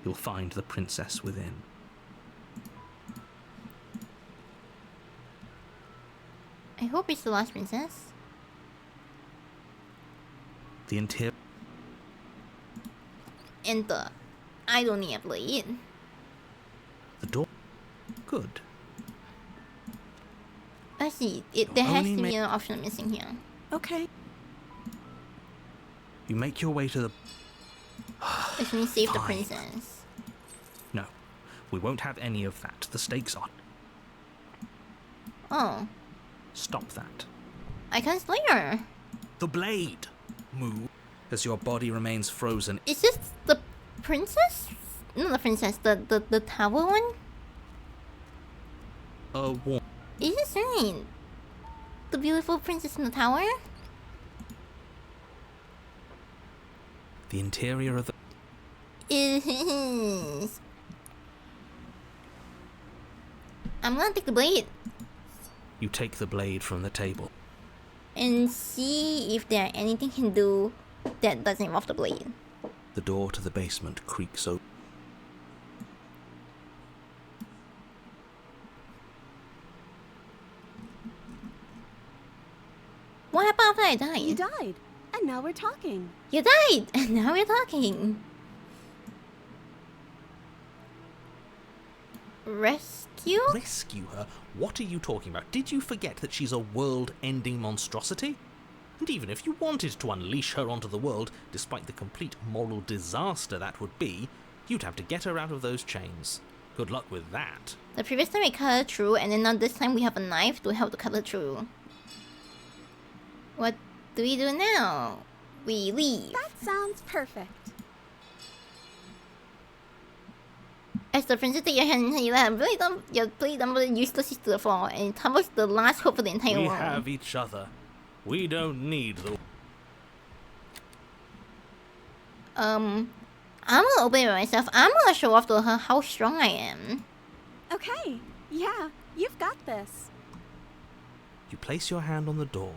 You'll find the princess within. I hope it's the last princess. The interior... Enter. I don't need a blade. The door... Good. I see. There has to be an option missing here. Okay. You make your way to the... Let me save the Fine. princess. No, we won't have any of that. The stakes are... Oh. Stop that. I can't slay her. The blade! Move. As your body remains frozen. Is this the princess? No, the princess. The tower one? A warm... Is this right? The beautiful princess in the tower? The interior of the... It is. I'm gonna take the blade You take the blade from the table. and see if there anything can do that doesn't involve the blade. The door to the basement creaks open. What happened after I died? You died, and now we're talking. You died, and now we're talking. Rescue? Rescue her? What are you talking about? Did you forget that she's a world-ending monstrosity? And even if you wanted to unleash her onto the world, despite the complete moral disaster that would be, you'd have to get her out of those chains. Good luck with that. The previous time we cut her through, and then now this time we have a knife to help to cut her through. What do we do now? We leave. That sounds perfect. As the princess take your hand, you let your blade dumble uselessly to the floor, and it tumbles the last hope for the entire We world. have each other. We don't need the... I'm gonna open it by myself. I'm gonna show off to her how strong I am. Okay, yeah, you've got this. You place your hand on the door,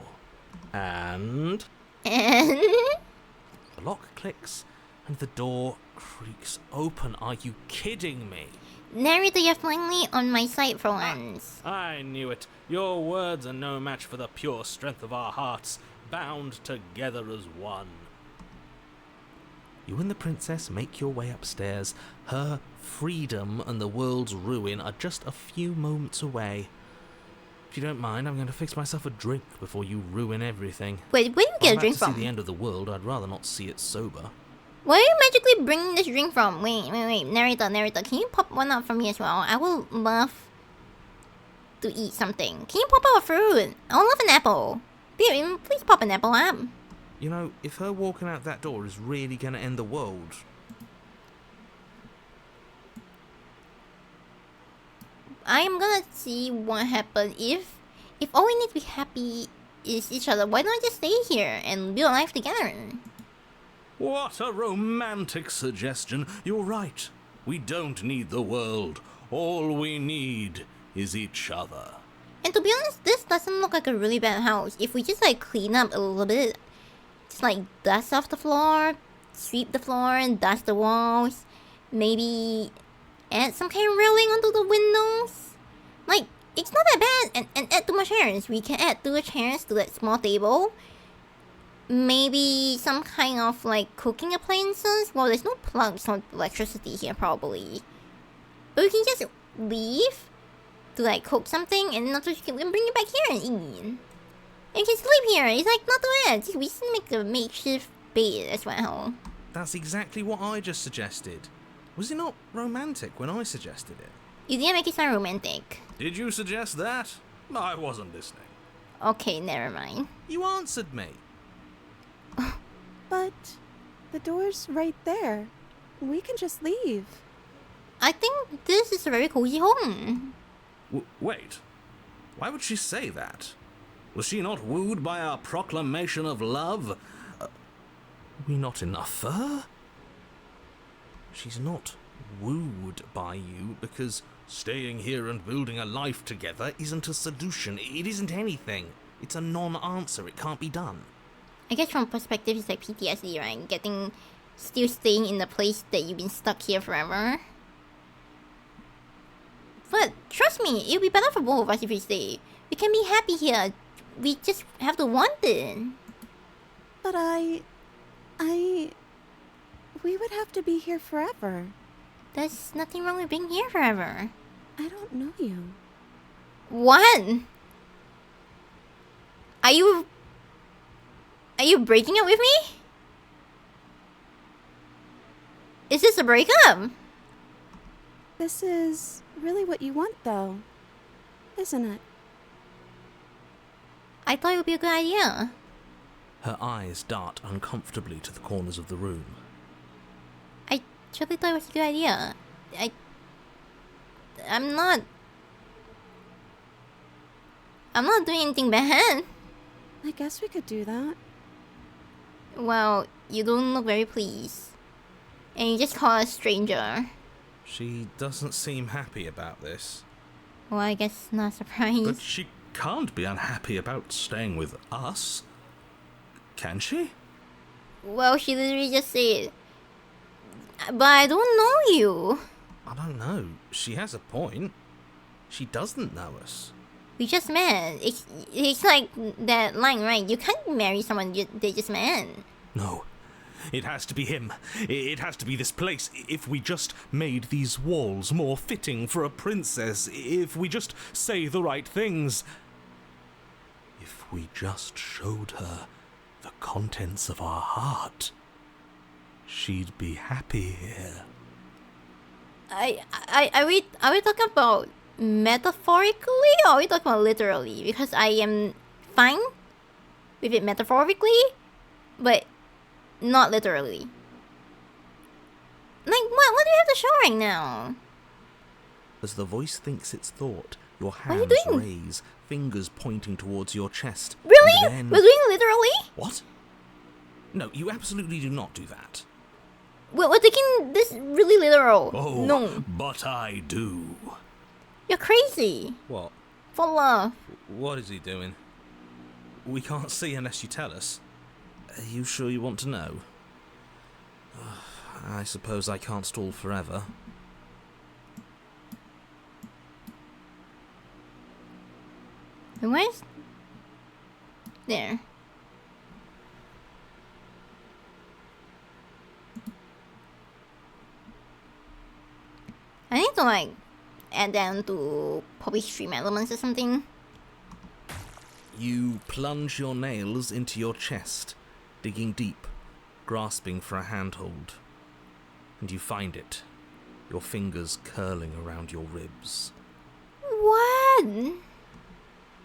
and... And... the lock clicks, and the door creaks open. Are you kidding me? Narrator, you're finally on my side for once. I knew it. Your words are no match for the pure strength of our hearts, bound together as one. You and the princess make your way upstairs. Her freedom and the world's ruin are just a few moments away. If you don't mind, I'm going to fix myself a drink before you ruin everything. Wait, where do you get a drink I'm about to from? see the end of the world. I'd rather not see it sober. Where are you magically bringing this drink from? Wait. Narrator, can you pop one out for me as well? I would love to eat something. Can you pop out a fruit? I would love an apple. Please pop an apple up. You know, if her walking out that door is really going to end the world... I am gonna see what happens if all we need to be happy is each other. Why don't I just stay here and build a life together? What a romantic suggestion. You're right. We don't need the world. All we need is each other. And to be honest, this doesn't look like a really bad house. If we just like clean up a little bit, just like dust off the floor, sweep the floor and dust the walls, maybe add some kind of railing onto the windows. Like, it's not that bad. And add 2 more chairs. We can add 2 chairs to that small table. Maybe some kind of like cooking appliances. Well, there's no plugs or electricity here probably. But we can just leave to like cook something and not just bring it back here and eat. And you can sleep here. It's like not too bad. We just make a makeshift bed as well. That's exactly what I just suggested. Was it not romantic when I suggested it? You didn't make it sound romantic. Did you suggest that? I wasn't listening. Okay, never mind. You answered me. But the door's right there. We can just leave. I think this is a very cozy home. Wait. Why would she say that? Was she not wooed by our proclamation of love? We not enough for her? She's not wooed by you because staying here and building a life together isn't a solution. It isn't anything. It's a non-answer. It can't be done. I guess from perspective, it's like PTSD, right? Still staying in the place that you've been stuck here forever. But trust me, it'll be better for both of us if we stay. We can be happy here. We just have to want it. But we would have to be here forever. There's nothing wrong with being here forever. I don't know you. What? Are you breaking up with me? Is this a breakup? This is really what you want, though, isn't it? I thought it would be a good idea. Her eyes dart uncomfortably to the corners of the room. I truly thought it was a good idea. I'm not doing anything bad. I guess we could do that. Well, you don't look very pleased. And you just call us a stranger. She doesn't seem happy about this. Well, I guess not surprised. But she can't be unhappy about staying with us. Can she? Well, she literally just said, but I don't know you. I don't know. She has a point. She doesn't know us. We just met. It's like that line, right? You can't marry someone they just met. No. It has to be him. It has to be this place. If we just made these walls more fitting for a princess, if we just say the right things, if we just showed her the contents of our heart, she'd be happy here. Are we talking about metaphorically or are we talking about literally? Because I am fine with it metaphorically, but not literally. Like, what do you have to show right now? As the voice thinks its thought, your are you hands doing? raise, fingers pointing towards your chest. Really? And then... We're doing literally? What? No, you absolutely do not do that. We're taking this really literal. Oh, No. but I do. You're crazy. What? For love. What is he doing? We can't see unless you tell us. Are you sure you want to know? I suppose I can't stall forever. And where's... There. I need to like add them to probably stream elements or something. You plunge your nails into your chest, digging deep, grasping for a handhold. And you find it, your fingers curling around your ribs. What?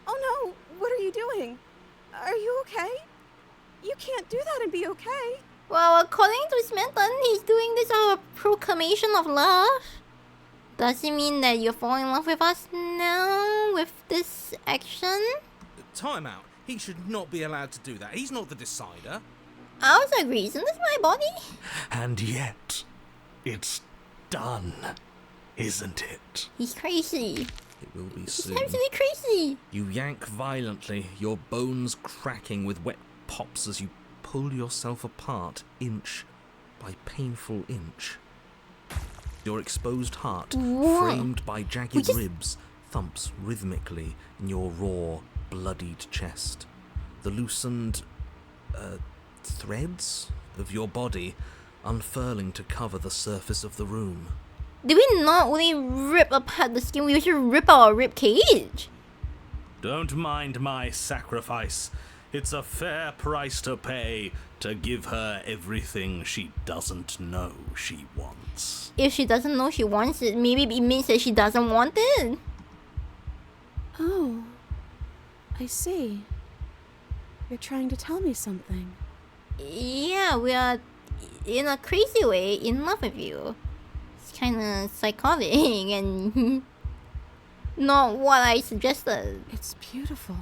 Oh no, what are you doing? Are you okay? You can't do that and be okay. Well, according to Smeton, he's doing this as a proclamation of love. Does it mean that you're falling in love with us now with this action? Time out. He should not be allowed to do that. He's not the decider. I also agree, isn't this my body? And yet, it's done, isn't it? He's crazy. It will be He's soon. absolutely crazy. You yank violently, your bones cracking with wet pops as you pull yourself apart inch by painful inch. Your exposed heart, Whoa. framed by We jagged just- ribs, thumps rhythmically in your raw, bloodied chest. The loosened threads of your body unfurling to cover the surface of the room. Did we not only rip apart the skin, we should rip our rib cage? Don't mind my sacrifice. It's a fair price to pay to give her everything she doesn't know she wants. If she doesn't know she wants it, maybe it means that she doesn't want it. Oh, I see. You're trying to tell me something. Yeah, we are, in a crazy way, in love with you. It's kind of psychotic and not what I suggested. It's beautiful.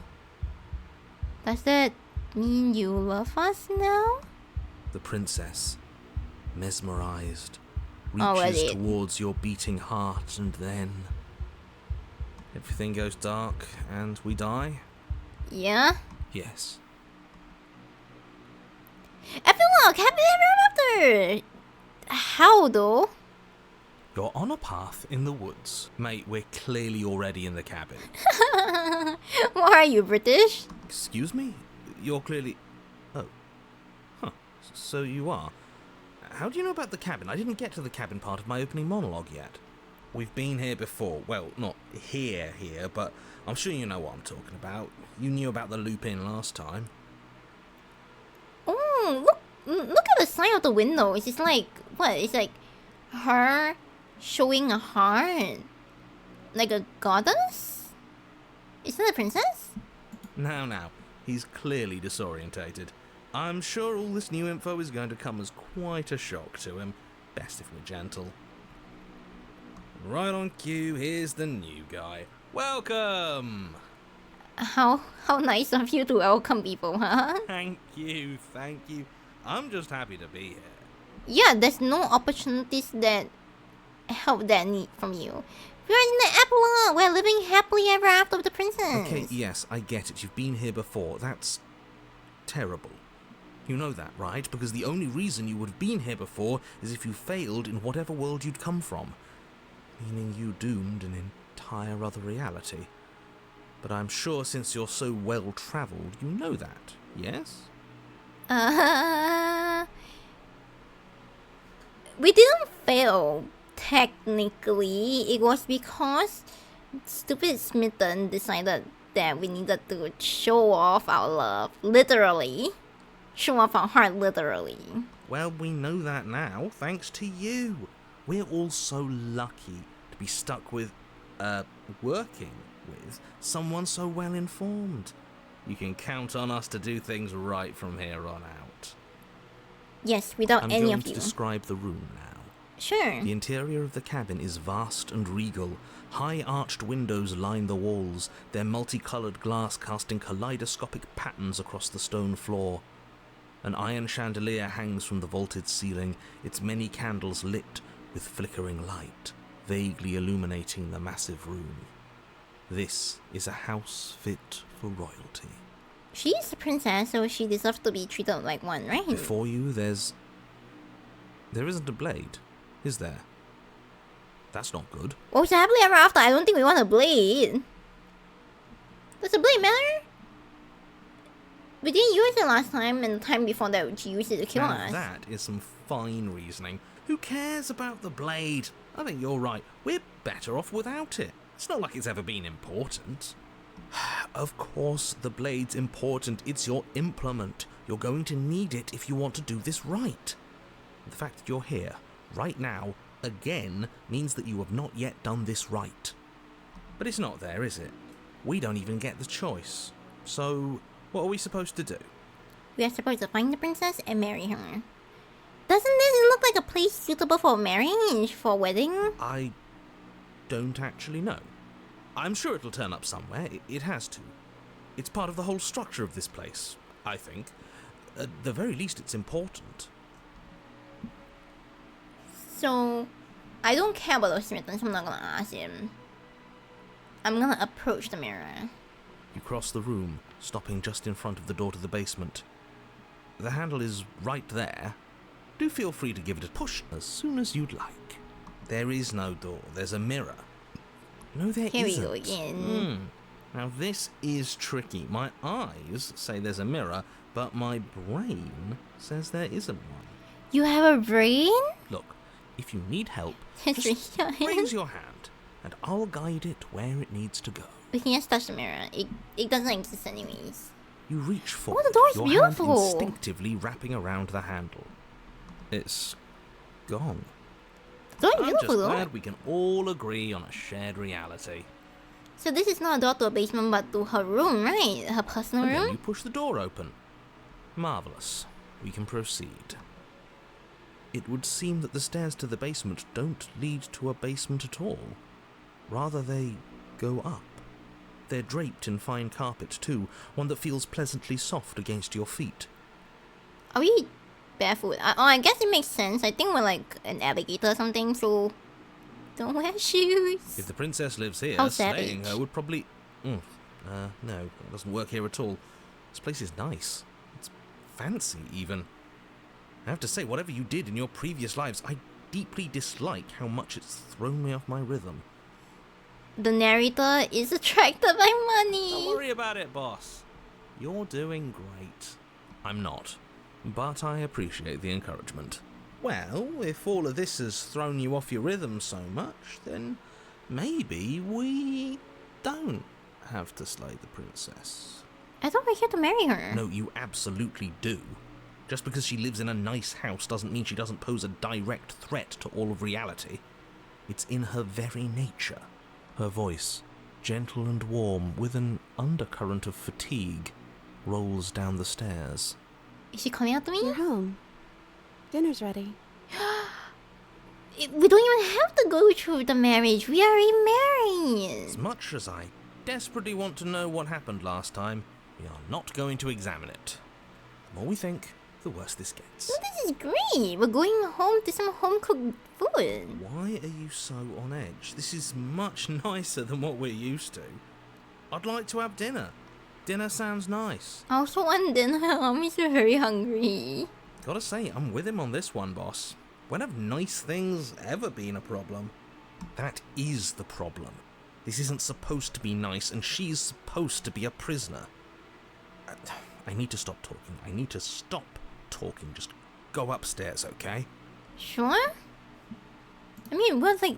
Does that mean you love us now? The princess, mesmerized, Oh, reaches really? towards your beating heart, and then everything goes dark and we die? Yeah? Yes. Epilogue! Happy ever after! How though? You're on a path in the woods. Mate, we're clearly already in the cabin. Why are you British? Excuse me? You're clearly... Oh. Huh. So you are. How do you know about the cabin? I didn't get to the cabin part of my opening monologue yet. We've been here before. Well, not here, but I'm sure you know what I'm talking about. You knew about the loop-in last time. Oh, look at the sign of the window. It's just like, what? It's like her showing a heart. Like a goddess? Is that a princess? Now. He's clearly disorientated. I'm sure all this new info is going to come as quite a shock to him. Best if we're gentle. Right on cue, here's the new guy. Welcome! How nice of you to welcome people, huh? Thank you. I'm just happy to be here. Yeah, there's no opportunities that help that need from you. We're in the epilogue. We're living happily ever after with the princess. Okay, yes, I get it. You've been here before. That's terrible. You know that, right? Because the only reason you would have been here before is if you failed in whatever world you'd come from. Meaning you doomed an entire other reality. But I'm sure since you're so well-travelled, you know that, yes? We didn't fail, technically. It was because stupid Smitten decided that we needed to show off our love, literally. Show off our heart, literally. Well, we know that now, thanks to you. We're all so lucky to be stuck with, working with someone so well-informed. You can count on us to do things right from here on out. Yes, without I'm any going of to you. describe the room now. Sure. The interior of the cabin is vast and regal. High arched windows line the walls, their multicoloured glass casting kaleidoscopic patterns across the stone floor. An iron chandelier hangs from the vaulted ceiling, its many candles lit with flickering light, vaguely illuminating the massive room. This is a house fit for royalty. She's a princess, so she deserves to be treated like one, right? Before you, there isn't a blade, is there? That's not good. What was happily ever after? I don't think we want a blade. Does a blade matter? We didn't use it last time, and the time before that she used it to kill Now us. that is some fine reasoning. Who cares about the blade? I think you're right. We're better off without it. It's not like it's ever been important. Of course, the blade's important. It's your implement. You're going to need it if you want to do this right. The fact that you're here, right now, again, means that you have not yet done this right. But it's not there, is it? We don't even get the choice. So, what are we supposed to do? We are supposed to find the princess and marry her. Doesn't this look like a place suitable for marriage, for a wedding? I don't actually know. I'm sure it'll turn up somewhere. It has to. It's part of the whole structure of this place, I think. At the very least, it's important. So, I don't care about those Smittens, I'm not gonna ask him. I'm gonna approach the mirror. You cross the room, stopping just in front of the door to the basement. The handle is right there. Do feel free to give it a push as soon as you'd like. There is no door, there's a mirror. No, there Here isn't. we go again. Now this is tricky. My eyes say there's a mirror, but my brain says there isn't one. You have a brain? Look, if you need help, Just just raise your raise hand. your hand, and I'll guide it where it needs to go. We can just touch the mirror. It doesn't exist anyways. You reach for the door is your beautiful. hand instinctively wrapping around the handle. It's gone. The door is I'm beautiful just though. glad we can all agree on a shared reality. So this is not a door to a basement but to her room, right? Her personal And then room? you push the door open. Marvellous. We can proceed. It would seem that the stairs to the basement don't lead to a basement at all. Rather, they go up. They're draped in fine carpet too, one that feels pleasantly soft against your feet. Are we barefoot? I guess it makes sense. I think we're like an alligator or something, so don't wear shoes. If the princess lives here, How slaying savage. her would probably... no, it doesn't work here at all. This place is nice. It's fancy, even. I have to say, whatever you did in your previous lives, I deeply dislike how much it's thrown me off my rhythm. The narrator is attracted by Don't money. worry about it, boss. You're doing great. I'm not, but I appreciate the encouragement. Well, if all of this has thrown you off your rhythm so much, then maybe we don't have to slay the princess. I thought we had to marry her. No, you absolutely do. Just because she lives in a nice house doesn't mean she doesn't pose a direct threat to all of reality. It's in her very nature. Her voice, gentle and warm, with an undercurrent of fatigue, rolls down the stairs. Is she coming out to me? You're home. Dinner's ready. We don't even have to go through the marriage. We are already married. As much as I desperately want to know what happened last time, we are not going to examine it. The more we think, the worse this gets. No, this is great. We're going home to some home-cooked food. Why are you so on edge? This is much nicer than what we're used to. I'd like to have dinner. Dinner sounds nice. I also want dinner. I'm so very hungry. Gotta say, I'm with him on this one, boss. When have nice things ever been a problem? That is the problem. This isn't supposed to be nice, and she's supposed to be a prisoner. I need to stop talking. I need to stop talking. Just go upstairs, okay? Sure. I mean, we're meeting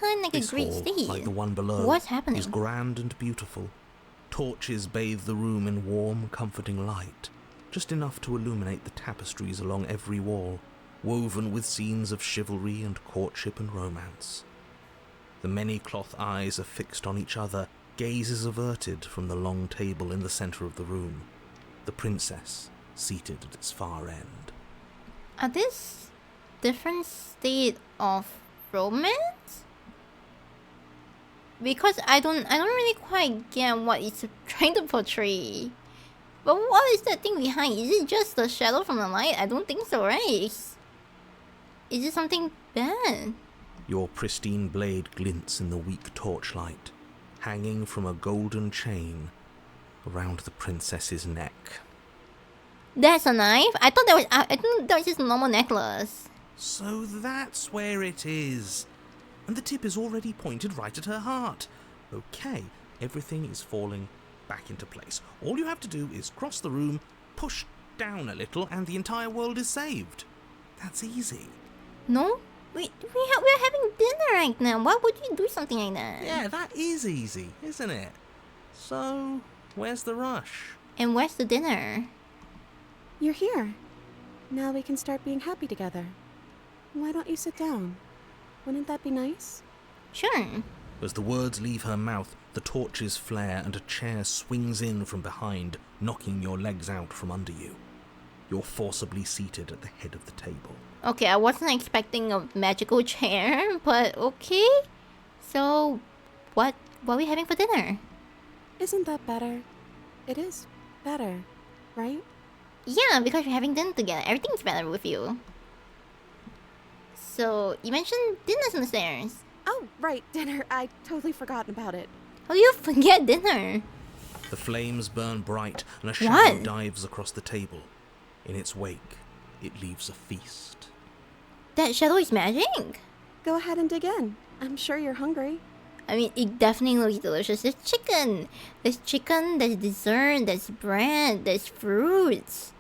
her in like This a great hall, state. like the one below, What's happening? is grand and beautiful. Torches bathe the room in warm, comforting light, just enough to illuminate the tapestries along every wall, woven with scenes of chivalry and courtship and romance. The many cloth eyes are fixed on each other, gazes averted from the long table in the centre of the room, the princess seated at its far end. Are this different state of romance? Because I don't really quite get what it's trying to portray. But what is that thing behind? Is it just the shadow from the light? I don't think so, right? Is it something bad? Your pristine blade glints in the weak torchlight, hanging from a golden chain around the princess's neck. That's a knife? I thought that was just a normal necklace. So that's where it is. And the tip is already pointed right at her heart. Okay, everything is falling back into place. All you have to do is cross the room, push down a little, and the entire world is saved. That's easy. No? We're having dinner right now. Why would you do something like that? Yeah, that is easy, isn't it? So, where's the rush? And where's the dinner? You're here. Now we can start being happy together. Why don't you sit down? Wouldn't that be nice? Sure. As the words leave her mouth, the torches flare and a chair swings in from behind, knocking your legs out from under you. You're forcibly seated at the head of the table. Okay, I wasn't expecting a magical chair, but okay. So, what are we having for dinner? Isn't that better? It is better, right? Yeah, because we're having dinner together. Everything's better with you. So, you mentioned dinner's on the stairs. Oh, right, dinner. I totally forgotten about it. How do you forget dinner? The flames burn bright and a shadow What? dives across the table. In its wake, it leaves a feast. That shadow is magic? Go ahead and dig in. I'm sure you're hungry. I mean, it definitely looks delicious. There's chicken, there's dessert, there's bread, there's fruits.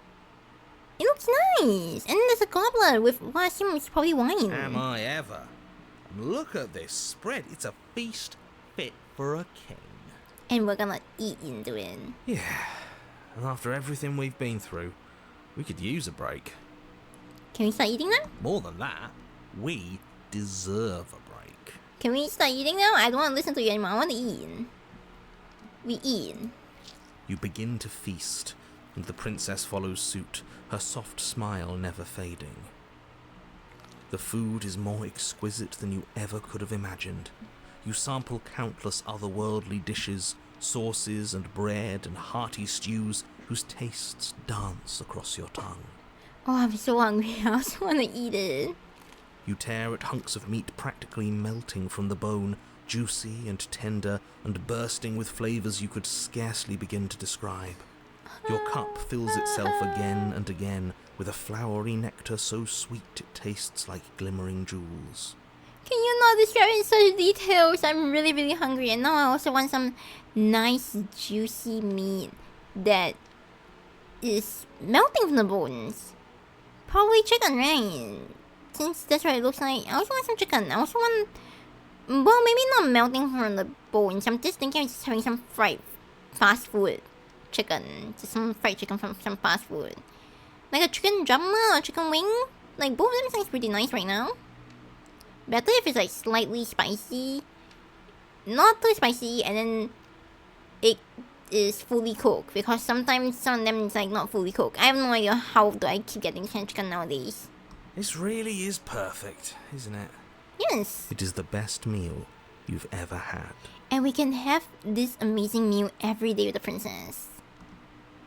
It looks nice. And then there's a goblet with what I assume is probably wine. Am I ever? Look at this spread. It's a feast fit for a king. And we're gonna eat into it. Yeah, and after everything we've been through, we could use a break. Can we start eating now? More than that, we deserve a break. Can we start eating now? I don't want to listen to you anymore. I want to eat. We eat. You begin to feast, and the princess follows suit, her soft smile never fading. The food is more exquisite than you ever could have imagined. You sample countless otherworldly dishes, sauces and bread and hearty stews whose tastes dance across your tongue. Oh, I'm so hungry. I also want to eat it. You tear at hunks of meat practically melting from the bone, juicy and tender and bursting with flavors you could scarcely begin to describe. Your cup fills itself again and again with a flowery nectar so sweet it tastes like glimmering jewels. Can you not describe it in such details? I'm really, really hungry. And now I also want some nice, juicy meat that is melting from the bones. Probably chicken, right? Since that's what it looks like. I also want some chicken. I also want... Well, maybe not melting from the bones. I'm just thinking of just having some fried fast food chicken. Just some fried chicken from some fast food. Like a chicken drummer or chicken wing. Like, both of them sounds pretty nice right now. Better if it's like slightly spicy. Not too spicy, and then it is fully cooked. Because sometimes some of them is like not fully cooked. I have no idea how do I keep getting canned chicken nowadays. This really is perfect, isn't it? Yes. It is the best meal you've ever had. And we can have this amazing meal every day with the princess.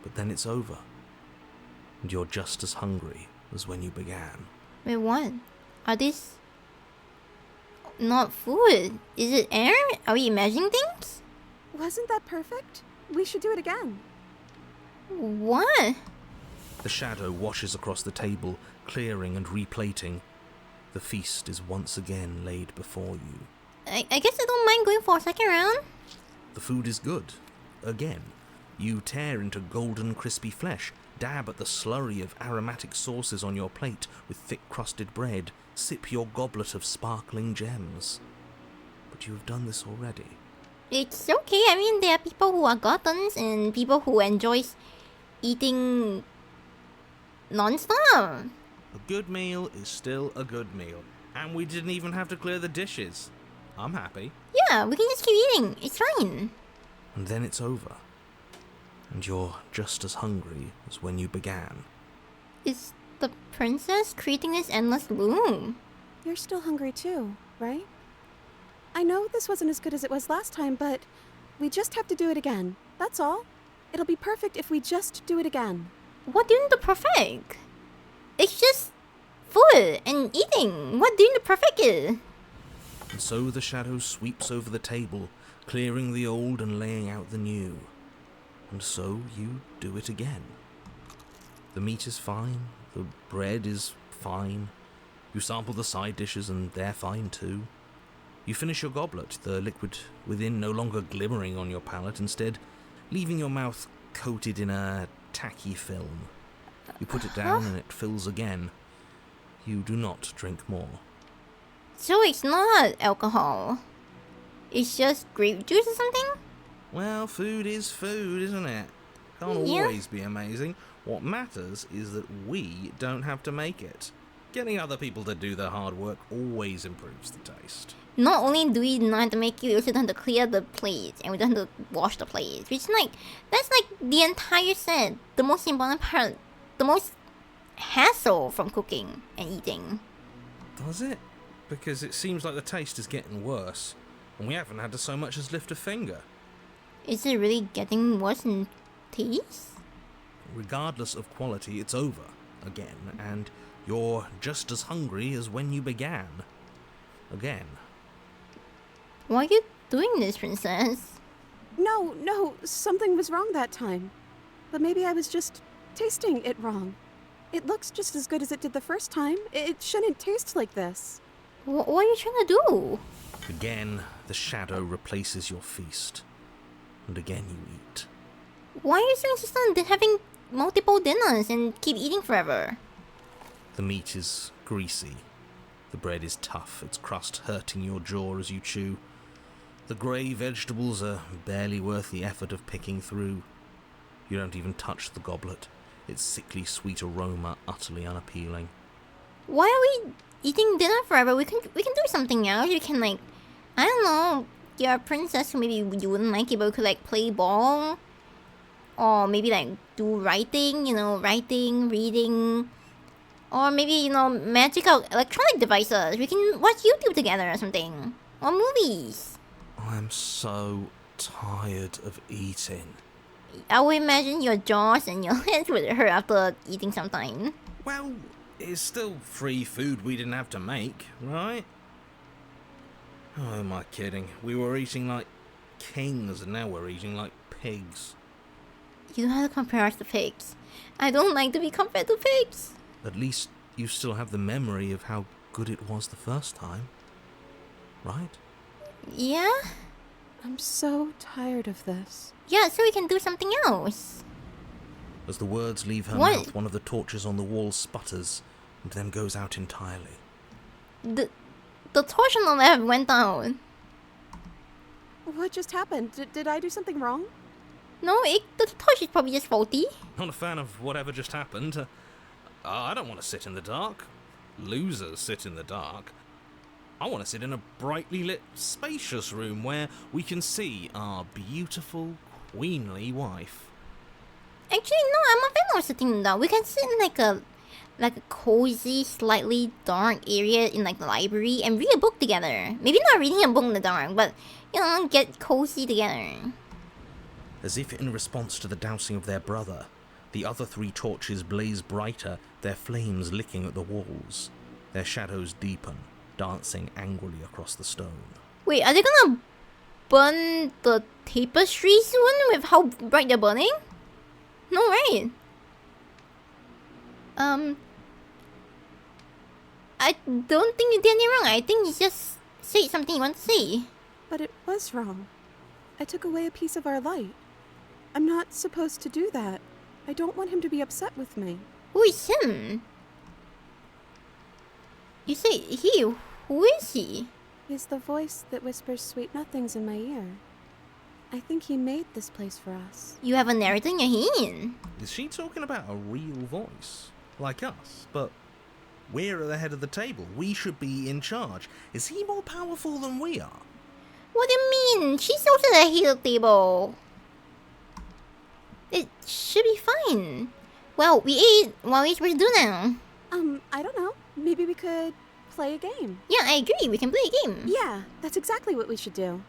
But then it's over. and you're just as hungry as when you began. Wait, what? Are these not food? Is it air? Are we imagining things? Wasn't that perfect? We should do it again. What? The shadow washes across the table, clearing and replating. The feast is once again laid before you. I guess I don't mind going for a second round. The food is good. Again, you tear into golden crispy flesh, dab at the slurry of aromatic sauces on your plate with thick crusted bread, sip your goblet of sparkling gems. But you have done this already. It's okay. I mean, there are people who are gluttons and people who enjoy eating non-stop. A good meal is still a good meal, and we didn't even have to clear the dishes. I'm happy. Yeah, we can just keep eating. It's fine. And then it's over. And you're just as hungry as when you began. Is the princess creating this endless loom? You're still hungry too, right? I know this wasn't as good as it was last time, but we just have to do it again. That's all. It'll be perfect if we just do it again. What do you need to perfect? It's just food and eating. What do you need to perfect it? And so the shadow sweeps over the table, clearing the old and laying out the new. And so you do it again. The meat is fine, the bread is fine. You sample the side dishes and they're fine too. You finish your goblet, the liquid within no longer glimmering on your palate, instead leaving your mouth coated in a tacky film. You put it down and it fills again. You do not drink more. So it's not alcohol. It's just grape juice or something? Well, food is food, isn't it? Can't Yeah. always be amazing. What matters is that we don't have to make it. Getting other people to do the hard work always improves the taste. Not only do we not have to make it, we also don't have to clear the plates and we don't have to wash the plates. Which that's like the entire set. The most important part, the most hassle from cooking and eating. Does it? Because it seems like the taste is getting worse, and we haven't had to so much as lift a finger. Is it really getting worse in taste? Regardless of quality, it's over again, and you're just as hungry as when you began. Again. Why are you doing this, princess? No, something was wrong that time. But maybe I was just tasting it wrong. It looks just as good as it did the first time. It shouldn't taste like this. What are you trying to do? Again, the shadow replaces your feast. And again you eat. Why are you so insistent on having multiple dinners and keep eating forever? The meat is greasy. The bread is tough, its crust hurting your jaw as you chew. The grey vegetables are barely worth the effort of picking through. You don't even touch the goblet, its sickly sweet aroma utterly unappealing. Why are we eating dinner forever? We can do something else. We can I don't know, you're a princess, so maybe you wouldn't like it, but we could play ball. Or maybe do writing, writing, reading. Or maybe, magic out electronic devices. We can watch YouTube together or something. Or movies. I'm so tired of eating. I would imagine your jaws and your hands would hurt after eating sometime. Well, it's still free food we didn't have to make, right? Oh, am I kidding? We were eating like kings and now we're eating like pigs. You don't have to compare us to pigs. I don't like to be compared to pigs. At least you still have the memory of how good it was the first time. Right? Yeah? I'm so tired of this. Yeah, so we can do something else. As the words leave her What? mouth, one of the torches on the wall sputters and then goes out entirely. The torch on the left went down. What just happened? Did I do something wrong? No, the torch is probably just faulty. Not a fan of whatever just happened. I don't want to sit in the dark. Losers sit in the dark. I want to sit in a brightly lit, spacious room where we can see our beautiful, queenly wife. Actually, no, I'm a fan of sitting in the dark. We can sit in a cozy, slightly dark area in the library and read a book together. Maybe not reading a book in the dark, but get cozy together. As if in response to the dousing of their brother, The other 3 torches blaze brighter, their flames licking at the walls. Their shadows deepen, dancing angrily across the stone. Wait, are they gonna burn the tapestry soon with how bright they're burning? No, right? I don't think you did anything wrong. I think you just said something you want to say. But it was wrong. I took away a piece of our light. I'm not supposed to do that. I don't want him to be upset with me. Who is him? You say he. Who is he? He's the voice that whispers sweet nothings in my ear. I think he made this place for us. You have a narrator in your hand. Is she talking about a real voice? Like us? But we're at the head of the table. We should be in charge. Is he more powerful than we are? What do you mean? She's also at the head of the table. It should be fine. Well, we ate. What are we supposed to do now? I don't know. Maybe we could play a game. Yeah, I agree. We can play a game. Yeah, that's exactly what we should do.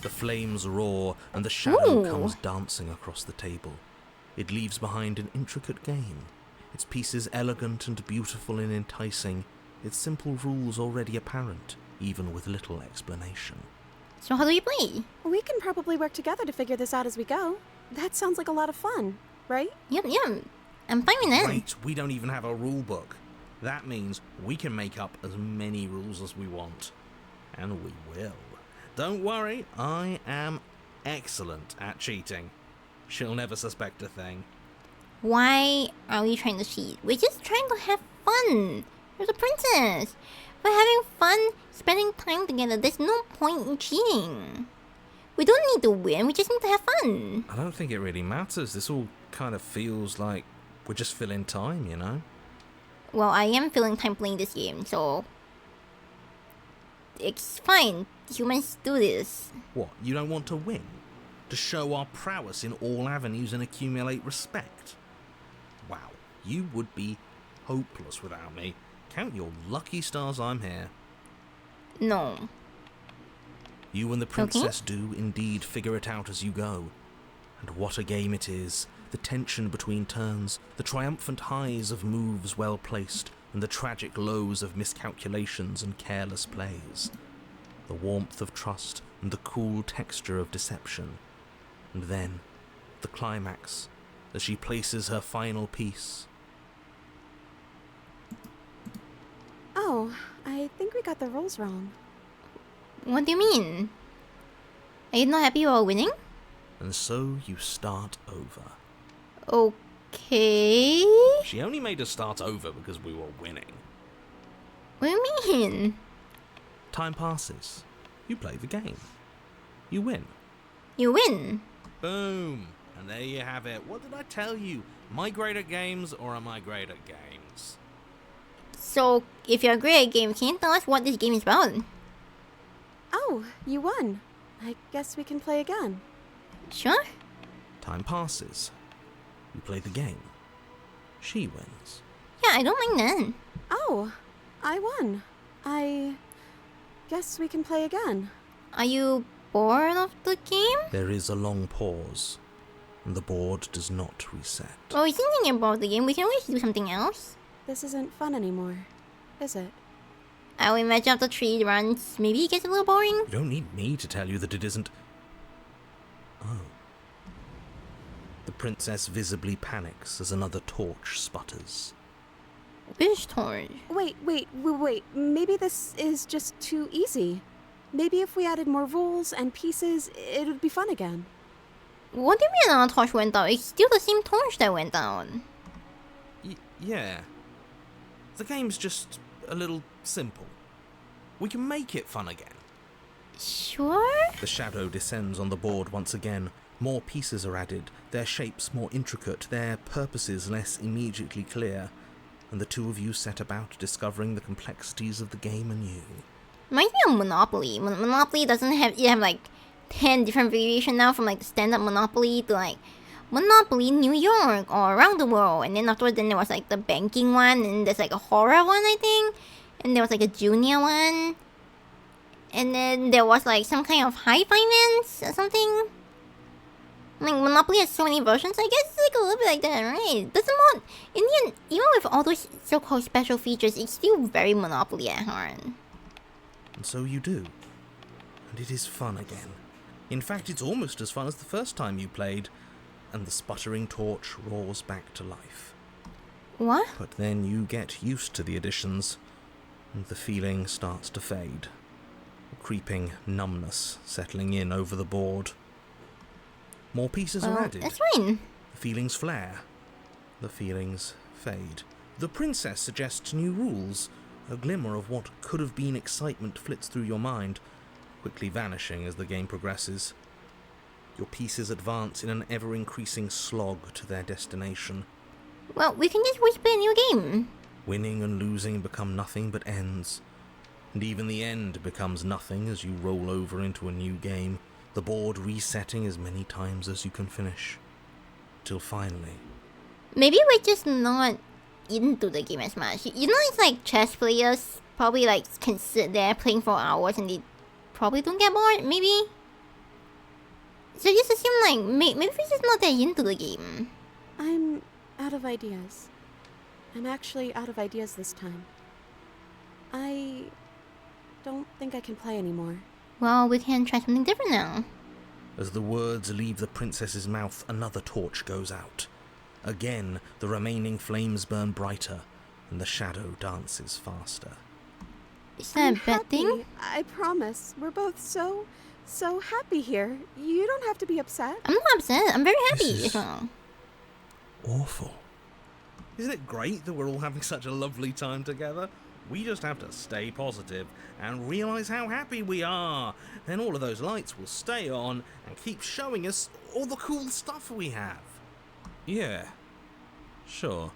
The flames roar and the shadow Ooh. comes dancing across the table. It leaves behind an intricate game. Its pieces elegant and beautiful and enticing, its simple rules already apparent, even with little explanation. So how do we play? We can probably work together to figure this out as we go. That sounds like a lot of fun, right? Yep. I'm fine with that. Wait, we don't even have a rule book. That means we can make up as many rules as we want. And we will. Don't worry, I am excellent at cheating. She'll never suspect a thing. Why are we trying to cheat? We're just trying to have fun. You're the princess. We're having fun spending time together. There's no point in cheating. We don't need to win, we just need to have fun. I don't think it really matters. This all kind of feels like we're just filling time, you know? Well, I am feeling time playing this game, so it's fine. Humans do this. What, you don't want to win? To show our prowess in all avenues and accumulate respect? Wow, you would be hopeless without me. Count your lucky stars I'm here. No. You and the princess do indeed figure it out as you go. And what a game it is. The tension between turns, the triumphant highs of moves well placed, and the tragic lows of miscalculations and careless plays. The warmth of trust and the cool texture of deception. And then, the climax, as she places her final piece. Oh, I think we got the rules wrong. What do you mean? Are you not happy you are winning? And so you start over. Okay. She only made us start over because we were winning. What do you mean? Time passes. You play the game. You win. You win. Boom. And there you have it. What did I tell you? Am I great at games or am I great at games? So, if you're great at games, can you tell us what this game is about? Oh, you won. I guess we can play again. Sure. Time passes. You play the game. She wins. Yeah, I don't mind that. Oh, I won. I guess we can play again. Are you bored of the game? There is a long pause, and the board does not reset. Well, we're thinking about the game. We can always do something else. This isn't fun anymore, is it? I will imagine after 3 runs, maybe it gets a little boring. You don't need me to tell you that it isn't. Oh. The princess visibly panics as another torch sputters. Which torch? Wait. Maybe this is just too easy. Maybe if we added more rules and pieces, it would be fun again. What do you mean another torch went down? It's still the same torch that went down. Yeah. The game's just a little simple. We can make it fun again. Sure? The shadow descends on the board once again. More pieces are added, their shapes more intricate, their purposes less immediately clear, and the two of you set about discovering the complexities of the game anew. Reminds me of Monopoly. Monopoly doesn't have, you have like 10 different variations now, from like the standard Monopoly to like Monopoly New York or around the world, and then afterwards then there was like the banking one, and there's like a horror one, I think, and there was like a junior one, and then there was like some kind of high finance or something. Like, Monopoly has so many versions, I guess it's like a little bit like that, right? Doesn't want, in the end, even with all those so-called special features, it's still very Monopoly at heart. And so you do. And it is fun again. In fact, it's almost as fun as the first time you played, and the sputtering torch roars back to life. What? But then you get used to the additions, and the feeling starts to fade. A creeping numbness settling in over the board. More pieces are added. That's fine. The feelings flare. The feelings fade. The princess suggests new rules. A glimmer of what could have been excitement flits through your mind, quickly vanishing as the game progresses. Your pieces advance in an ever-increasing slog to their destination. Well, we can just whisper a new game. Winning and losing become nothing but ends. And even the end becomes nothing as you roll over into a new game, the board resetting as many times as you can finish. Till finally... Maybe we're just not into the game as much. You know, it's like chess players probably like can sit there playing for hours and they probably don't get bored, maybe? So just assume like, maybe we're just not that into the game. I'm out of ideas. I'm actually out of ideas this time. I don't think I can play anymore. Well, we can try something different now. As the words leave the princess's mouth, another torch goes out. Again, the remaining flames burn brighter, and the shadow dances faster. Is that I'm a bad thing? happy, I promise. We're both so happy here. You don't have to be upset. I'm not upset. I'm very happy This is as well. awful. Isn't it great that we're all having such a lovely time together? We just have to stay positive and realise how happy we are. Then all of those lights will stay on and keep showing us all the cool stuff we have. Yeah, sure.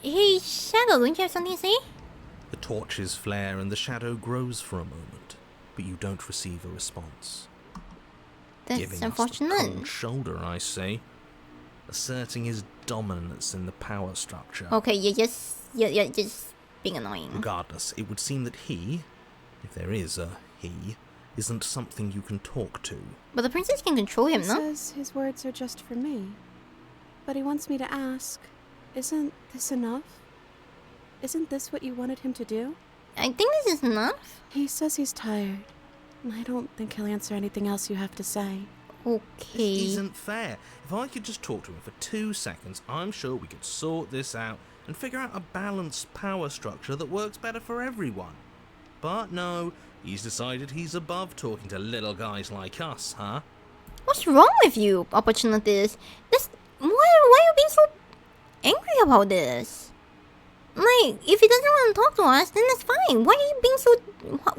Hey, Shadow, don't you have something to say? The torches flare and the shadow grows for a moment, but you don't receive a response. That's Giving us the unfortunate. cold shoulder, I say. Asserting his dominance in the power structure. Okay, you're just being annoying. Regardless, it would seem that he, if there is a he, isn't something you can talk to. But the princess can control him, He no? says his words are just for me. But he wants me to ask, isn't this enough? Isn't this what you wanted him to do? I think this is enough. He says he's tired. And I don't think he'll answer anything else you have to say. This Okay. isn't fair. If I could just talk to him for 2 seconds, I'm sure we could sort this out and figure out a balanced power structure that works better for everyone. But no, he's decided he's above talking to little guys like us, huh? What's wrong with you, opportunities? Why are you being so angry about this? Like, if he doesn't want to talk to us, then that's fine. Why are you being so...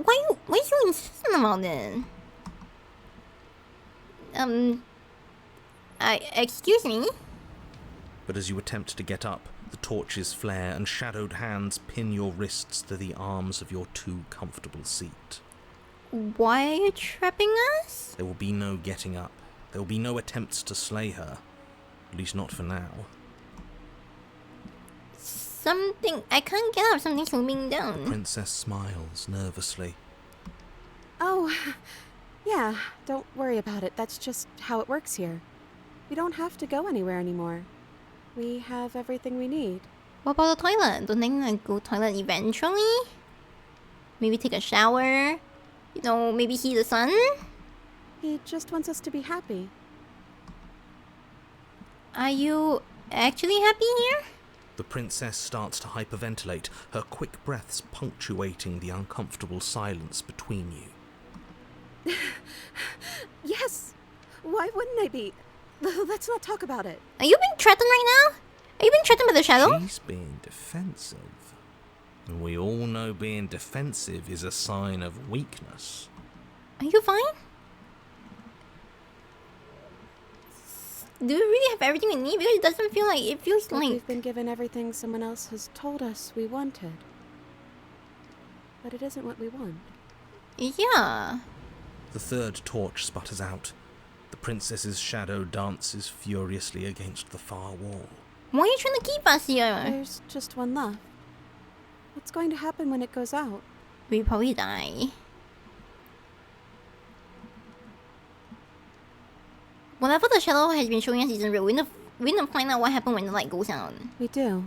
Why are you so insistent about it? Excuse me? But as you attempt to get up, the torches flare and shadowed hands pin your wrists to the arms of your too comfortable seat. Why are you trapping us? There will be no getting up. There will be no attempts to slay her. At least not for now. I can't get up, something's holding me The down. princess smiles nervously. Oh, yeah, don't worry about it. That's just how it works here. We don't have to go anywhere anymore. We have everything we need. What about the toilet? Don't think I'll go toilet eventually? Maybe take a shower? You know, maybe see the sun? He just wants us to be happy. Are you actually happy here? The princess starts to hyperventilate, her quick breaths punctuating the uncomfortable silence between you. Yes! Why wouldn't I be? Let's not talk about it. Are you being threatened right now? Are you being threatened by the shadow? She's being defensive. And we all know being defensive is a sign of weakness. Are you fine? Do we really have everything we need? Because it doesn't feel like... It feels Like like... we've been given everything someone else has told us we wanted. But it isn't what we want. Yeah. The third torch sputters out. The princess's shadow dances furiously against the far wall. Why are you trying to keep us here? There's just one left. What's going to happen when it goes out? We probably die. Whatever the shadow has been showing us isn't real. We need to find out what happened when the light goes out. We do,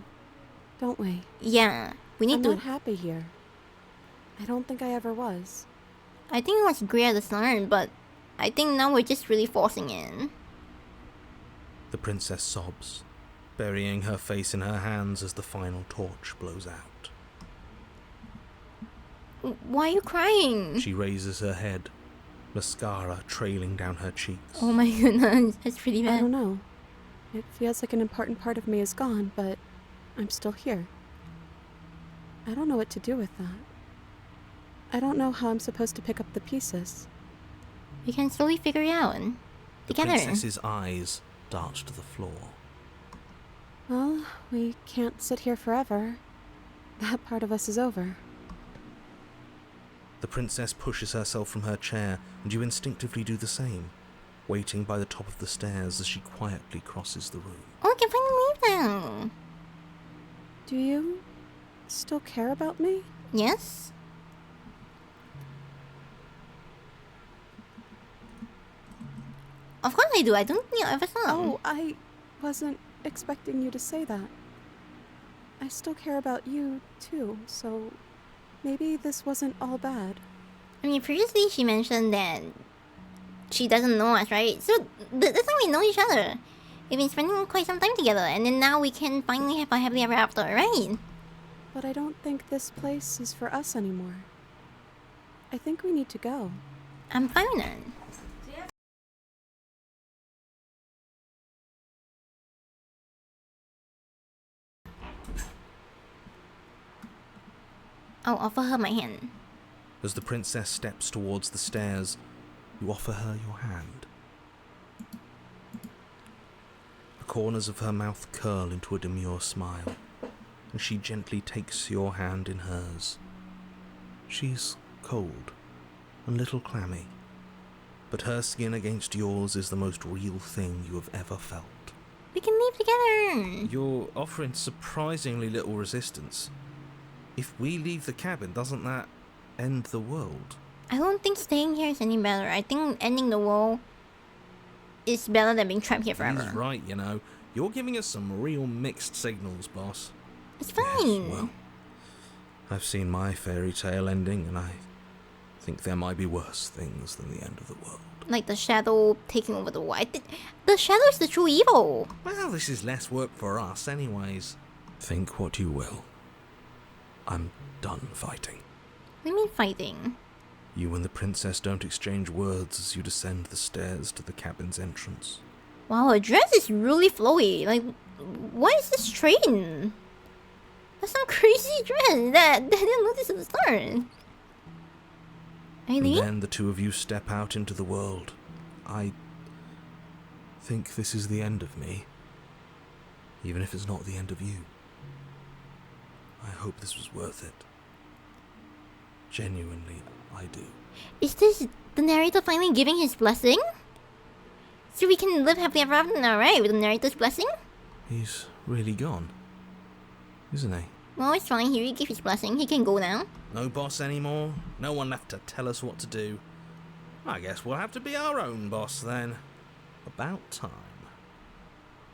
don't we? Yeah, we need I'm to. not happy here. I don't think I ever was. I think it was great at the start, but I think now we're just really forcing it. The princess sobs, burying her face in her hands as the final torch blows out. Why are you crying? She raises her head, mascara trailing down her cheeks. Oh my goodness, that's pretty I bad. don't know. It feels like an important part of me is gone, but I'm still here. I don't know what to do with that. I don't know how I'm supposed to pick up the pieces. We can slowly figure it out. The Together. princess's eyes dart to the floor. Well, we can't sit here forever. That part of us is over. The princess pushes herself from her chair, and you instinctively do the same, waiting by the top of the stairs as she quietly crosses the room. Oh, we can finally leave now. Do you still care about me? Yes? Of course I do. I don't think I ever saw. Oh, I wasn't expecting you to say that. I still care about you, too, so maybe this wasn't all bad. I mean, previously she mentioned that she doesn't know us, right? So that's how we know each other. We've been spending quite some time together, and then now we can finally have a happily ever after, right? But I don't think this place is for us anymore. I think we need to go. I'm fine with that. I'll offer her my hand. As the princess steps towards the stairs, you offer her your hand. The corners of her mouth curl into a demure smile, and she gently takes your hand in hers. She's cold and a little clammy, but her skin against yours is the most real thing you have ever felt. We can leave together. You're offering surprisingly little resistance. If we leave the cabin, doesn't that end the world? I don't think staying here is any better. I think ending the world is better than being trapped here forever. He's right, you know. You're giving us some real mixed signals, boss. It's fine. Yes, well, I've seen my fairy tale ending, and I think there might be worse things than the end of the world. Like the shadow taking over the world. The shadow is the true evil. Well, this is less work for us anyways. Think what you will. I'm done fighting. What do you mean fighting? You and the princess don't exchange words as you descend the stairs to the cabin's entrance. Wow, her dress is really flowy. Like, what is this train? That's some crazy dress that I didn't notice at the start. And Really? then the two of you step out into the world. I think this is the end of me, even if it's not the end of you. I hope this was worth it. Genuinely, I do. Is this the narrator finally giving his blessing? So we can live happily ever after now, right? With the narrator's blessing? He's really gone, isn't he? Well, it's fine. He already gave his blessing. He can go now. No boss anymore? No one left to tell us what to do? I guess we'll have to be our own boss then. About time.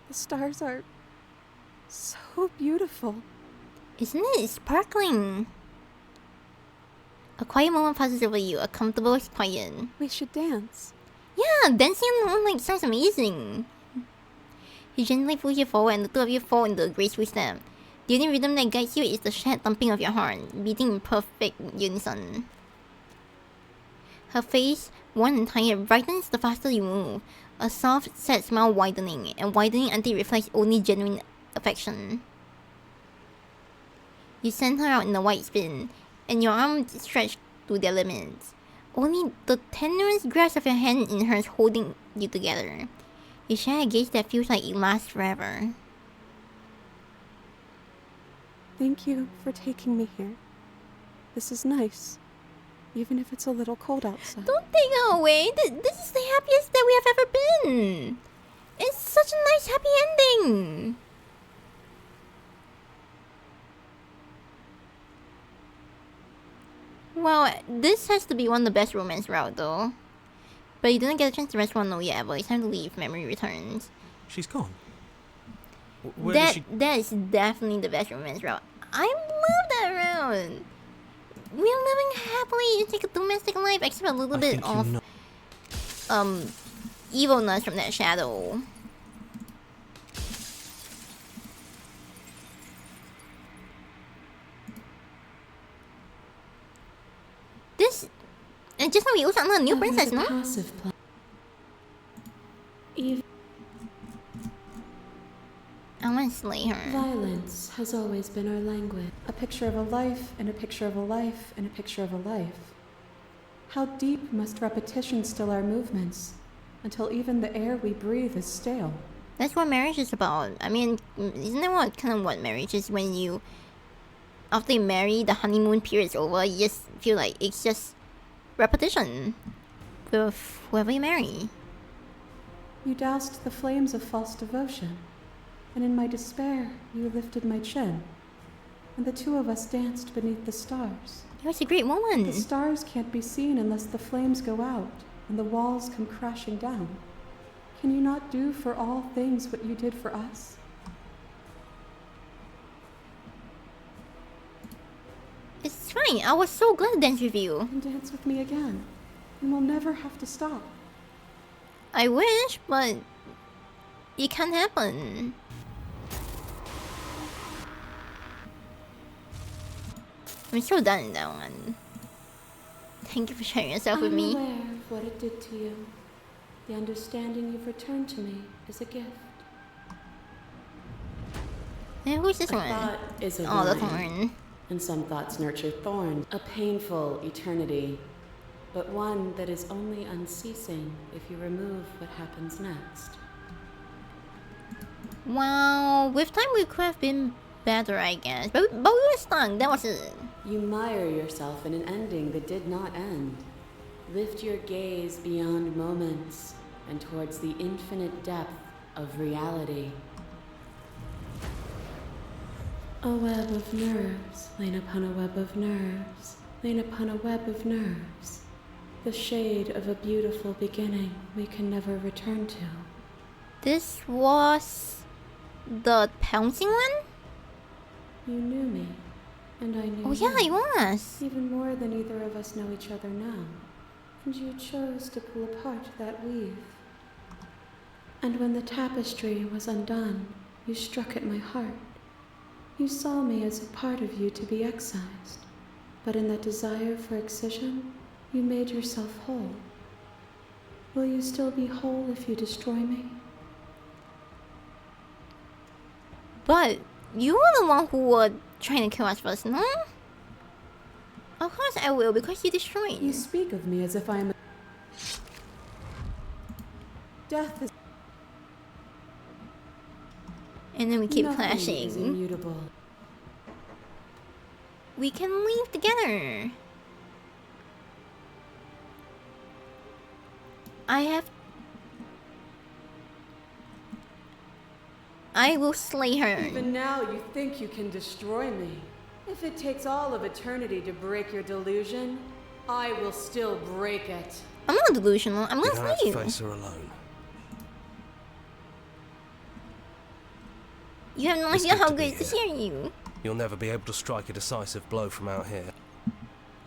The stars are so beautiful. Isn't it? It's sparkling. A quiet moment passes over you. A comfortable quiet. We should dance. Yeah, dancing on the moonlight sounds amazing. He gently pulls you forward and the two of you fall into a graceful step. The only rhythm that guides you is the shared thumping of your heart, beating in perfect unison. Her face, worn and tired, brightens the faster you move, a soft, sad smile widening, and widening until it reflects only genuine affection. You send her out in a wide spin, and your arms stretch to their limits. Only the tenuous grasp of your hand in hers holding you together. You share a gaze that feels like it lasts forever. Thank you for taking me here. This is nice, even if it's a little cold outside. Don't take her away. This is the happiest that we have ever been. It's such a nice, happy ending. Well, this has to be one of the best romance route, though. But you didn't get a chance to rest one though yet, but it's time to leave. Memory returns. She's gone. Where did she... That is definitely the best romance route. I love that route. We're living happily. It's like a domestic life, except a little bit of evilness from that shadow. This, and just now we also found a new princess, no? I want to slay her. Violence has always been our language. A picture of a life, and a picture of a life, and a picture of a life. How deep must repetition still our movements, until even the air we breathe is stale? That's what marriage is about. I mean, isn't that what marriage is? When you, after you marry, the honeymoon period is over, you just feel like it's just repetition with whoever you marry. You doused the flames of false devotion, and in my despair, you lifted my chin, and the two of us danced beneath the stars. It was a great moment. The stars can't be seen unless the flames go out and the walls come crashing down. Can you not do for all things what you did for us? It's fine. I was so glad to dance with you. And dance with me again, and we'll never have to stop. I wish, but it can't happen. I'm so done with that one. Thank you for sharing yourself with me. I'm aware of what it did to you. The understanding you've returned to me is a gift. And who's this one? Thought is a Oh, the vine, thorn. and some thoughts nurture thorns. A painful eternity, but one that is only unceasing if you remove what happens next. Well, with time we could have been better, I guess. But we were stung. That was it. You mire yourself in an ending that did not end. Lift your gaze beyond moments and towards the infinite depth of reality. A web of nerves, lain upon a web of nerves, lain upon a web of nerves. The shade of a beautiful beginning we can never return to. This was the pouncing one? You knew me, and I knew Oh yeah, you. it was. Even more than either of us know each other now. And you chose to pull apart that weave. And when the tapestry was undone, you struck at my heart. You saw me as a part of you to be excised. But in that desire for excision, you made yourself whole. Will you still be whole if you destroy me? But you were the one who were trying to kill us first, no? Of course I will, because you destroyed. You speak of me as if I am a... Death is... And then we keep Nothing is clashing. immutable. We can leave together. I will slay her. Even now you think you can destroy me. If it takes all of eternity to break your delusion, I will still break it. I'm not delusional. I'm You gonna don't have slay to you. face her alone. You have no It's idea good how to be good it is to hear you. You'll never be able to strike a decisive blow from out here.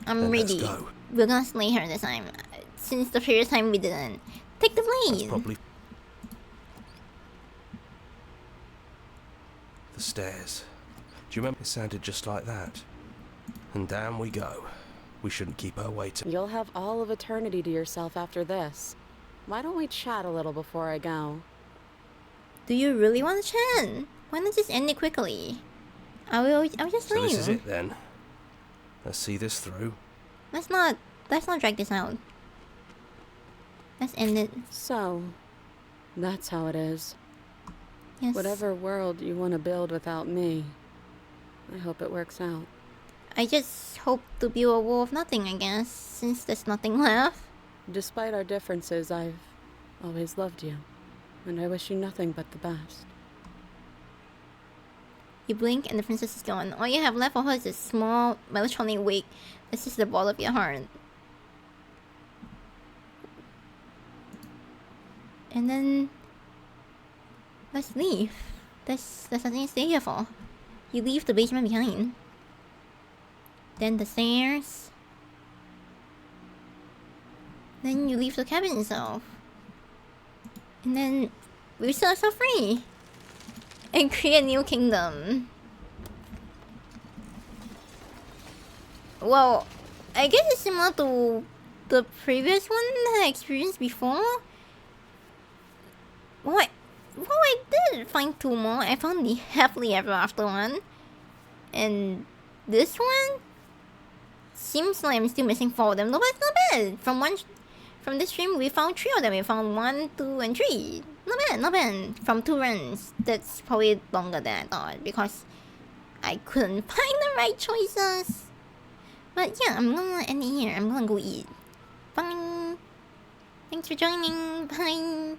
I'm Then let's ready. go. We're gonna slay her this time. Since the previous time we didn't. Take the That's blade. probably the stairs. Do you remember? It sounded just like that. And down we go. We shouldn't keep her waiting. You'll have all of eternity to yourself after this. Why don't we chat a little before I go? Do you really want to chat? Why not just end it quickly? I'll just So slay this you. is it then. Let's see this through. Let's not drag this out. Let's end it. So, that's how it is. Yes. Whatever world you want to build without me, I hope it works out. I just hope to be a war of nothing, I guess, since there's nothing left. Despite our differences, I've always loved you, and I wish you nothing but the best. You blink and the princess is gone. All you have left for her is a small melancholy wake. This is the ball of your heart. And then let's leave. There's nothing to stay here for. You leave the basement behind. Then the stairs. Then you leave the cabin itself. And then we set ourselves free. And create a new kingdom. Well, I guess it's similar to the previous one that I experienced before. What? Well, I did find 2 more. I found the happily ever after one. And this one seems like I'm still missing 4 of them. No, but it's not bad. From this stream, we found 3 of them. We found 1, 2, and 3. Not bad, not bad. From 2 runs. That's probably longer than I thought because I couldn't find the right choices. But yeah, I'm gonna end it here. I'm gonna go eat. Bye. Thanks for joining. Bye.